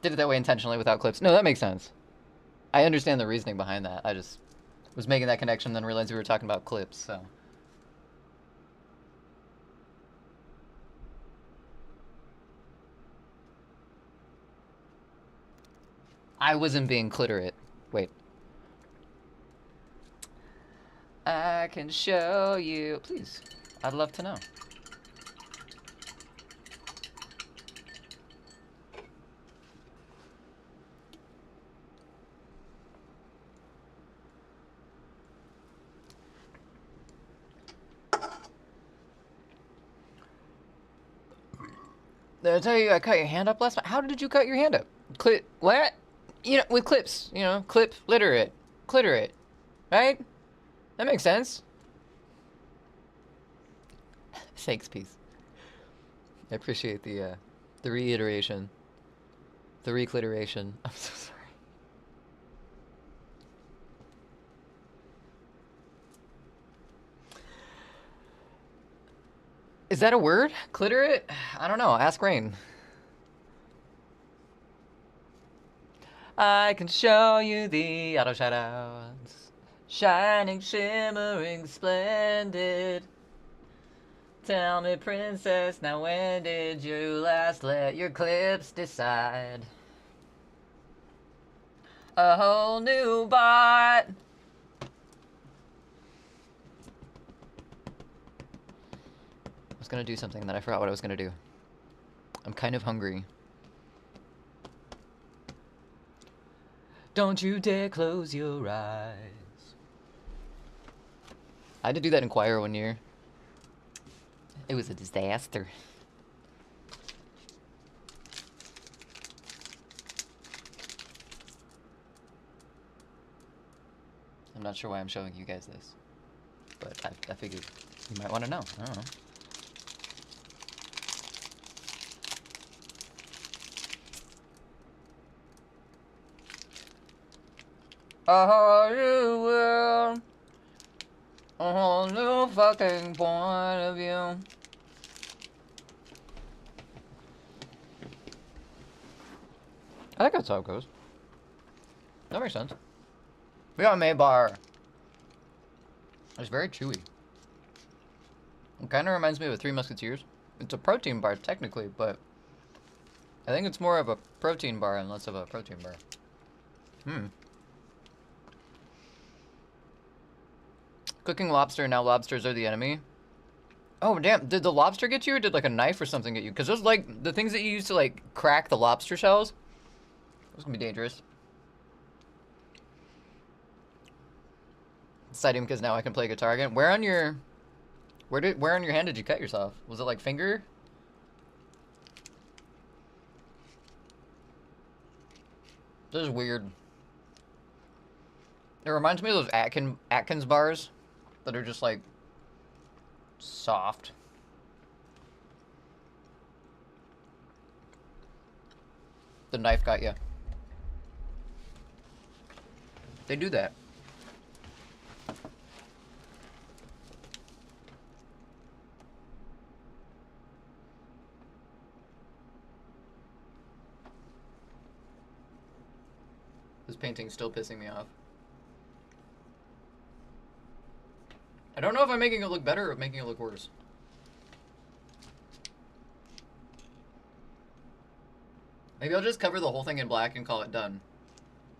Did it that way intentionally without clips. No, that makes sense. I understand the reasoning behind that. I just was making that connection, then realized we were talking about clips, so. I wasn't being clitorate. Wait. I can show you. Please. I'd love to know. Did I tell you I cut your hand up last night? How did you cut your hand up? What? You know, with clips. You know, clip, clitorate. Clitorate. Right? That makes sense. Thanks, Peace. I appreciate the reiteration. The reclitoration. I'm so sorry. Is that a word? Clitorate? I don't know. Ask Rain. I can show you the auto shoutouts. Shining, shimmering, splendid. Tell me, princess, now when did you last let your clips decide? A whole new bot. I was gonna do something that I forgot what I was gonna do. I'm kind of hungry. Don't you dare close your eyes. I had to do that in choir one year. It was a disaster. I'm not sure why I'm showing you guys this, but I figured you might want to know. I don't know. A whole new world, a whole new fucking point of view. I think that's how it goes. That makes sense. We got a May bar. It's very chewy. It kind of reminds me of a Three Musketeers. It's a protein bar, technically, but I think it's more of a protein bar and less of a protein bar. Cooking lobster, now lobsters are the enemy. Oh, damn. Did the lobster get you, or did, like, a knife or something get you? Because those, like, the things that you use to, like, crack the lobster shells, those can be dangerous. Exciting because now I can play guitar again. Where on your hand did you cut yourself? Was it like finger? This is weird. It reminds me of those Atkins bars that are just like soft. The knife got you. They do that. This painting's still pissing me off. I don't know if I'm making it look better or making it look worse. Maybe I'll just cover the whole thing in black and call it done.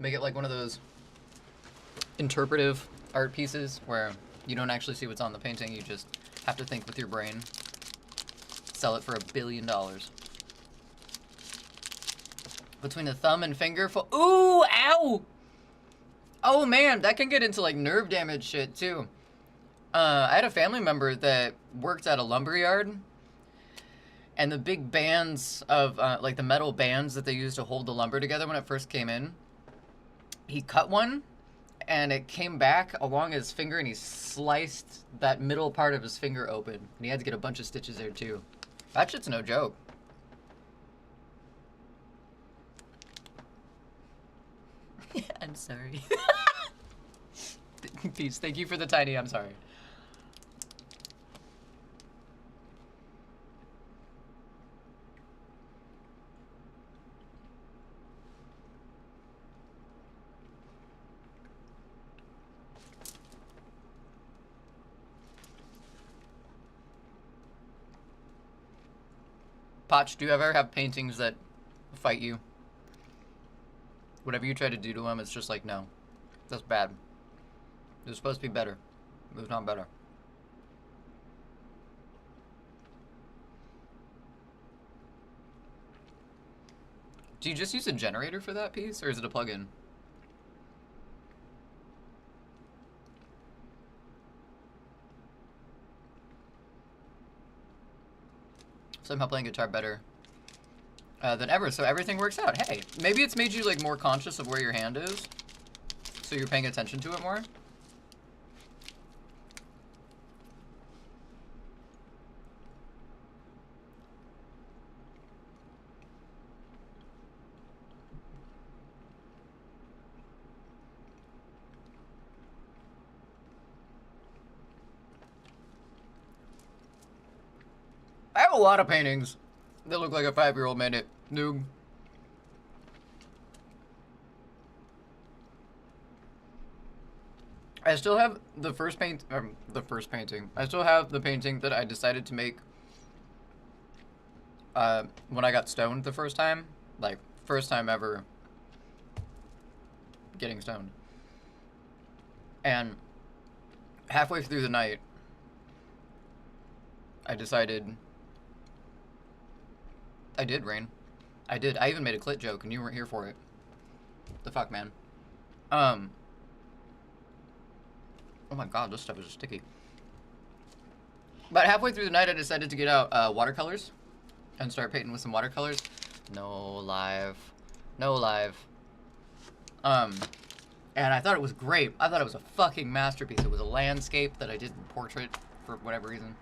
Make it like one of those interpretive art pieces where you don't actually see what's on the painting, you just have to think with your brain. Sell it for $1 billion. Between the thumb and finger ooh, ow! Oh man, that can get into like nerve damage shit too. I had a family member that worked at a lumberyard, and the big bands of like the metal bands that they used to hold the lumber together when it first came in, he cut one and it came back along his finger and he sliced that middle part of his finger open, and he had to get a bunch of stitches there too. That shit's no joke. I'm sorry. Peace, thank you for the tiny I'm sorry. Potch, do you ever have paintings that fight you? Whatever you try to do to them, it's just like, no. That's bad. It was supposed to be better. It was not better. Do you just use a generator for that piece, or is it a plug-in? Somehow playing guitar better than ever, so everything works out. Hey, maybe it's made you like more conscious of where your hand is, so you're paying attention to it more. I have a lot of paintings that look like a 5-year-old made it. Noob. I still have the first painting. I still have the painting that I decided to make when I got stoned the first time. Like, first time ever getting stoned. And halfway through the night, I decided... I did, Rain. I did. I even made a clit joke, and you weren't here for it. The fuck, man. Oh my god, this stuff is sticky. But halfway through the night, I decided to get out watercolors and start painting with some watercolors. No live. No live. And I thought it was great. I thought it was a fucking masterpiece. It was a landscape that I did in portrait for whatever reason.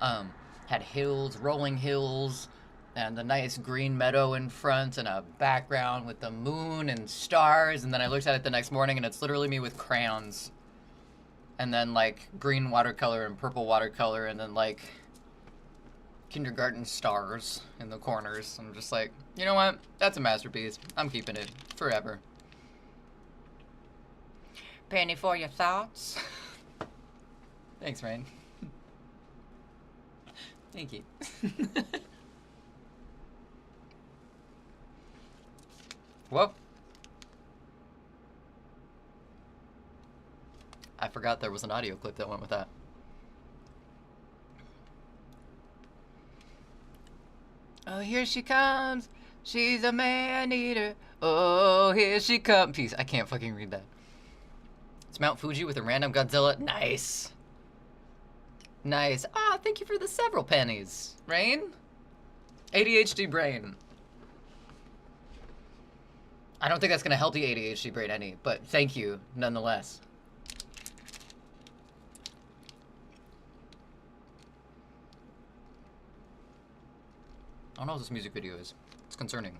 Had hills, rolling hills, and the nice green meadow in front, and a background with the moon and stars. And then I looked at it the next morning, and it's literally me with crayons. And then, like, green watercolor and purple watercolor, and then, like, kindergarten stars in the corners. I'm just like, you know what? That's a masterpiece. I'm keeping it forever. Penny for your thoughts. Thanks, Rain. Thank you. Whoa. I forgot there was an audio clip that went with that. Oh, here she comes. She's a man-eater. Oh, here she comes. Peace. I can't fucking read that. It's Mount Fuji with a random Godzilla. Nice. Nice. Ah, thank you for the several pennies. Rain? ADHD brain. I don't think that's gonna help the ADHD brain any, but thank you nonetheless. I don't know what this music video is. It's concerning.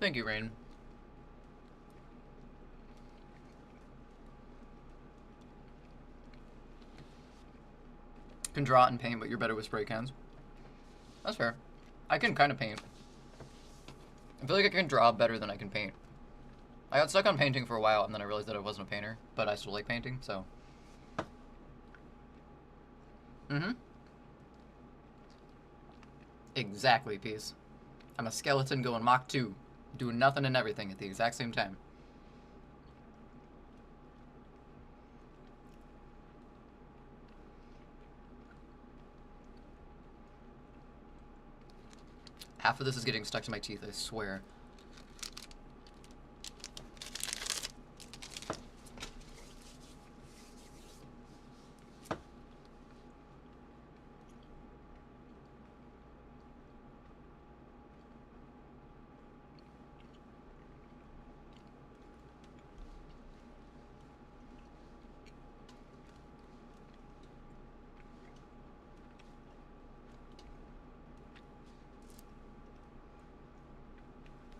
Thank you, Rain. Can draw it and paint, but you're better with spray cans. That's fair. I can kind of paint. I feel like I can draw better than I can paint. I got stuck on painting for a while, and then I realized that I wasn't a painter, but I still like painting, so. Mm-hmm. Exactly, Peace. I'm a skeleton going Mach 2, doing nothing and everything at the exact same time. Half of this is getting stuck to my teeth, I swear.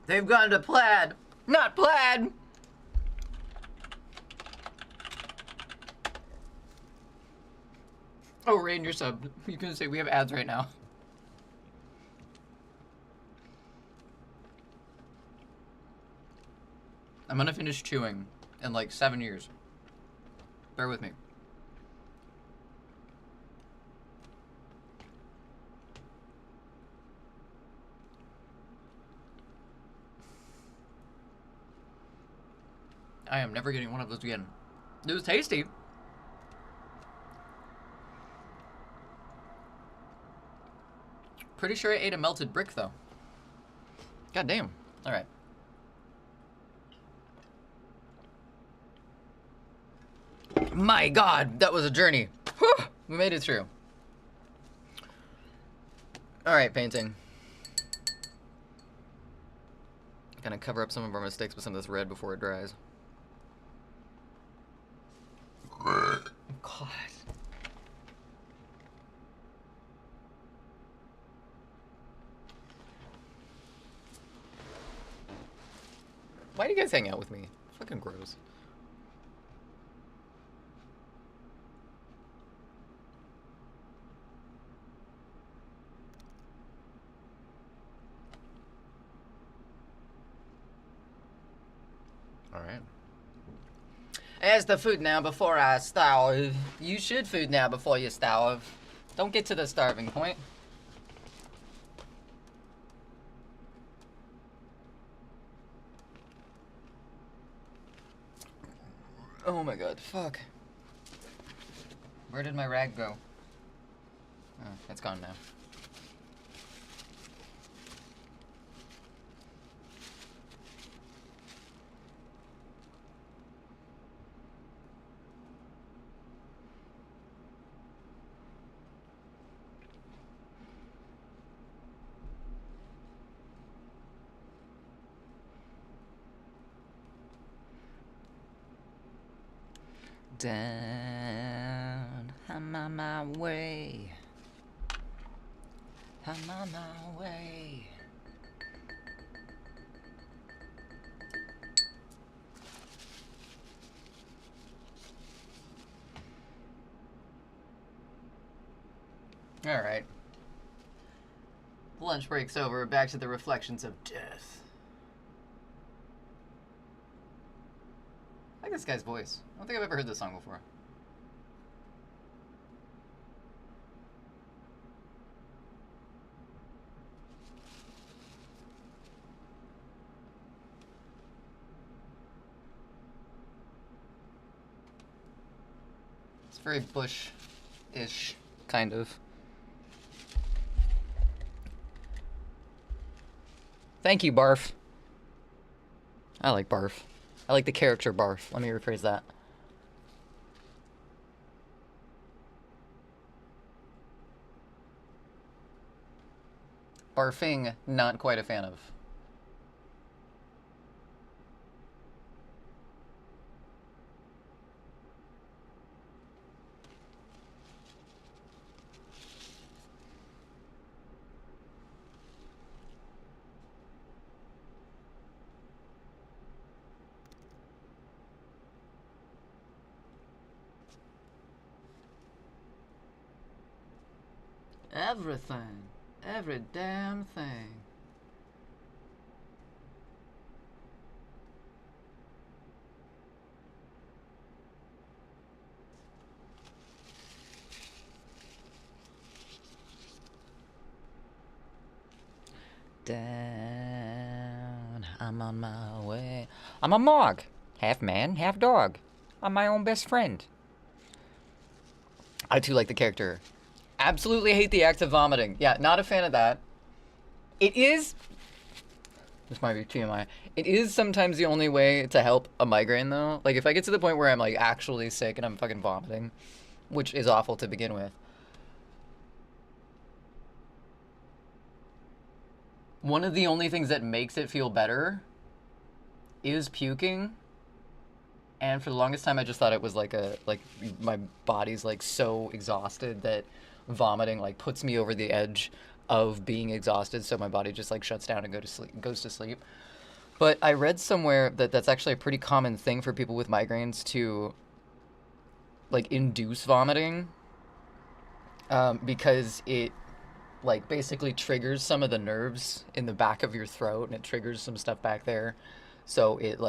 They've gone to plaid, not plaid. Oh, Rain, you're sub. You can say we have ads right now. I'm gonna finish chewing in like 7 years. Bear with me. I am never getting one of those again. It was tasty. Pretty sure I ate a melted brick, though. God damn. All right. My God, that was a journey. Whew, we made it through. All right, painting. Gonna cover up some of our mistakes with some of this red before it dries. God. Why do you guys hang out with me? Fucking gross. Alright. As the food now before I starve. You should food now before you starve. Don't get to the starving point. Oh my God, fuck. Where did my rag go? Oh, it's gone now. Down, I'm on my way. I'm on my way. All right. Lunch break's over. Back to the reflections of death. I like this guy's voice. I don't think I've ever heard this song before. It's very Bush-ish, kind of. Thank you, Barf. I like barf. I like the character barf. Let me rephrase that. Barfing, not quite a fan of. Everything. Every damn thing. Down, I'm on my way. I'm a Mog. Half man, half dog. I'm my own best friend. I too like the character. Absolutely hate the act of vomiting. Yeah, not a fan of that. It is... This might be TMI. It is sometimes the only way to help a migraine, though. Like, if I get to the point where I'm, like, actually sick and I'm fucking vomiting, which is awful to begin with. One of the only things that makes it feel better is puking. And for the longest time, I just thought it was like my body's like so exhausted that vomiting like puts me over the edge of being exhausted. So my body just like shuts down and goes to sleep. But I read somewhere that that's actually a pretty common thing for people with migraines to like induce vomiting, because it like basically triggers some of the nerves in the back of your throat, and it triggers some stuff back there. So it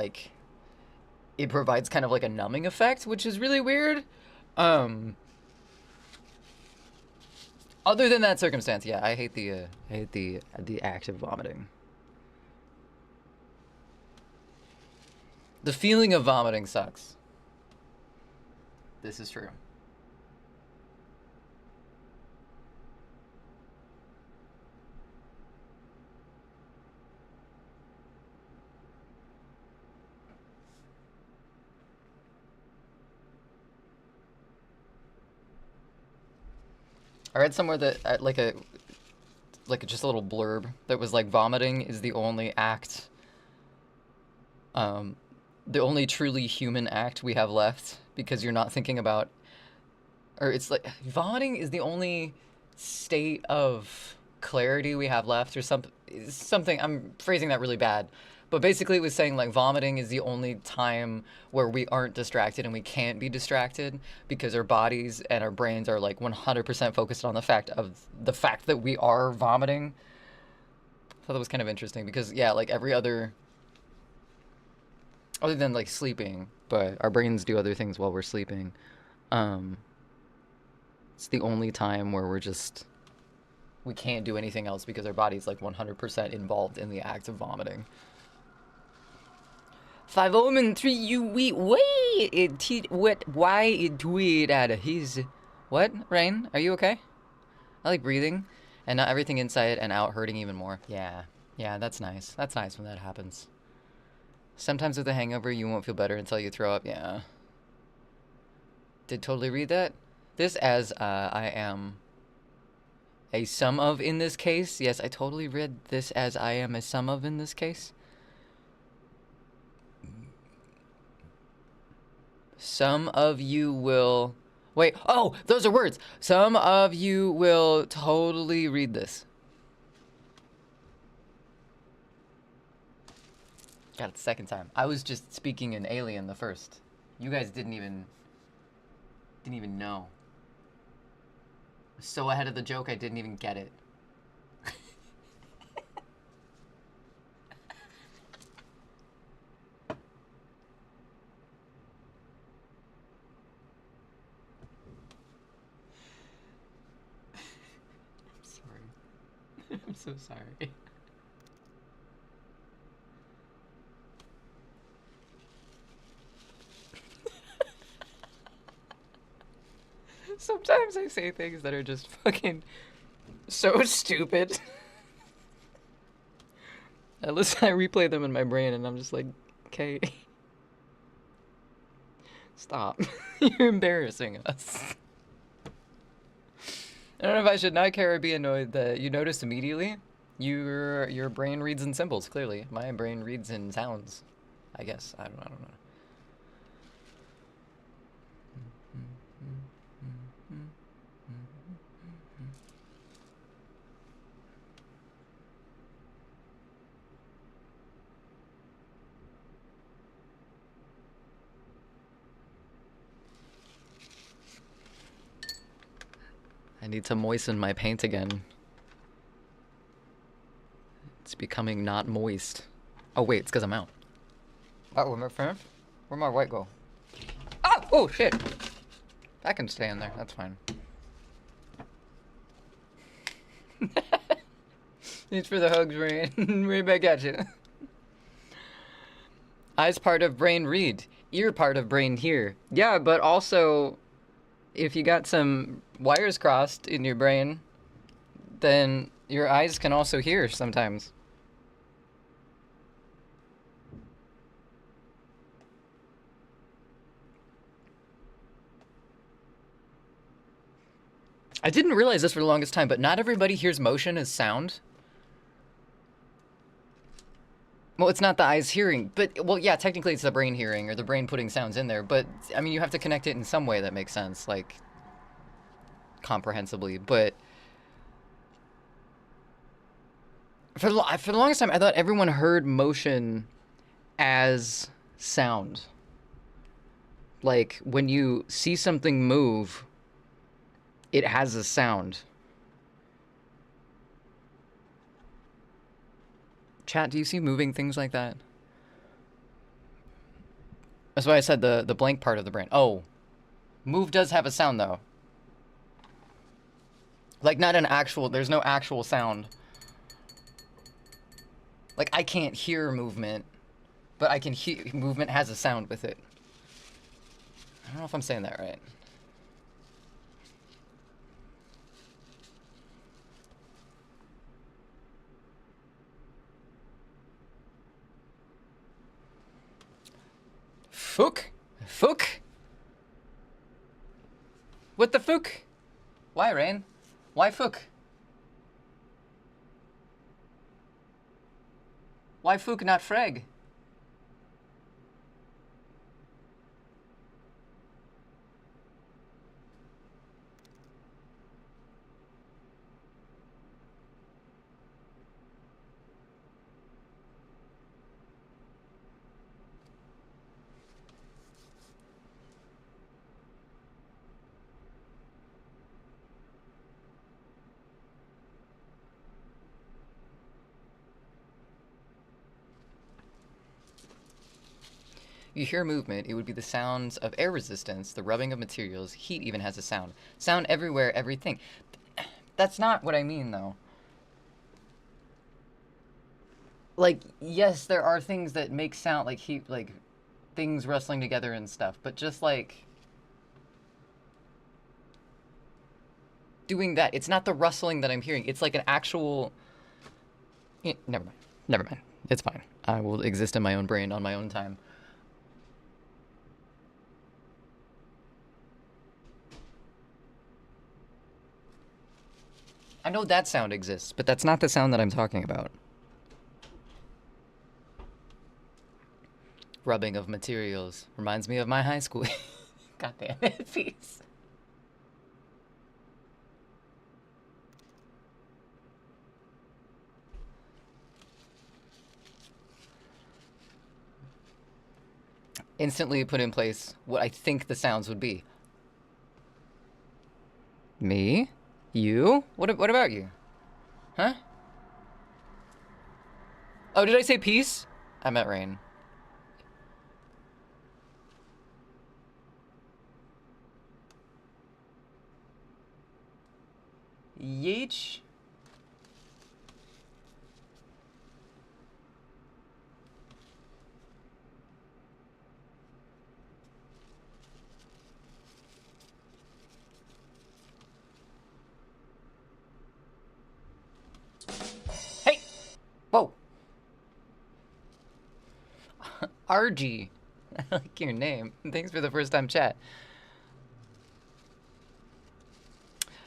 provides kind of like a numbing effect, which is really weird. Other than that circumstance, yeah, I hate the act of vomiting. The feeling of vomiting sucks. This is true. I read somewhere that like just a little blurb that was like vomiting is the only act, the only truly human act we have left, because you're not thinking about, or it's like vomiting is the only state of clarity we have left, or something. I'm phrasing that really bad. But basically, it was saying like vomiting is the only time where we aren't distracted, and we can't be distracted because our bodies and our brains are like 100% focused on the fact that we are vomiting. I thought that was kind of interesting because yeah, like every other than like sleeping, but our brains do other things while we're sleeping. It's the only time where we can't do anything else because our body's like 100% involved in the act of vomiting. 5 omen 3 you wait why it tweet at his what? Rain, are you okay? I like breathing and not everything inside and out hurting even more. Yeah, that's nice. That's nice when that happens. Sometimes with a hangover you won't feel better until you throw up. Yeah, did totally read that. This as I am a sum of in this case. Yes, I totally read this as I am a sum of in this case. Some of you will... Wait, oh, those are words. Some of you will totally read this. Got it the second time. I was just speaking in Alien the first. You guys didn't even know. So ahead of the joke, I didn't even get it. I'm so sorry. Sometimes I say things that are just fucking so stupid. I replay them in my brain and I'm just like, Okay. Stop. You're embarrassing us. I don't know if I should not care or be annoyed that you noticed immediately. Your brain reads in symbols, clearly. My brain reads in sounds. I guess. I don't know. I need to moisten my paint again. It's becoming not moist. Oh wait, it's because I'm out. Oh, where'd my white go? Oh! Oh shit! That can stay in there, that's fine. Thanks for the hugs, Rain. Right back at you. Eyes part of brain read. Ear part of brain hear. Yeah, but also, if you got some wires crossed in your brain, then your eyes can also hear sometimes. I didn't realize this for the longest time, but not everybody hears motion as sound. Well, it's not the eyes hearing, but, well, yeah, technically it's the brain hearing, or the brain putting sounds in there, but, I mean, you have to connect it in some way that makes sense, like, comprehensibly, but for the longest time, I thought everyone heard motion as sound. Like, when you see something move, it has a sound. Chat, do you see moving things like that? That's why I said the blank part of the brain. Oh, move does have a sound, though. Like, not an actual, there's no actual sound. Like, I can't hear movement, but I can hear, movement has a sound with it. I don't know if I'm saying that right. Fook? Fook? What the fook? Why, Rain? Why fook? Why fook, not freg? You hear movement, it would be the sounds of air resistance, the rubbing of materials, heat even has a sound. Sound everywhere, everything. That's not what I mean, though. Like, yes, there are things that make sound, like heat, like things rustling together and stuff, but just like doing that, it's not the rustling that I'm hearing. It's like an actual... never mind. Never mind. It's fine. I will exist in my own brain on my own time. I know that sound exists, but that's not the sound that I'm talking about. Rubbing of materials. Reminds me of my high school. God damn it, peace. Instantly put in place what I think the sounds would be. Me? You? What about you? Huh? Oh, did I say peace? I meant rain. Yeech. Hey! Whoa! RG. I like your name. Thanks for the first time chat.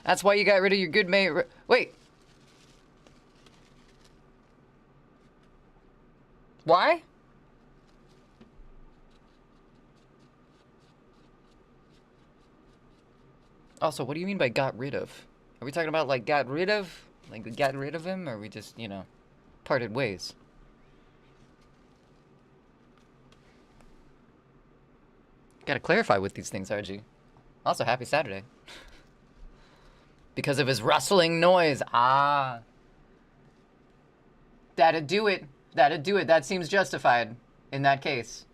That's why you got rid of your good mate. Wait. Why? Also, what do you mean by got rid of? Are we talking about, like, got rid of? Like, we got rid of him? Or we just, you know, parted ways? Gotta clarify with these things, RG. Also, happy Saturday. Because of his rustling noise. Ah. That'd do it. That'd do it. That seems justified in that case.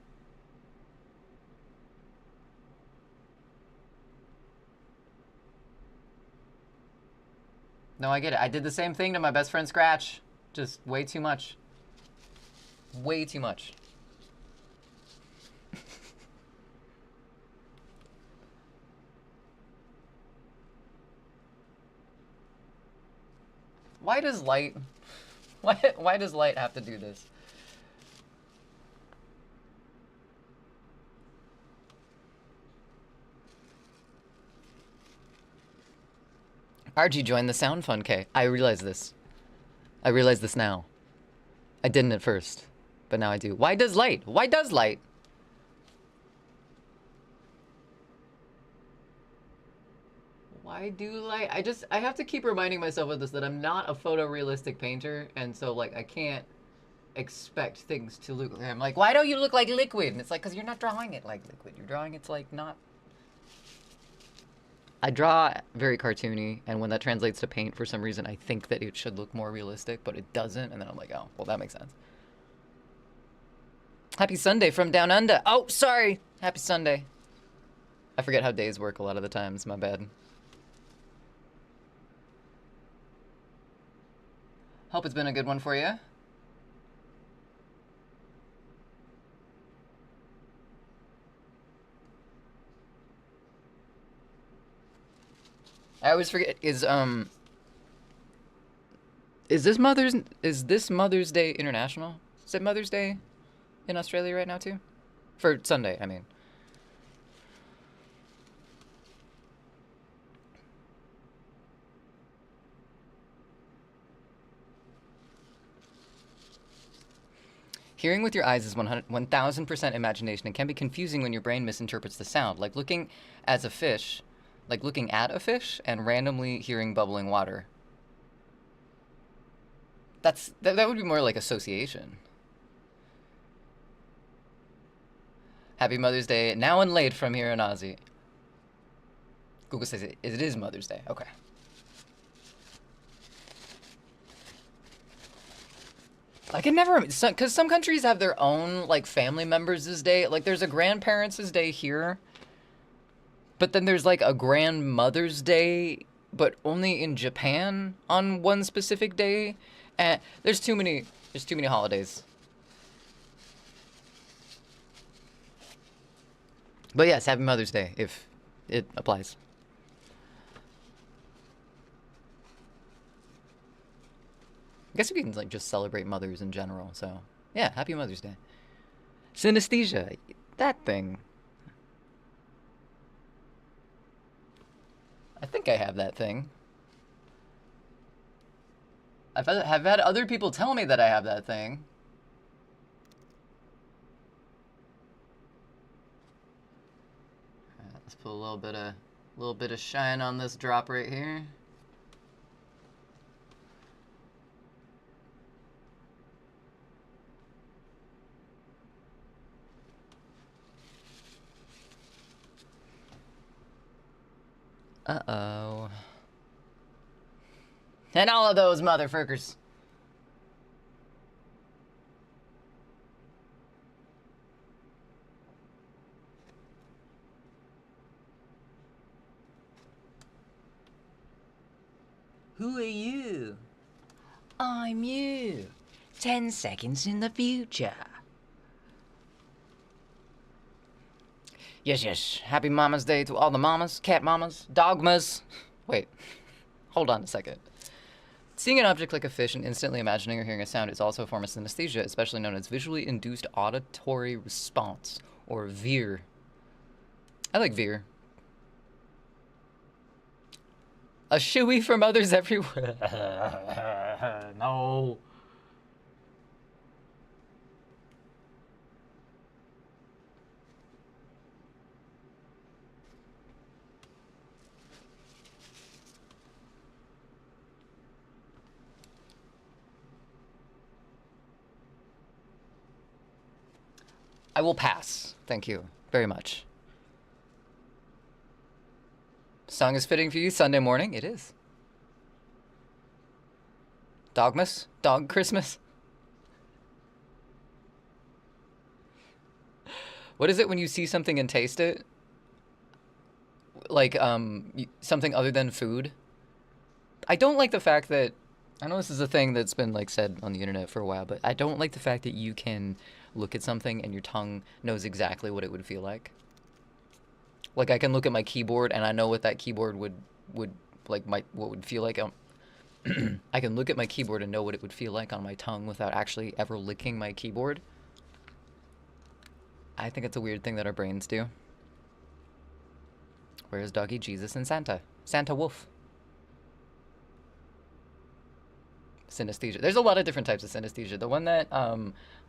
No, I get it. I did the same thing to my best friend Scratch. Just way too much. Way too much. Why does light... Why does light have to do this? RG joined the Sound Fund, K. I realize this. I realize this now. I didn't at first, but now I do. Why does light? Why does light? Why do light? I have to keep reminding myself of this, that I'm not a photorealistic painter, and so, like, I can't expect things to look... I'm like, why don't you look like liquid? And it's like, because you're not drawing it like liquid. You're drawing it's like not... I draw very cartoony, and when that translates to paint, for some reason, I think that it should look more realistic, but it doesn't, and then I'm like, oh, well, that makes sense. Happy Sunday from Down Under. Oh, sorry. Happy Sunday. I forget how days work a lot of the times. My bad. Hope it's been a good one for you. I always forget, is this Mother's Day international? Is it Mother's Day in Australia right now too? For Sunday, I mean. Hearing with your eyes is 1000% imagination and can be confusing when your brain misinterprets the sound, like looking at a fish and randomly hearing bubbling water. That would be more like association. Happy Mother's Day, now and late from here in Aussie. Google says it is Mother's Day. Okay. I can never, because some countries have their own, like, family members' day. Like, there's a grandparents' day here, but then there's, like, a grandmother's day, but only in Japan on one specific day. And there's too many holidays. But yes, happy Mother's Day, if it applies. I guess we can, like, just celebrate mothers in general, so... Yeah, happy Mother's Day. Synesthesia, that thing. I think I have that thing. I've had other people tell me that I have that thing. Alright, let's put a little bit of shine on this drop right here. Uh-oh. And all of those motherfuckers. Who are you? I'm you. 10 seconds in the future. Yes, yes. Happy Mama's Day to all the mamas, cat mamas, dogmas. Wait, hold on a second. Seeing an object like a fish and instantly imagining or hearing a sound is also a form of synesthesia, especially known as visually induced auditory response, or VIR. I like VIR. A shooey from others everywhere. No. I will pass. Thank you very much. Song is fitting for you Sunday morning. It is. Dogmas? Dog Christmas? What is it when you see something and taste it? Like, something other than food? I don't like the fact that... I know this is a thing that's been, like, said on the internet for a while, but I don't like the fact that you can look at something and your tongue knows exactly what it would feel like. Like, I can look at my keyboard and I know what that keyboard would like, what would feel like. I can look at my keyboard and know what it would feel like on my tongue without actually ever licking my keyboard. I think it's a weird thing that our brains do. Where's Doggy, Jesus, and Santa? Santa Wolf. Synesthesia. There's a lot of different types of synesthesia. The one that,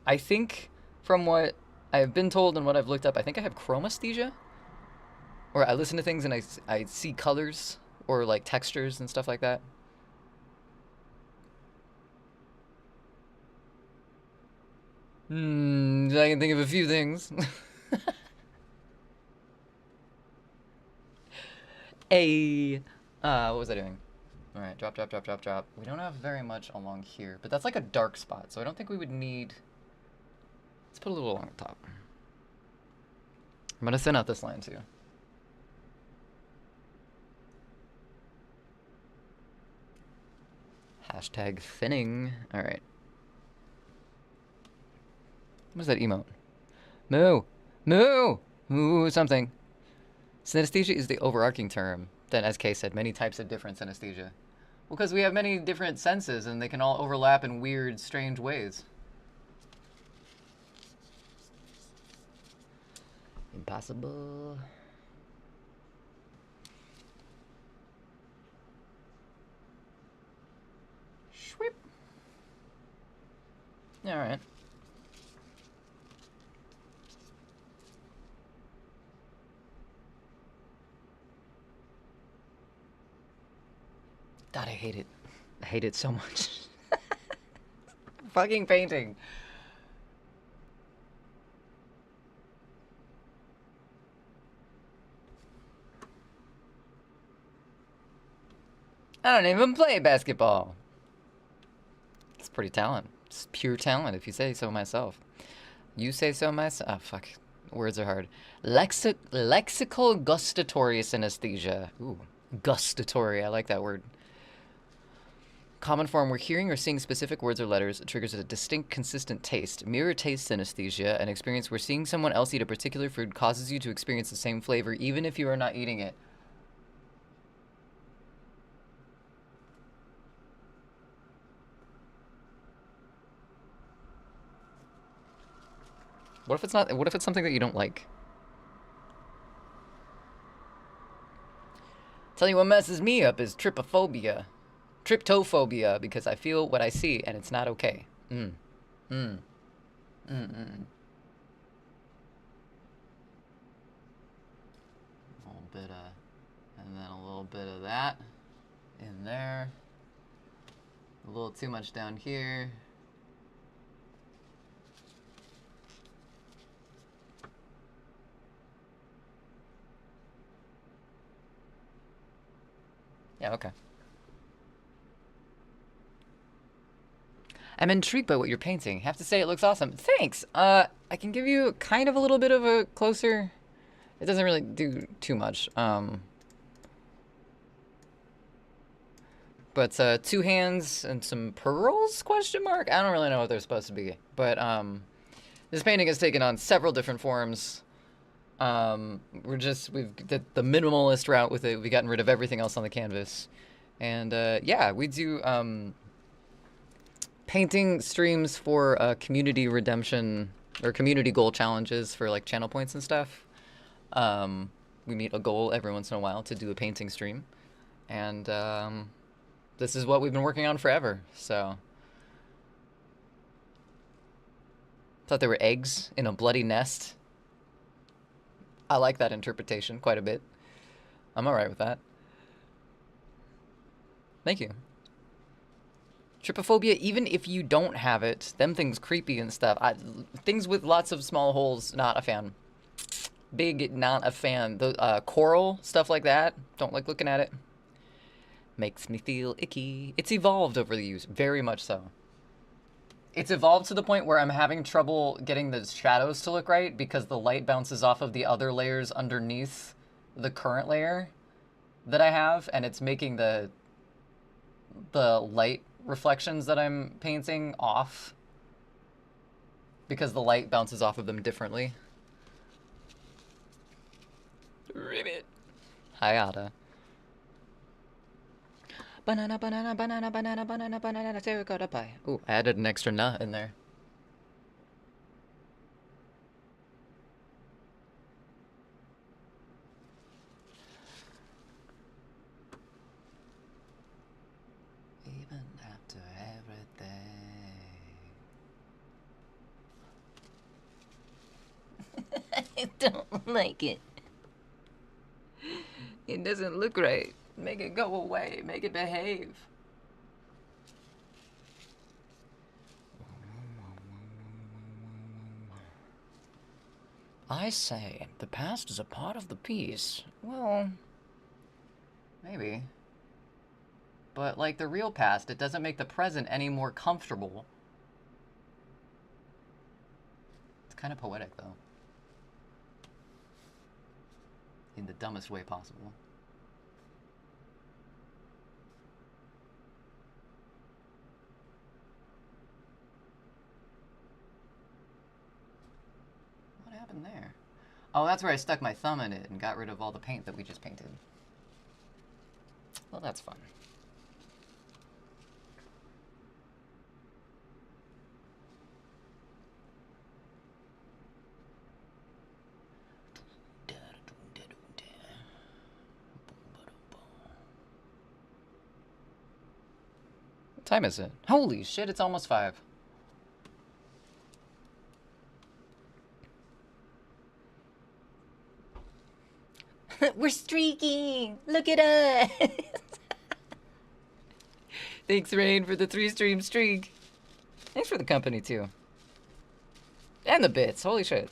I think, from what I've been told and what I've looked up, I think I have chromesthesia. Or I listen to things and I see colors or, like, textures and stuff like that. I can think of a few things. What was I doing? Alright, drop. We don't have very much along here, but that's like a dark spot, so I don't think we would need... Let's put a little along the top. I'm gonna thin out this line too. Hashtag thinning. Alright. What is that emote? Moo! Moo! Moo something. Synesthesia is the overarching term. Then, as Kay said, many types of different synesthesia. Well, because we have many different senses, and they can all overlap in weird, strange ways. Impossible. Shwip. Alright. God, I hate it. I hate it so much. Fucking painting. I don't even play basketball. It's pretty talent. It's pure talent, if you say so myself. You say so myself. Oh, fuck. Words are hard. Lexical gustatory synesthesia. Ooh, gustatory. I like that word. Common form where hearing or seeing specific words or letters triggers a distinct, consistent taste. Mirror taste synesthesia, an experience where seeing someone else eat a particular food causes you to experience the same flavor even if you are not eating it. What if it's not? What if it's something that you don't like? Tell you what messes me up is trypophobia. Tryptophobia, because I feel what I see and it's not okay. A little bit of, and then a little bit of that in there. A little too much down here. Yeah, okay. I'm intrigued by what you're painting. Have to say it looks awesome. Thanks! I can give you kind of a little bit of a closer... It doesn't really do too much. But two hands and some pearls, question mark? I don't really know what they're supposed to be. But this painting has taken on several different forms. We've did the minimalist route with it. We've gotten rid of everything else on the canvas. And yeah, we do painting streams for community redemption or community goal challenges for like channel points and stuff. We meet a goal every once in a while to do a painting stream, and this is what we've been working on forever. So, thought there were eggs in a bloody nest. I like that interpretation quite a bit. I'm all right with that. Thank you. Trypophobia, even if you don't have it, them things creepy and stuff. Things with lots of small holes, not a fan. Big, not a fan. The coral, stuff like that, don't like looking at it. Makes me feel icky. It's evolved over the years, very much so. It's evolved to the point where I'm having trouble getting the shadows to look right because the light bounces off of the other layers underneath the current layer that I have, and it's making the light reflections that I'm painting off because the light bounces off of them differently. Ribbit. Hayata. Banana, banana, banana, banana, banana, banana, terracotta pie. Ooh, I added an extra nut in there. Even after everything. I don't like it. It doesn't look right. Make it go away. Make it behave. I say, the past is a part of the piece. Well, maybe. But like the real past, it doesn't make the present any more comfortable. It's kind of poetic, though. In the dumbest way possible. What happened there? Oh, that's where I stuck my thumb in it and got rid of all the paint that we just painted. Well, that's fun. What time is it? Holy shit, it's almost 5. We're streaking! Look at us! Thanks, Rain, for the 3-stream streak. Thanks for the company, too. And the bits. Holy shit.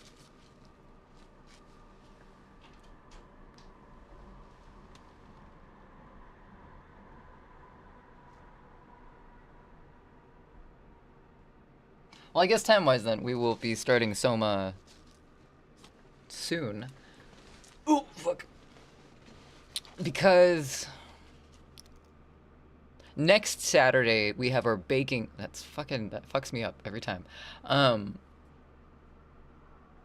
Well, I guess time-wise, then, we will be starting Soma soon. Oh, fuck. Because next Saturday, we have our baking... that fucks me up every time.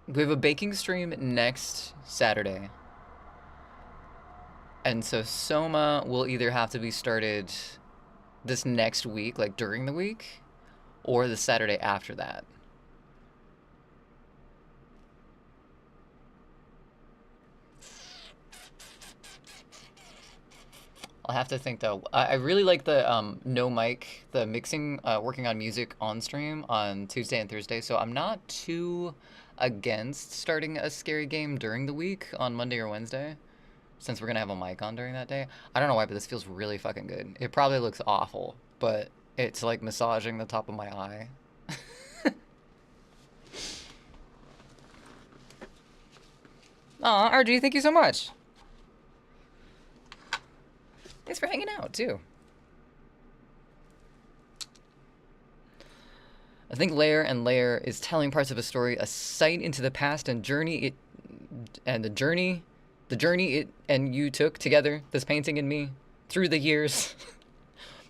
We have a baking stream next Saturday. And so Soma will either have to be started this next week, like during the week, or the Saturday after that. I'll have to think, though. I really like the no mic, the mixing, working on music on stream on Tuesday and Thursday, so I'm not too against starting a scary game during the week on Monday or Wednesday, since we're going to have a mic on during that day. I don't know why, but this feels really fucking good. It probably looks awful, but it's like massaging the top of my eye. Aw, RG, thank you so much. Thanks for hanging out, too. I think Layer and Layer is telling parts of a story, a sight into the past and the journey it and you took together, this painting and me, through the years,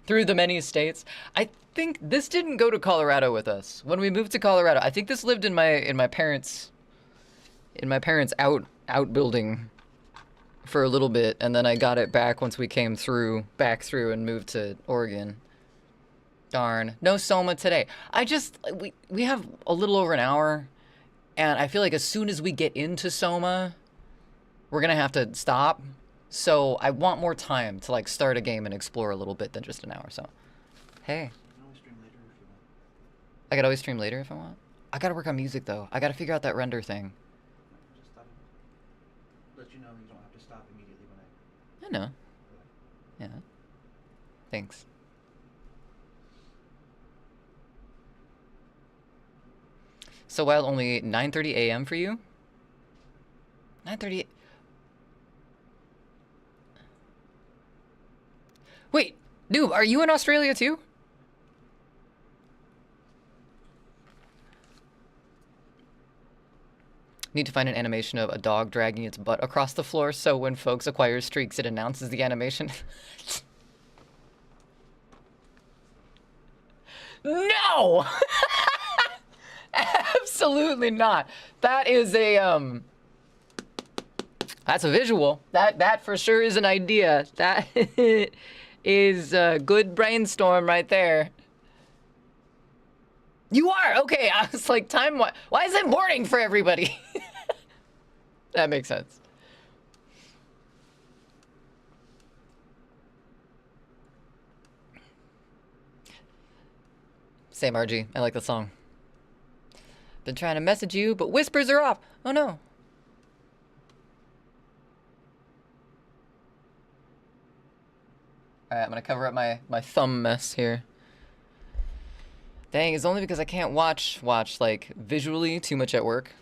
through the many states. I think this didn't go to Colorado with us. When we moved to Colorado, I think this lived in my parents' outbuilding for a little bit, and then I got it back once we came back through and moved to Oregon. Darn. No Soma today. We have a little over an hour, and I feel like as soon as we get into Soma, we're gonna have to stop. So I want more time to like start a game and explore a little bit than just an hour. So, hey. I could always stream later if I want. I gotta work on music though. I gotta figure out that render thing. Just thought I'd let you know you don't have to stop immediately when I know. Yeah. Thanks. So while only 9:30 a.m. for you? 9:30. Wait, Noob, are you in Australia too? Need to find an animation of a dog dragging its butt across the floor so when folks acquire streaks, it announces the animation. No! Absolutely not. That is a, that's a visual. That for sure is an idea. That is a good brainstorm right there. You are? Okay, I was like, why is it morning for everybody? That makes sense. Same RG, I like the song. Been trying to message you, but whispers are off. Oh no. Alright, I'm gonna cover up my thumb mess here. Dang, it's only because I can't watch like visually too much at work.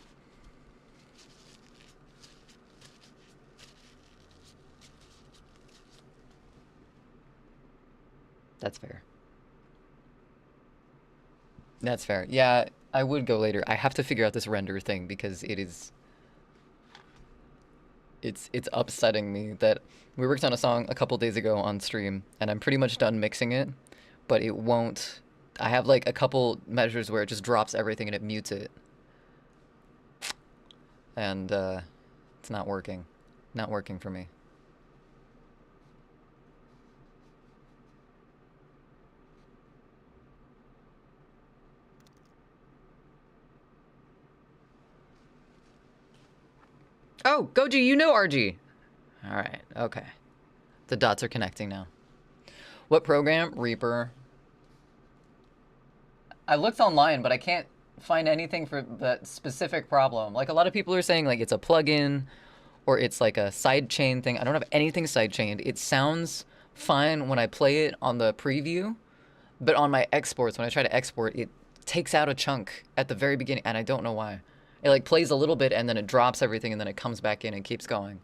That's fair. That's fair. Yeah, I would go later. I have to figure out this render thing because it's upsetting me that we worked on a song a couple days ago on stream and I'm pretty much done mixing it, but it won't. I have like a couple measures where it just drops everything and it mutes it. And it's not working. Not working for me. Oh, Goji, you know RG. All right, okay. The dots are connecting now. What program? Reaper. I looked online, but I can't find anything for that specific problem. Like, a lot of people are saying, like, it's a plugin, or it's like a sidechain thing. I don't have anything sidechained. It sounds fine when I play it on the preview, but on my exports, when I try to export, it takes out a chunk at the very beginning, and I don't know why. It like plays a little bit and then it drops everything and then it comes back in and keeps going.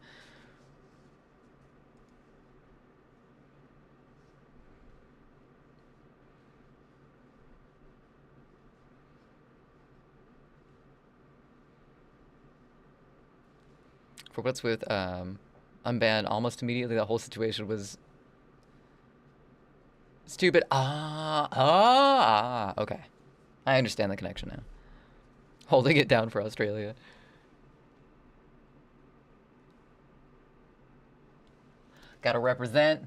For what's with unbanned almost immediately, the whole situation was stupid. Okay. I understand the connection now. Holding it down for Australia. Gotta represent.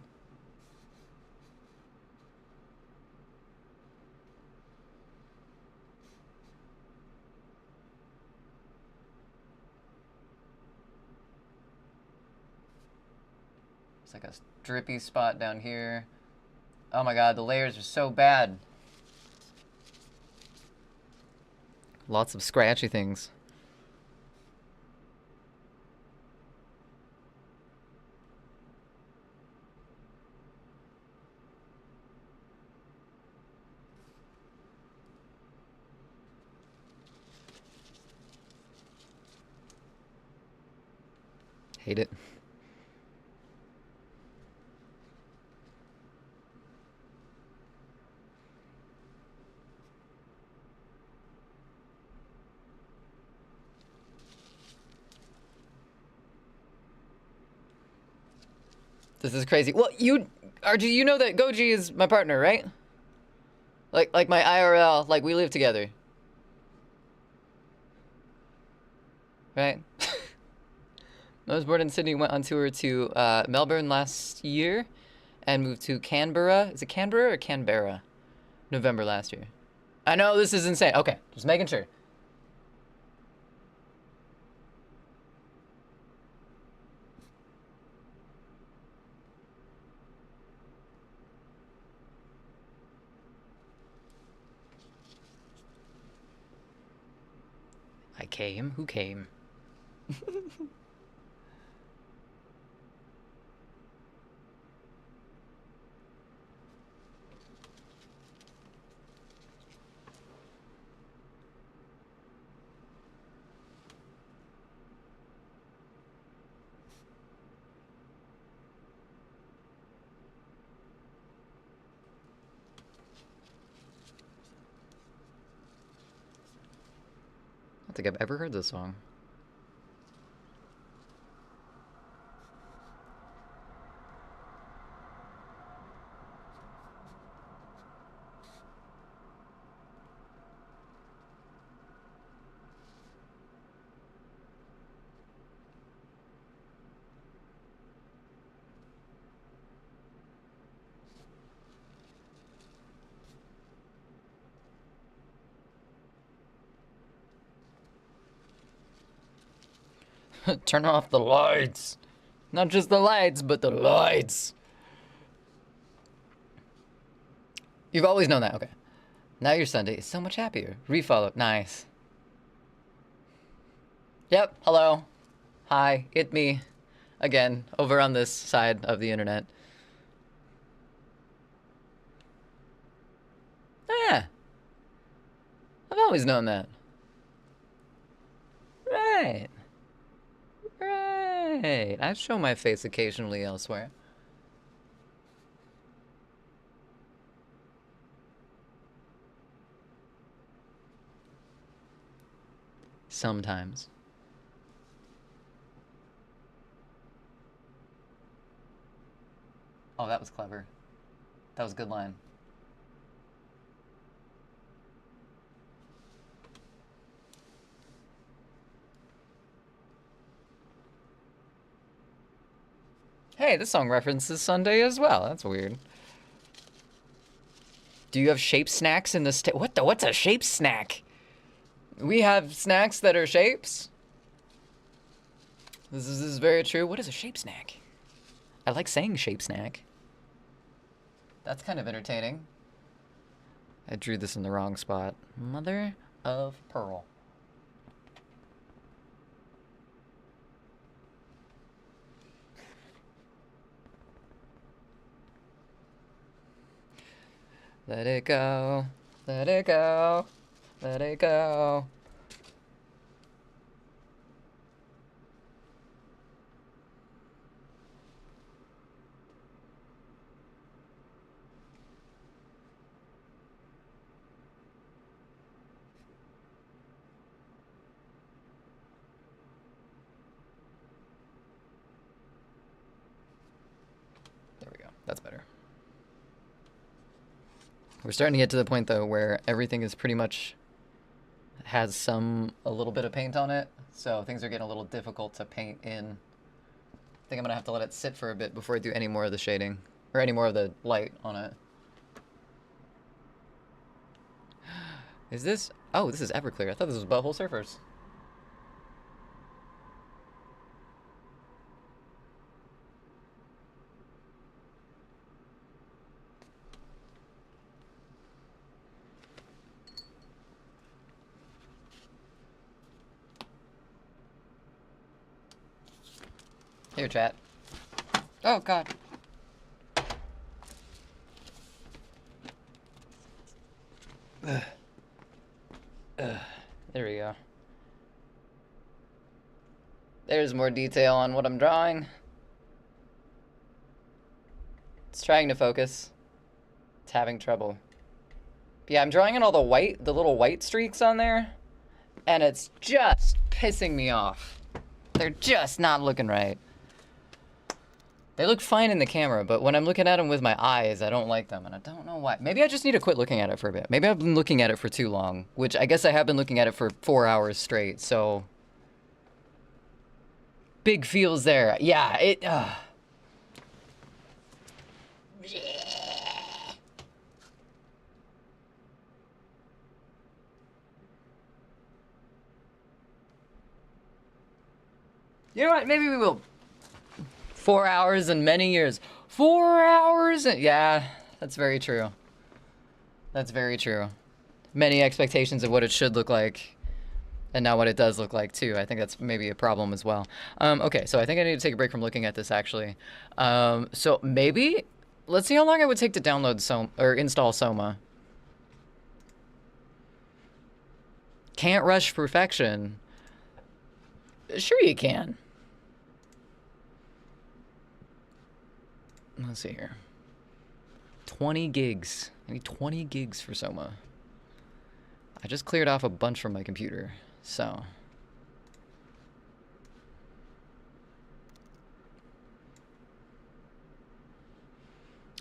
It's like a drippy spot down here. Oh my god, the layers are so bad. Lots of scratchy things. Hate it. This is crazy. Well, RG, you know that Goji is my partner, right? Like my IRL, like we live together. Right? I was born in Sydney, went on tour to Melbourne last year, and moved to Canberra. Is it Canberra or Canberra? November last year. I know this is insane. Okay, just making sure. I came. Who came? I don't think I've ever heard this song. Turn off the lights. Not just the lights, but the lights. You've always known that. Okay. Now your Sunday is so much happier. Refollow. Nice. Yep. Hello. Hi. It me. Again. Over on this side of the internet. Oh, yeah. I've always known that. Right. Right. I show my face occasionally elsewhere. Sometimes. Oh, that was clever. That was a good line. Hey, this song references Sunday as well. That's weird. Do you have shape snacks in the state? What's a shape snack? We have snacks that are shapes. This is very true. What is a shape snack? I like saying shape snack. That's kind of entertaining. I drew this in the wrong spot. Mother of pearl. Let it go, let it go, let it go. There we go, that's better. We're starting to get to the point, though, where everything is pretty much has a little bit of paint on it, so things are getting a little difficult to paint in. I think I'm gonna have to let it sit for a bit before I do any more of the shading, or any more of the light on it. Is this? Oh, this is Everclear. I thought this was Butthole Surfers. Here, chat. Oh, God. There we go. There's more detail on what I'm drawing. It's trying to focus. It's having trouble. But yeah, I'm drawing in all the little white streaks on there, and it's just pissing me off. They're just not looking right. They look fine in the camera, but when I'm looking at them with my eyes, I don't like them, and I don't know why. Maybe I just need to quit looking at it for a bit. Maybe I've been looking at it for too long, which I guess I have been looking at it for 4 hours straight, so... Big feels there. Yeah, it... You know what? Maybe we will. 4 hours and many years. 4 hours and... Yeah, that's very true. That's very true. Many expectations of what it should look like. And not what it does look like, too. I think that's maybe a problem as well. Okay, so I think I need to take a break from looking at this, actually. So maybe... Let's see how long it would take to download or install Soma. Can't rush perfection. Sure you can. Let's see here. 20 gigs. I need 20 gigs for Soma. I just cleared off a bunch from my computer, so...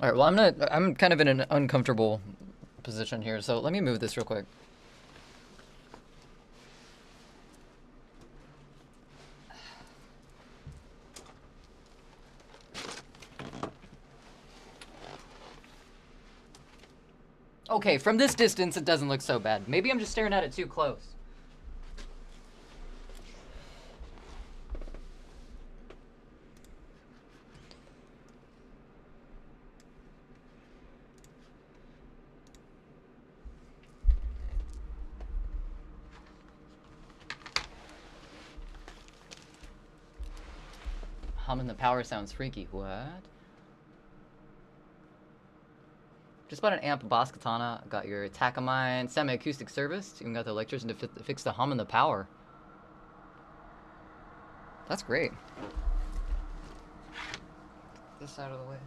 All right, well, I'm kind of in an uncomfortable position here, so let me move this real quick. Okay, from this distance, it doesn't look so bad. Maybe I'm just staring at it too close. Humming the power sounds freaky. What? Just bought an amp Boss Katana. Got your Takamine semi-acoustic service. Even got the electrician to fix the hum and the power. That's great. This out of the way.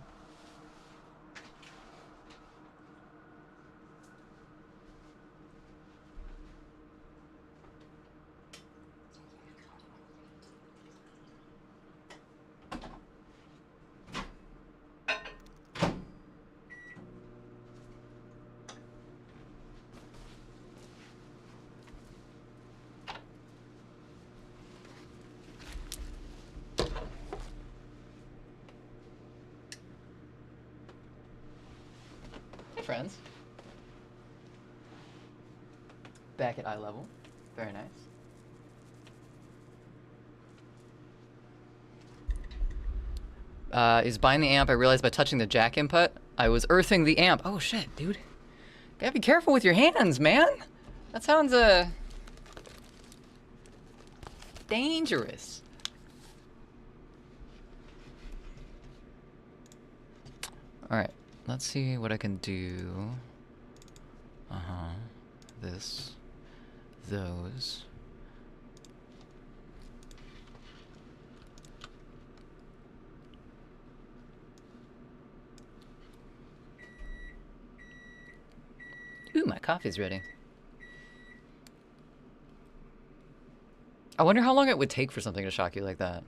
Friends. Back at eye level. Very nice. Is buying the amp. I realized by touching the jack input, I was earthing the amp. Oh shit, dude. Gotta be careful with your hands, man. That sounds, dangerous. Alright. Let's see what I can do. This. Those. Ooh, my coffee's ready. I wonder how long it would take for something to shock you like that.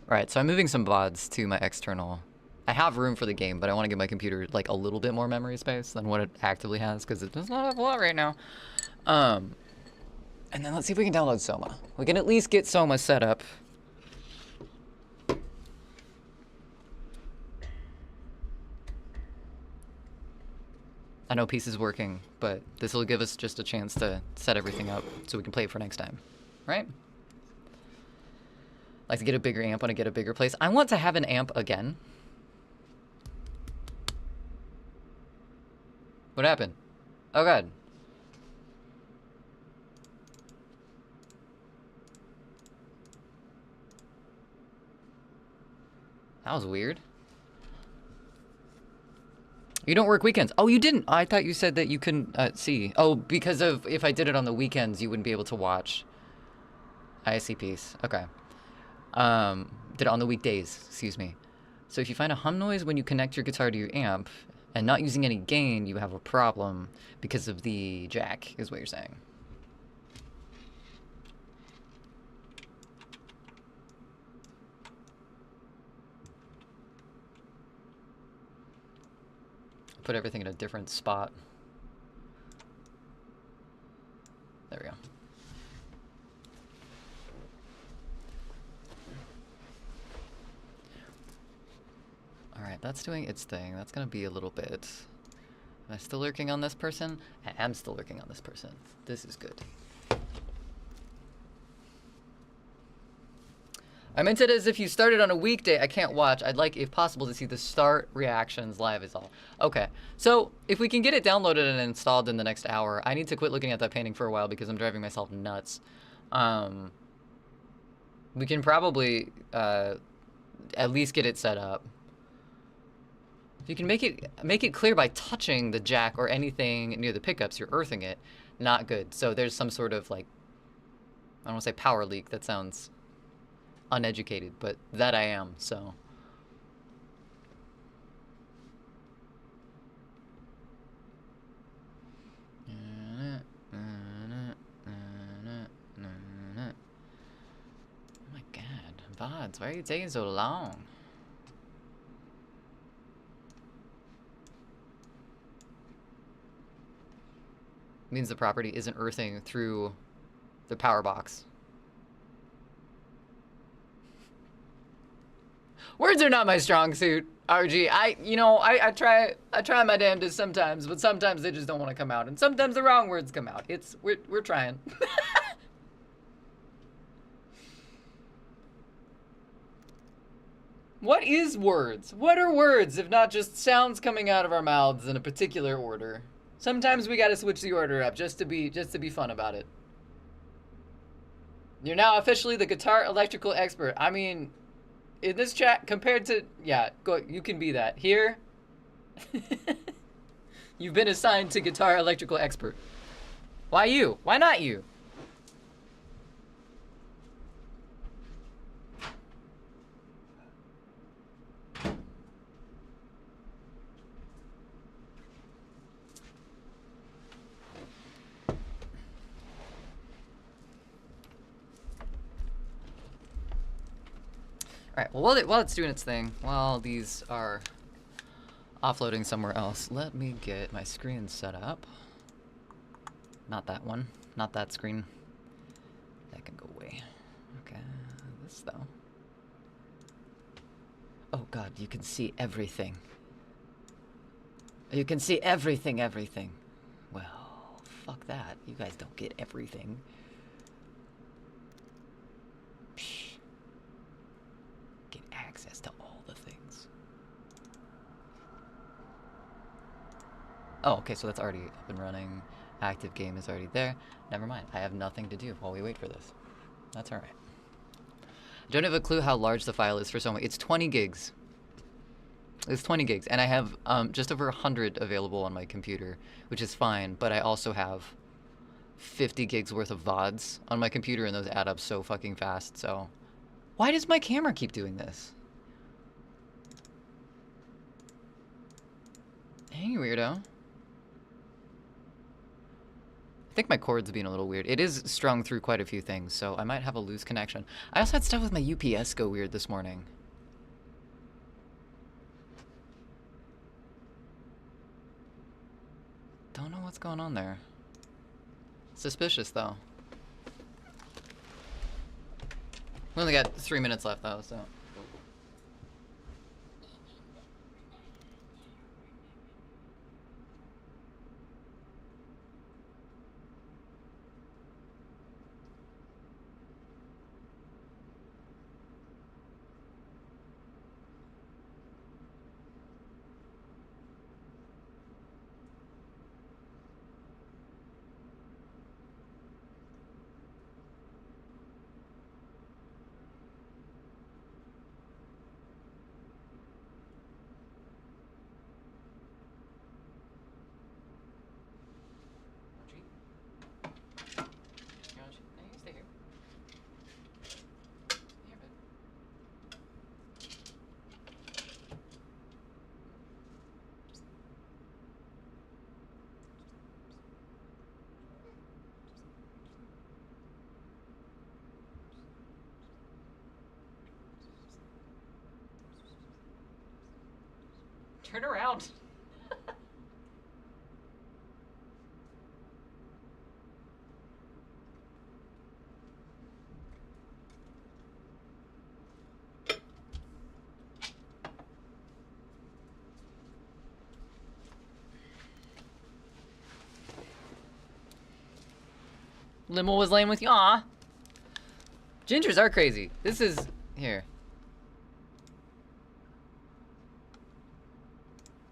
Alright, so I'm moving some VODs to my external. I have room for the game, but I want to give my computer like a little bit more memory space than what it actively has, because it does not have a lot right now. And then let's see if we can download Soma. We can at least get Soma set up. I know Peace is working, but this will give us just a chance to set everything up so we can play it for next time, right? Like to get a bigger amp, want to get a bigger place. I want to have an amp again. What happened? Oh god. That was weird. You don't work weekends. Oh, you didn't. I thought you said that you couldn't see. Oh, because of if I did it on the weekends, you wouldn't be able to watch. I see, Peace. Okay. Did it on the weekdays, excuse me. So if you find a hum noise when you connect your guitar to your amp and not using any gain, you have a problem because of the jack, is what you're saying. Put everything in a different spot. There we go. Alright, that's doing its thing. That's gonna be a little bit... Am I still lurking on this person? I am still lurking on this person. This is good. I meant it as if you started on a weekday. I can't watch. I'd like, if possible, to see the start reactions live is all. Okay, so if we can get it downloaded and installed in the next hour, I need to quit looking at that painting for a while because I'm driving myself nuts. We can probably at least get it set up. If you can make it clear by touching the jack or anything near the pickups, you're earthing it. Not good. So there's some sort of like, I don't want to say power leak. That sounds uneducated, but that I am, so. Oh my god, VODs, why are you taking so long? Means the property isn't earthing through the power box. Words are not my strong suit, RG. I try my damnedest sometimes, but sometimes they just don't want to come out, and sometimes the wrong words come out. We're trying. What is words? What are words if not just sounds coming out of our mouths in a particular order? Sometimes we gotta switch the order up just to be fun about it. You're now officially the guitar electrical expert. I mean, in this chat, compared to, yeah, go, you can be that. Here, you've been assigned to guitar electrical expert. Why you? Why not you? Alright, well, while it's doing its thing, while these are offloading somewhere else, let me get my screen set up. Not that one. Not that screen. That can go away. Okay, this though. Oh god, you can see everything. You can see everything. Well, fuck that. You guys don't get everything. Get access to all the things. Oh, okay, so that's already up and running. Active game is already there. Never mind. I have nothing to do while we wait for this. That's alright. I don't have a clue how large the file is for someone. It's 20 gigs. It's 20 gigs, and I have just over 100 available on my computer, which is fine, but I also have 50 gigs worth of VODs on my computer, and those add up so fucking fast, so... Why does my camera keep doing this? Hey, weirdo. I think my cord's being a little weird. It is strung through quite a few things, so I might have a loose connection. I also had stuff with my UPS go weird this morning. Don't know what's going on there. Suspicious, though. We only got 3 minutes left, though, so... Turn around. Limo was laying with you. Aw. Gingers are crazy. This is Here.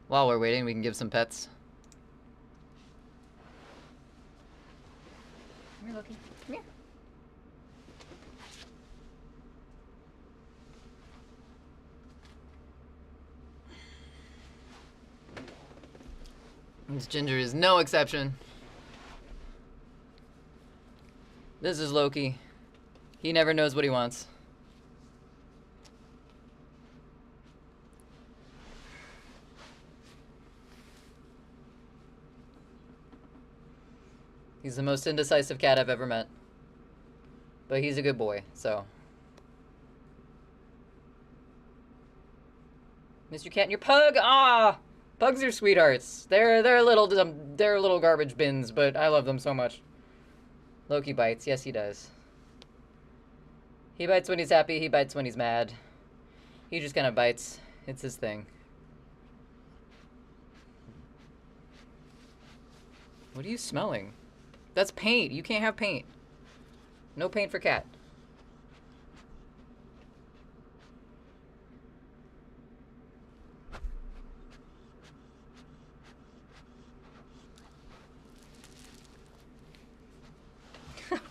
While we're waiting, we can give some pets. Come here, Loki. Come here. This Ginger is no exception. This is Loki. He never knows what he wants. He's the most indecisive cat I've ever met. But he's a good boy, so. Mr. Cat and your pug! Ah! Pugs are sweethearts. They're little garbage bins, but I love them so much. Loki bites. Yes, he does. He bites when he's happy. He bites when he's mad. He just kind of bites. It's his thing. What are you smelling? That's paint. You can't have paint. No paint for cat.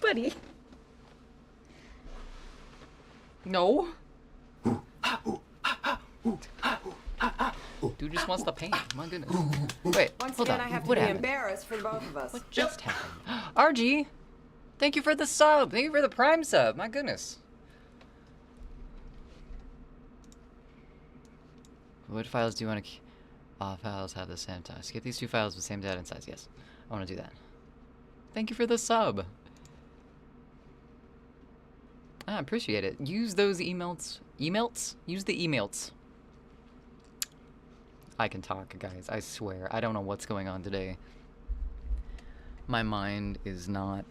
Buddy. No. Dude just wants the paint. My goodness. Wait, Once hold again, on. I have to What be happened? embarrassed for both of us. What just happened? RG, thank you for the sub. Thank you for the Prime sub. My goodness. What files do you want to keep? All files have the same size. Skip these two files with the same data and size. Yes, I want to do that. Thank you for the sub. I appreciate it. Use those emails. Emails? Use the emails. I can talk, guys. I swear. I don't know what's going on today. My mind is not...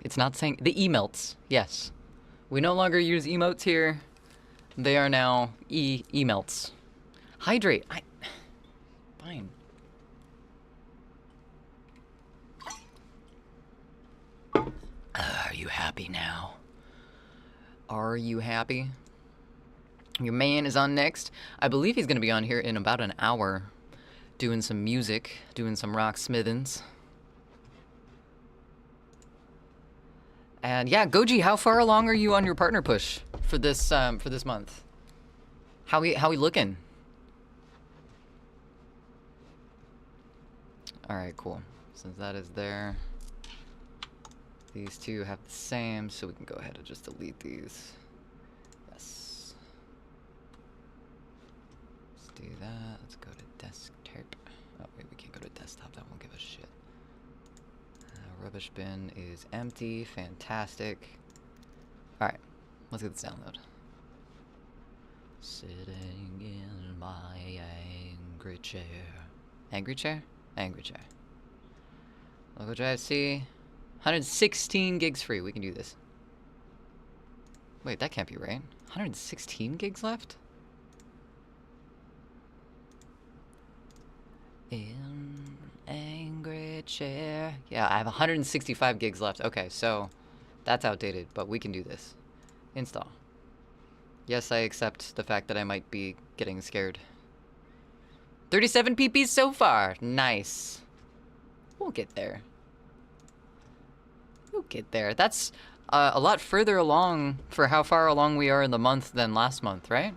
It's not saying... The emotes. Yes. We no longer use emotes here. They are now emotes. Hydrate. Fine. Are you happy now? Are you happy? Your man is on next. I believe he's going to be on here in about an hour. Doing some music. Doing some rock smithins. And yeah, Goji, how far along are you on your partner push for this month? How we looking? Alright, cool. Since that is there. These two have the same, so we can go ahead and just delete these. Yes. Let's do that. Let's go to desktop. Oh, wait, we can't go to desktop. That won't give a shit. Rubbish bin is empty. Fantastic. Alright, let's get this download. Sitting in my angry chair. Angry chair? Angry chair. Local drive C. 116 gigs free. We can do this. Wait, that can't be right. 116 gigs left? In angry chair. Yeah, I have 165 gigs left. Okay, so that's outdated, but we can do this. Install. Yes, I accept the fact that I might be getting scared. 37 pp's so far. Nice. We'll get there. We'll get there. That's a lot further along for how far along we are in the month than last month, right?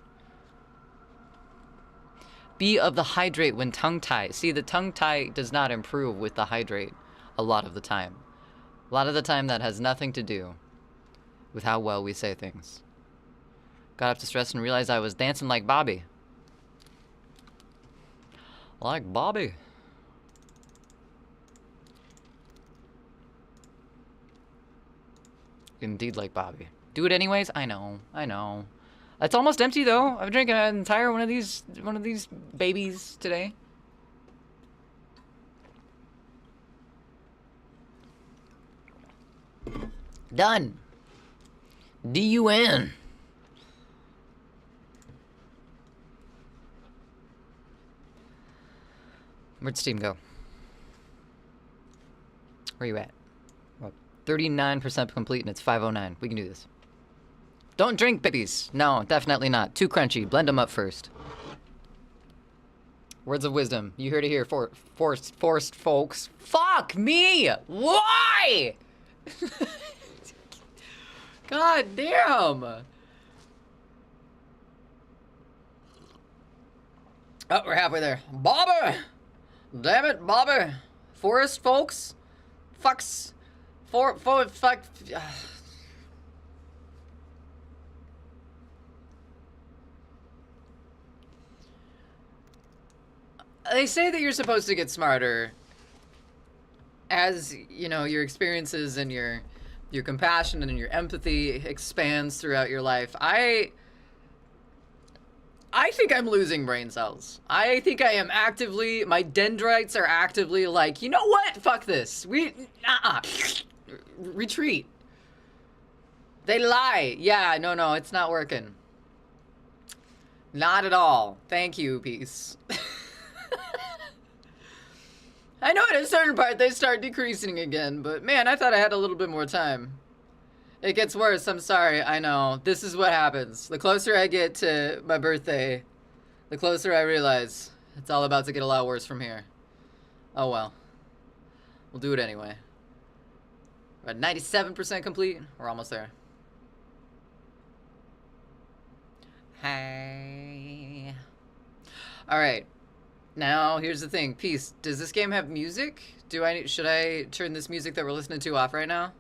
Be of the hydrate when tongue tie. See, the tongue tie does not improve with the hydrate a lot of the time. A lot of the time that has nothing to do with how well we say things. Got up to stress and realized I was dancing like Bobby. Like Bobby. Indeed like Bobby. Do it anyways? I know. I know. It's almost empty though. I've drank an entire one of these babies today. Done. D-U-N. Where'd Steam go? Where you at? Well, 39% complete and it's 5:09. We can do this. Don't drink babies. No, definitely not. Too crunchy. Blend them up first. Words of wisdom. You heard it here. Forced folks. Fuck me! Why? God damn! Oh, we're halfway there. Bobby! Damn it, Bobby. Forest folks? Fucks. Fuck. They say that you're supposed to get smarter as, you know, your experiences and your compassion and your empathy expands throughout your life. I think I'm losing brain cells. I think I am actively, my dendrites are actively like, you know what? Fuck this. Retreat. They lie. Yeah, no, it's not working. Not at all. Thank you, peace. I know at a certain part they start decreasing again, but man, I thought I had a little bit more time. It gets worse, I'm sorry, I know. This is what happens. The closer I get to my birthday, the closer I realize it's all about to get a lot worse from here. Oh well. We'll do it anyway. We're at 97% complete. We're almost there. Hey. Alright. Now, here's the thing. Peace, does this game have music? Should I turn this music that we're listening to off right now?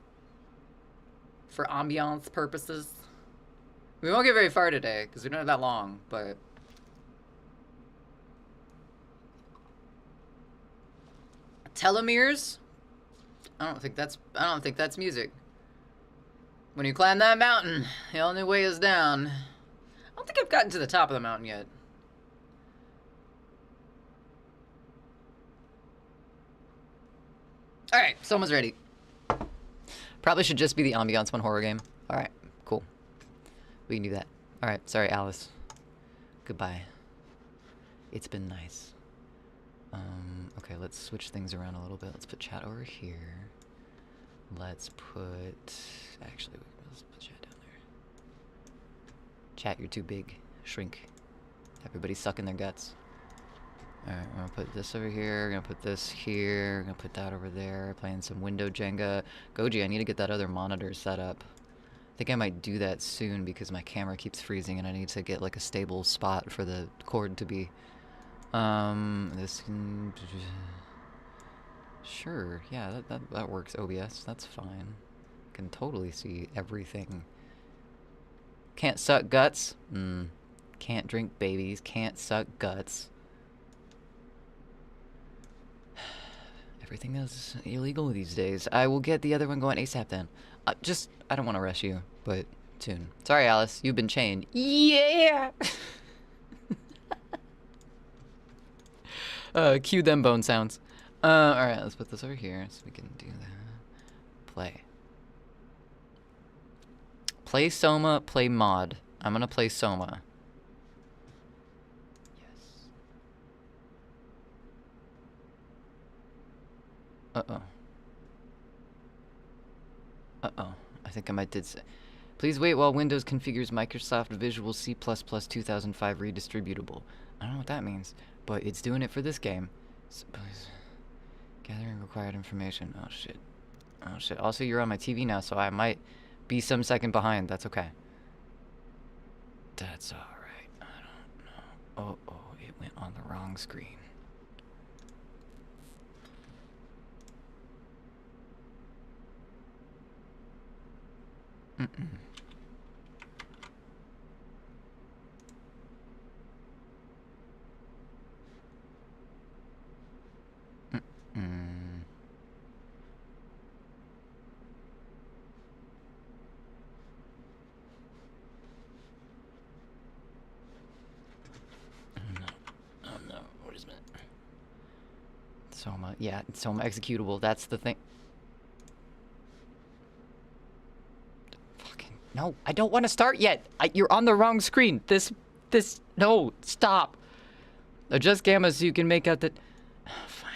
For ambiance purposes? We won't get very far today, because we don't have that long, but... Telomeres? I don't think that's music. When you climb that mountain, the only way is down. I don't think I've gotten to the top of the mountain yet. Alright, someone's ready. Probably should just be the ambiance one horror game. Alright, cool. We can do that. Alright, sorry, Alice. Goodbye. It's been nice. Okay, let's switch things around a little bit. Let's put chat over here. Let's put... Actually, let's put chat down there. Chat, you're too big. Shrink. Everybody's sucking their guts. Alright, we're gonna put this over here, we're gonna put this here, we're gonna put that over there, playing some window Jenga. Goji, I need to get that other monitor set up. I think I might do that soon because my camera keeps freezing and I need to get like a stable spot for the cord to be. This can... Sure, yeah, that works, OBS, that's fine. Can totally see everything. Can't suck guts? Can't drink babies, can't suck guts. Everything is illegal these days. I will get the other one going ASAP then. I don't want to rush you, but soon. Sorry, Alice, you've been chained. Yeah! Cue them bone sounds. Alright, let's put this over here so we can do that. Play. Play Soma, play mod. I'm gonna play Soma. Yes. Uh-oh. Uh-oh. I think I might did say. Please wait while Windows configures Microsoft Visual C++ 2005 redistributable. I don't know what that means, but it's doing it for this game. So, please. Gathering required information. Oh, shit. Oh, shit. Also, you're on my TV now, so I might be some second behind. That's okay. That's alright. I don't know. Oh, it went on the wrong screen. Mm-mm. Oh no, what is it? Soma, yeah, Soma executable, that's the thing. Fucking, no, I don't want to start yet. You're on the wrong screen. No, stop. Adjust gamma so you can make out that... Fine.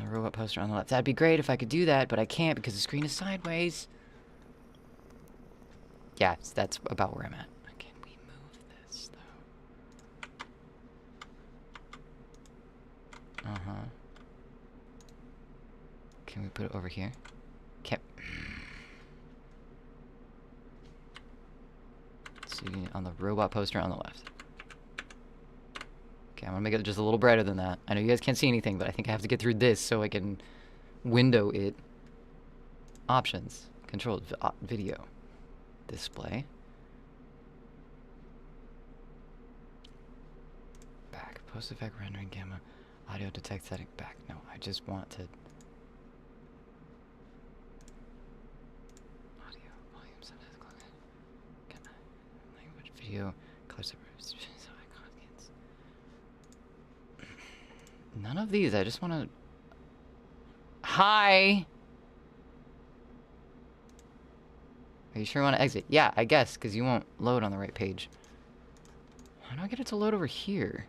Robot poster on the left. That'd be great if I could do that, but I can't because the screen is sideways. Yeah, that's about where I'm at. Can we move this, though? Uh-huh. Can we put it over here? Can't. See, on the robot poster on the left. Okay, I'm gonna make it just a little brighter than that. I know you guys can't see anything, but I think I have to get through this so I can window it. Options. Control video. Display. Back. Post effect rendering gamma. Audio detect setting. Back. No, I just want to. Audio. Volume. Sometimes language. Video. Close up. None of these. I just want to. Hi. Are you sure you want to exit? Yeah, I guess, because you won't load on the right page. How do I get it to load over here?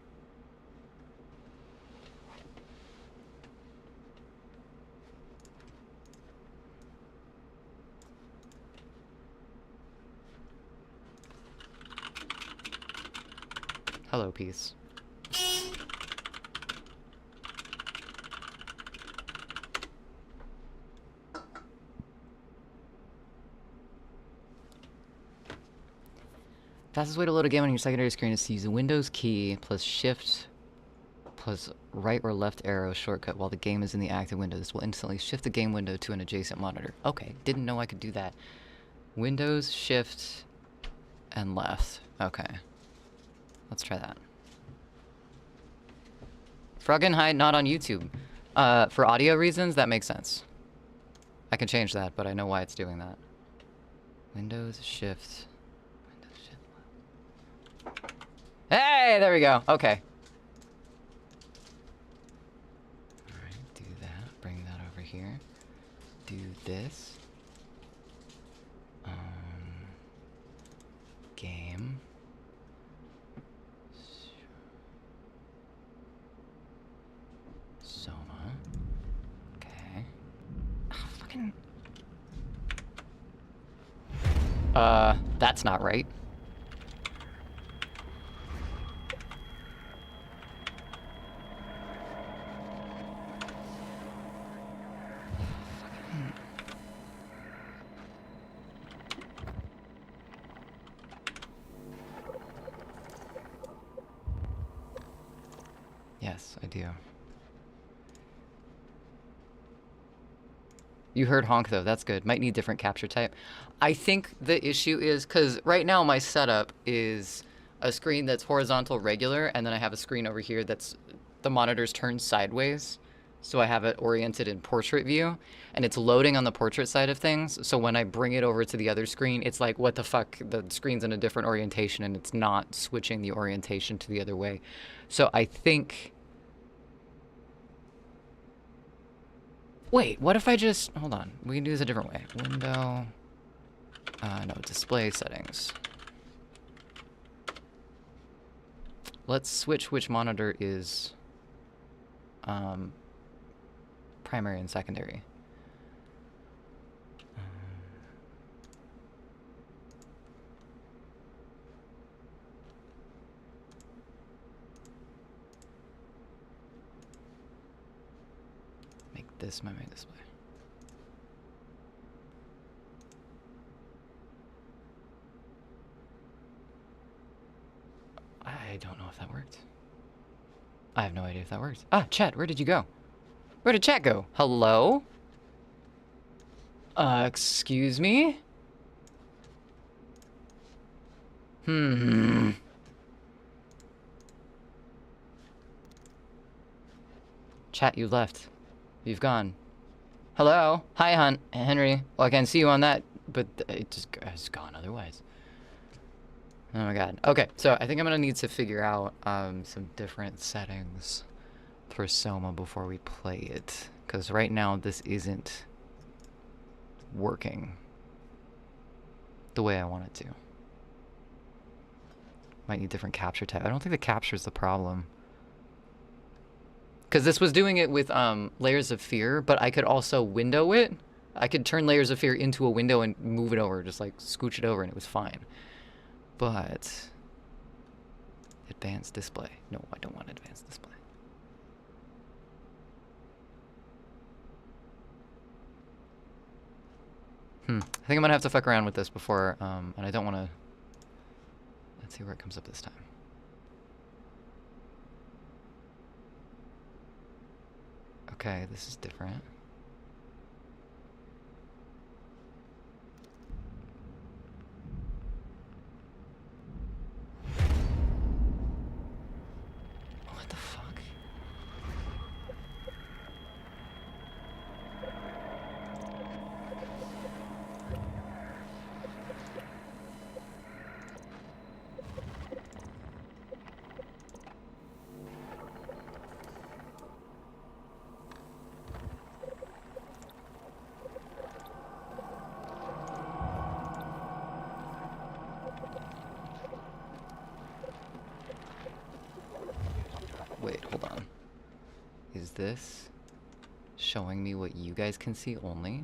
Hello, peace. Fastest way to load a game on your secondary screen is to use the Windows key plus Shift plus right or left arrow shortcut while the game is in the active window. This will instantly shift the game window to an adjacent monitor. Okay, didn't know I could do that. Windows, Shift, and left. Okay. Let's try that. Froggenhide not on YouTube. For audio reasons, that makes sense. I can change that, but I know why it's doing that. Windows, Shift... Hey, there we go. Okay. Alright, do that. Bring that over here. Do this. Game. Soma. Okay. Oh, fucking... that's not right. Yes, I do. You heard honk though, that's good. Might need different capture type. I think the issue is, because right now my setup is a screen that's horizontal regular, and then I have a screen over here that's, the monitor's turned sideways. So I have it oriented in portrait view, and it's loading on the portrait side of things. So when I bring it over to the other screen, it's like, what the fuck? The screen's in a different orientation, and it's not switching the orientation to the other way. So I think... Wait, what if I just... Hold on. We can do this a different way. Window... no, display settings. Let's switch which monitor is... primary and secondary. Make this my main display. I don't know if that worked. I have no idea if that worked. Ah, chat, where did you go? Where did chat go? Hello? Excuse me? Chat, you left. You've gone. Hello? Hi, Henry. Well, I can see you on that, but it just has gone otherwise. Oh my god. Okay, so I think I'm gonna need to figure out some different settings for Soma before we play it, because right now this isn't working the way I want it to. Might need different capture type. I don't think the capture is the problem, because this was doing it with layers of fear, but I could also window it I could turn layers of fear into a window and move it over, just like scooch it over, and it was fine. But advanced display. No, I don't want advanced display. I think I'm gonna have to fuck around with this before, and I don't want to. Let's see where it comes up this time. Okay, this is different. What the fuck? Wait, hold on. Is this showing me what you guys can see only?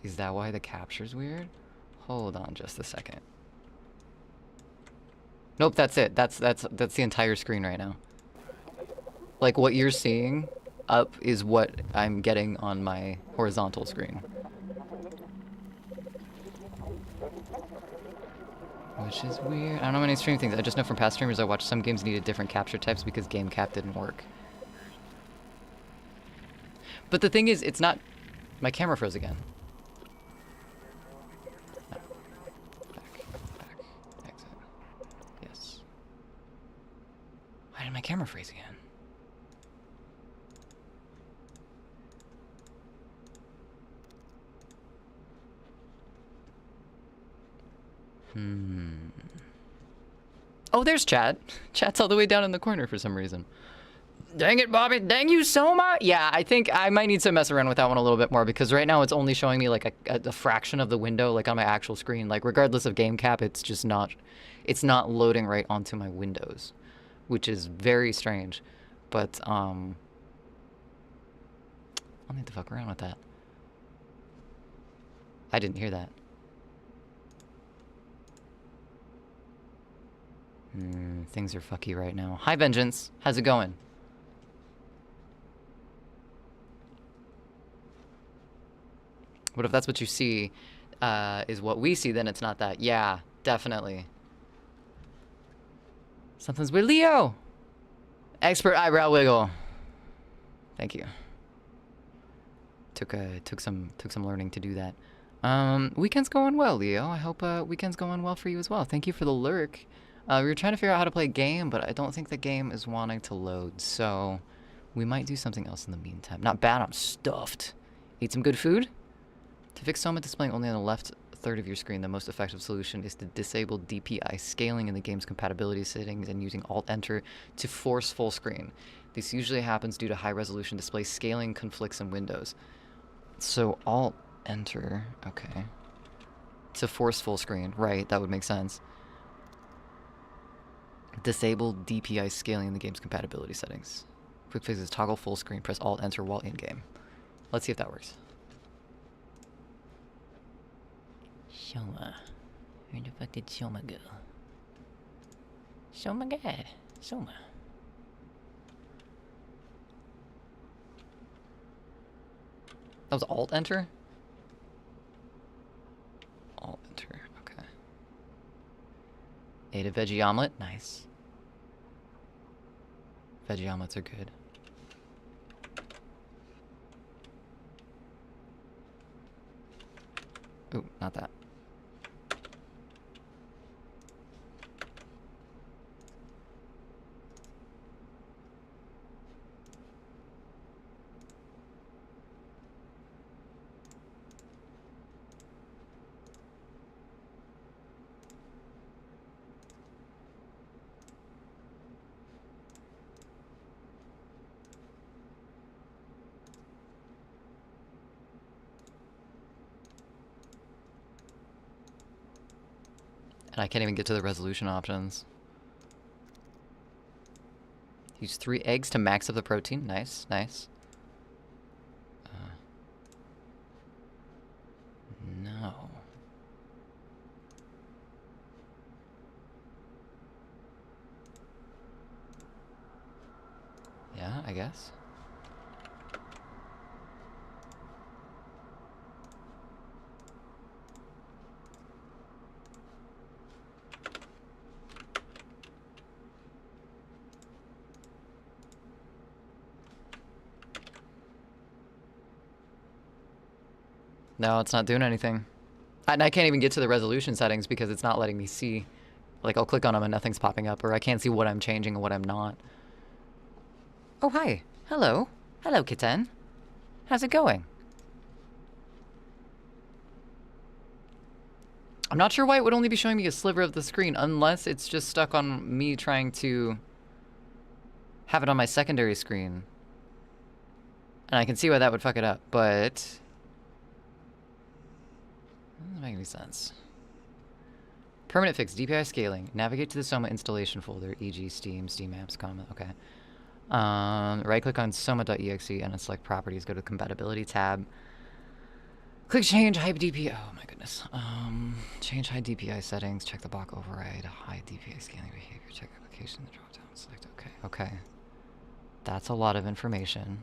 Is that why the capture's weird? Hold on just a second. Nope, that's it. That's the entire screen right now. Like what you're seeing up is what I'm getting on my horizontal screen. Which is weird. I don't know many stream things. I just know from past streamers I watched some games needed different capture types because game cap didn't work. But the thing is, it's not... My camera froze again. No. Back. Exit. Yes. Why did my camera freeze again? Oh, there's chat. Chat's all the way down in the corner for some reason. Dang it, Bobby. Dang you so much. Yeah, I think I might need to mess around with that one a little bit more because right now it's only showing me like a fraction of the window, like on my actual screen. Like regardless of game cap, it's just not, it's not loading right onto my windows, which is very strange. But I'll need to fuck around with that. I didn't hear that. Things are fucky right now. Hi, Vengeance. How's it going? What if that's what you see is what we see, then it's not that. Yeah, definitely. Something's with Leo. Expert eyebrow wiggle. Thank you. Took some learning to do that. Weekend's going well, Leo. I hope weekend's going well for you as well. Thank you for the lurk. We were trying to figure out how to play a game, but I don't think the game is wanting to load, so we might do something else in the meantime. Not bad, I'm stuffed. Eat some good food? To fix Soma displaying only on the left third of your screen, the most effective solution is to disable DPI scaling in the game's compatibility settings and using Alt-Enter to force full screen. This usually happens due to high-resolution display scaling conflicts in Windows. So Alt-Enter, okay. To force full screen, right, that would make sense. Disable DPI scaling in the game's compatibility settings. Quick fix is toggle full screen, press Alt-Enter while in-game. Let's see if that works. Soma. Where the fuck did Soma go? Soma God. Soma. That was Alt-Enter? Alt-Enter, okay. Ate a veggie omelet, nice. Veggie omelets are good. Ooh, not that. And I can't even get to the resolution options. Use 3 eggs to max up the protein. Nice, nice. guess. No, it's not doing anything. And I can't even get to the resolution settings because it's not letting me see. Like, I'll click on them and nothing's popping up, or I can't see what I'm changing and what I'm not. Oh, hi. Hello. Hello, kitten. How's it going? I'm not sure why it would only be showing me a sliver of the screen, unless it's just stuck on me trying to have it on my secondary screen. And I can see why that would fuck it up, but... doesn't make any sense. Permanent fix, DPI scaling. Navigate to the Soma installation folder, e.g. Steam, Steam apps, comment, okay. Right-click on soma.exe and then select properties. Go to the compatibility tab. Click change high DPI. Oh my goodness. Change high DPI settings. Check the block override. High DPI scaling behavior. Check application. The drop down. Select okay. Okay. That's a lot of information.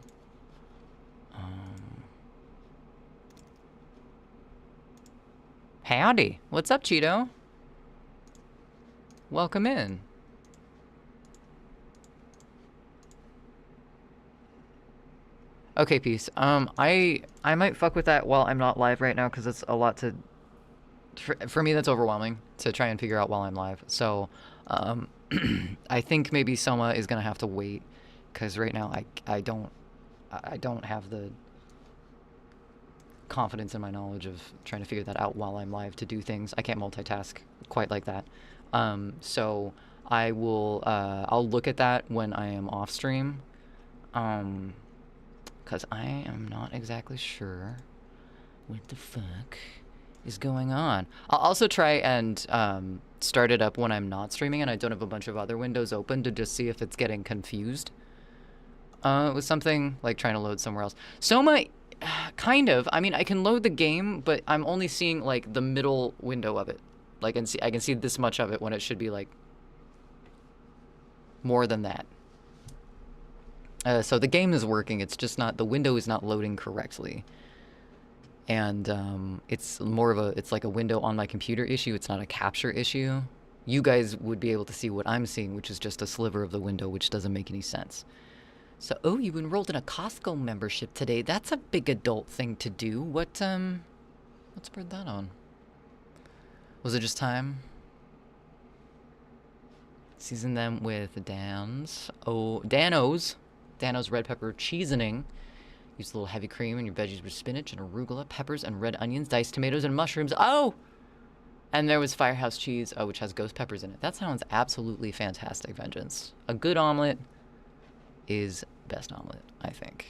Howdy. What's up, Cheeto? Welcome in. Okay, peace. I might fuck with that while I'm not live right now because it's a lot to... For me, that's overwhelming to try and figure out while I'm live. So, I think maybe Soma is gonna have to wait because right now I don't have the confidence in my knowledge of trying to figure that out while I'm live to do things. I can't multitask quite like that. So I will, I'll look at that when I am off stream. Because I am not exactly sure what the fuck is going on. I'll also try and start it up when I'm not streaming and I don't have a bunch of other windows open to just see if it's getting confused with something, like trying to load somewhere else. Soma, kind of. I mean, I can load the game, but I'm only seeing, like, the middle window of it. Like, I can see this much of it when it should be, like, more than that. So the game is working, it's just not, the window is not loading correctly. And it's more of a, it's like a window on my computer issue, it's not a capture issue. You guys would be able to see what I'm seeing, which is just a sliver of the window, which doesn't make any sense. So, oh, you enrolled in a Costco membership today. That's a big adult thing to do. What spurred that on? Was it just time? Season them with Dano's red pepper seasoning. Use a little heavy cream in your veggies with spinach and arugula, peppers and red onions, diced tomatoes and mushrooms. Oh! And there was Firehouse cheese, which has ghost peppers in it. That sounds absolutely fantastic, Vengeance. A good omelet is best omelet, I think.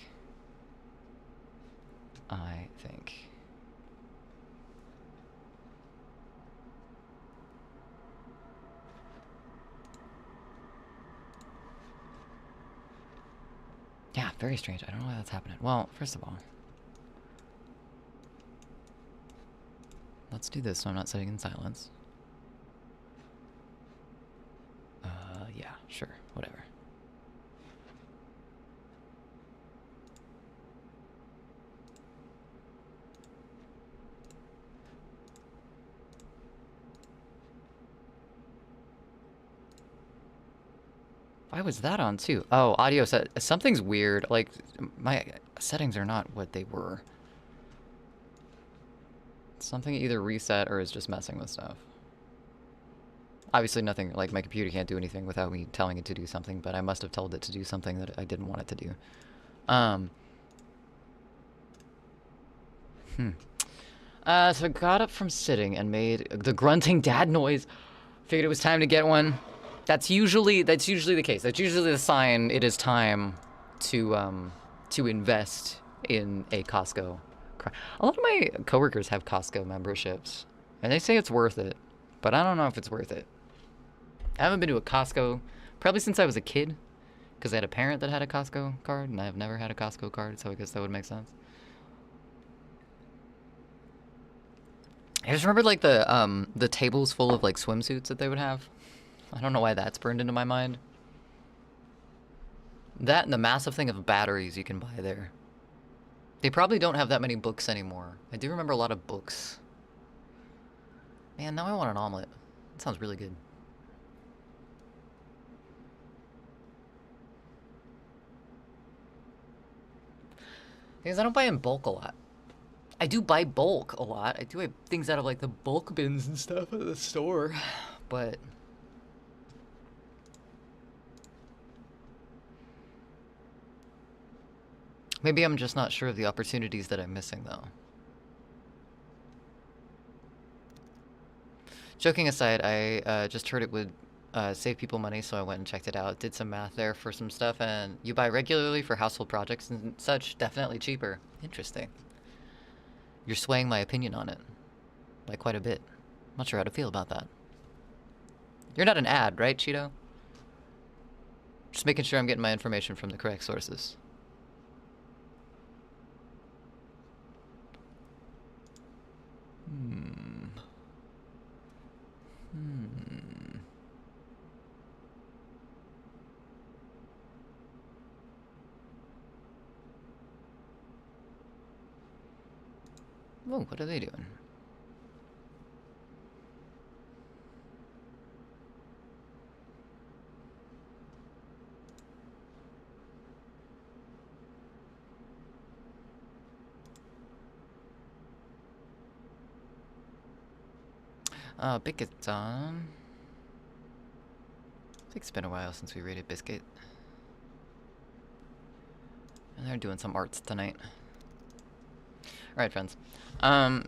Yeah, very strange. I don't know why that's happening. Well, first of all, let's do this so I'm not sitting in silence. Yeah, sure, whatever. Why was that on too? Oh, audio set. Something's weird. Like, my settings are not what they were. Something either reset or is just messing with stuff. Obviously nothing, like my computer can't do anything without me telling it to do something, but I must have told it to do something that I didn't want it to do. So I got up from sitting and made the grunting dad noise. Figured it was time to get one. That's usually the case. That's usually the sign it is time to invest in a Costco. A lot of my coworkers have Costco memberships, and they say it's worth it, but I don't know if it's worth it. I haven't been to a Costco probably since I was a kid, because I had a parent that had a Costco card, and I've never had a Costco card, so I guess that would make sense. I just remembered like the tables full of like swimsuits that they would have. I don't know why that's burned into my mind. That and the massive thing of batteries you can buy there. They probably don't have that many books anymore. I do remember a lot of books. Man, now I want an omelet. That sounds really good. Because I don't buy in bulk a lot. I do buy bulk a lot. I do have things out of like the bulk bins and stuff at the store. But maybe I'm just not sure of the opportunities that I'm missing though. Joking aside, I just heard it would save people money, so I went and checked it out. Did some math there for some stuff, and you buy regularly for household projects and such, definitely cheaper. Interesting. You're swaying my opinion on it. Like quite a bit. I'm not sure how to feel about that. You're not an ad, right, Cheeto? Just making sure I'm getting my information from the correct sources. Oh, what are they doing? Biscuit's on. I think it's been a while since we rated Biscuit. And they're doing some arts tonight. Alright, friends.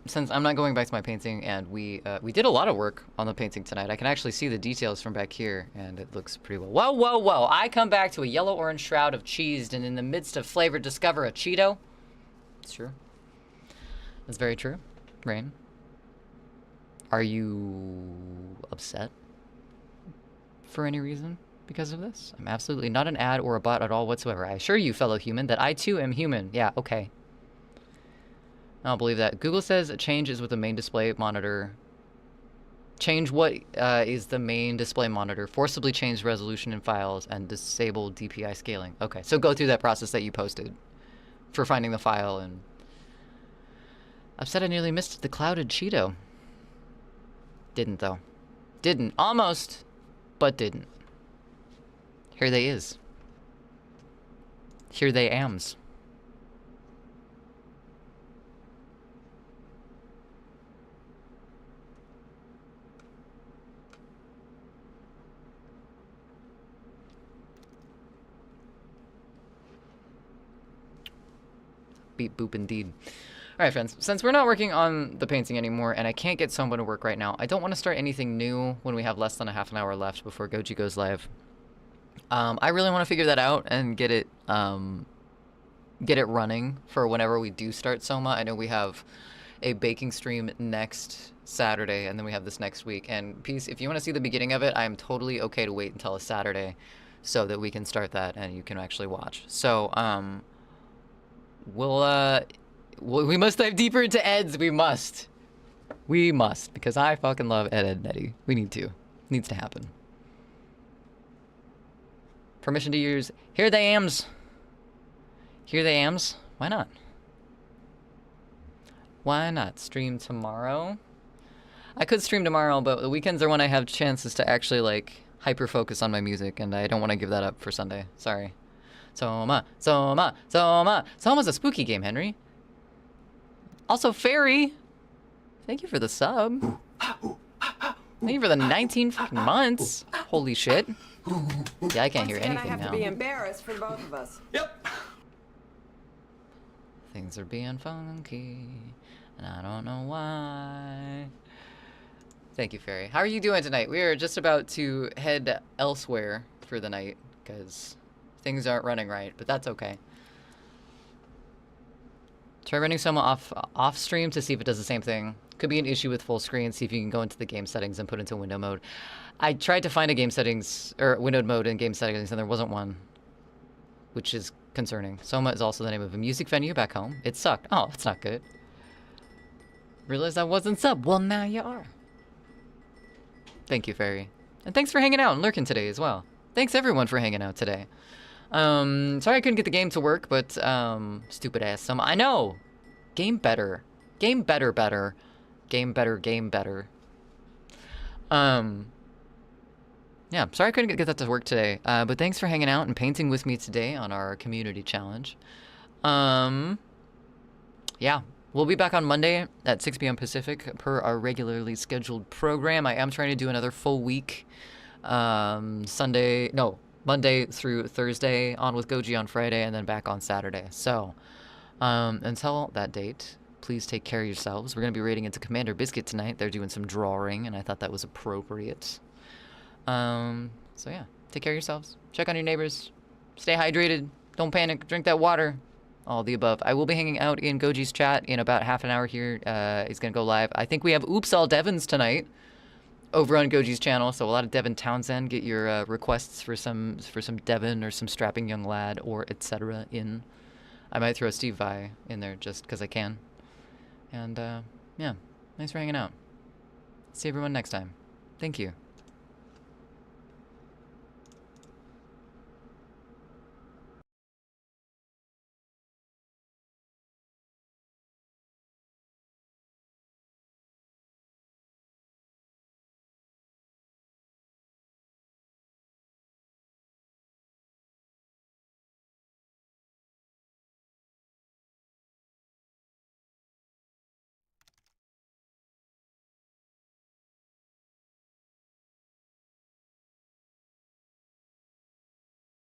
Since I'm not going back to my painting, and we did a lot of work on the painting tonight, I can actually see the details from back here, and it looks pretty well. Whoa, whoa, whoa! I come back to a yellow-orange shroud of cheese, and in the midst of flavor discover a Cheeto. It's true. That's very true. Rain. Are you upset for any reason because of this? I'm absolutely not an ad or a bot at all whatsoever. I assure you, fellow human, that I too am human. Yeah, okay. I don't believe that. Google says change is with the main display monitor. Change what is the main display monitor. Forcibly change resolution in files and disable DPI scaling. Okay, so go through that process that you posted for finding the file. And upset I nearly missed the clouded Cheeto. Didn't though. Didn't. Almost, but didn't. Here they is. Here they ams. Beep boop indeed. Alright, friends, since we're not working on the painting anymore, and I can't get someone to work right now, I don't want to start anything new when we have less than a half an hour left before Goji goes live. I really want to figure that out and get it running for whenever we do start Soma. I know we have a baking stream next Saturday, and then we have this next week. And Peace, if you want to see the beginning of it, I'm totally okay to wait until a Saturday so that we can start that and you can actually watch. So, we must dive deeper into Eds. We must, because I fucking love Ed, and Eddie. We need to. It needs to happen. Permission to use. Here they ams. Here they ams. Why not? Why not stream tomorrow? I could stream tomorrow, but the weekends are when I have chances to actually like hyper focus on my music, and I don't want to give that up for Sunday. Sorry. Soma. Soma's a spooky game, Henry. Also, Fairy, thank you for the sub. Thank you for the 19 fucking months. Holy shit. Yeah, I can't hear anything I have now. to be embarrassed for both of us. Yep. Things are being funky, and I don't know why. Thank you, Fairy. How are you doing tonight? We are just about to head elsewhere for the night, because things aren't running right, but that's okay. Try running Soma off stream to see if it does the same thing. Could be an issue with full screen. See if you can go into the game settings and put it into window mode. I tried to find a game settings or window mode in game settings, and there wasn't one, which is concerning. Soma is also the name of a music venue back home. It sucked. Oh, that's not good. Realized I wasn't sub. Well, now you are. Thank you, Fairy. And thanks for hanging out and lurking today as well. Thanks everyone for hanging out today. Sorry I couldn't get the game to work, but stupid ass. I know. Game better. Game better. Game better. Yeah, sorry I couldn't get that to work today. But thanks for hanging out and painting with me today on our community challenge. Yeah, we'll be back on Monday at 6 p.m. Pacific per our regularly scheduled program. I am trying to do another full week. Monday through Thursday, on with Goji on Friday, and then back on Saturday. So, until that date, please take care of yourselves. We're going to be raiding into Commander Biscuit tonight. They're doing some drawing, and I thought that was appropriate. So yeah, take care of yourselves. Check on your neighbors. Stay hydrated. Don't panic. Drink that water. All the above. I will be hanging out in Goji's chat in about half an hour here. He's going to go live. I think we have Oops All Devons tonight over on Goji's channel, so a lot of Devon Townsend. Get your requests for some Devon or some strapping young lad or etc. in. I might throw Steve Vai in there just because I can. And yeah, thanks for hanging out. See everyone next time. Thank you.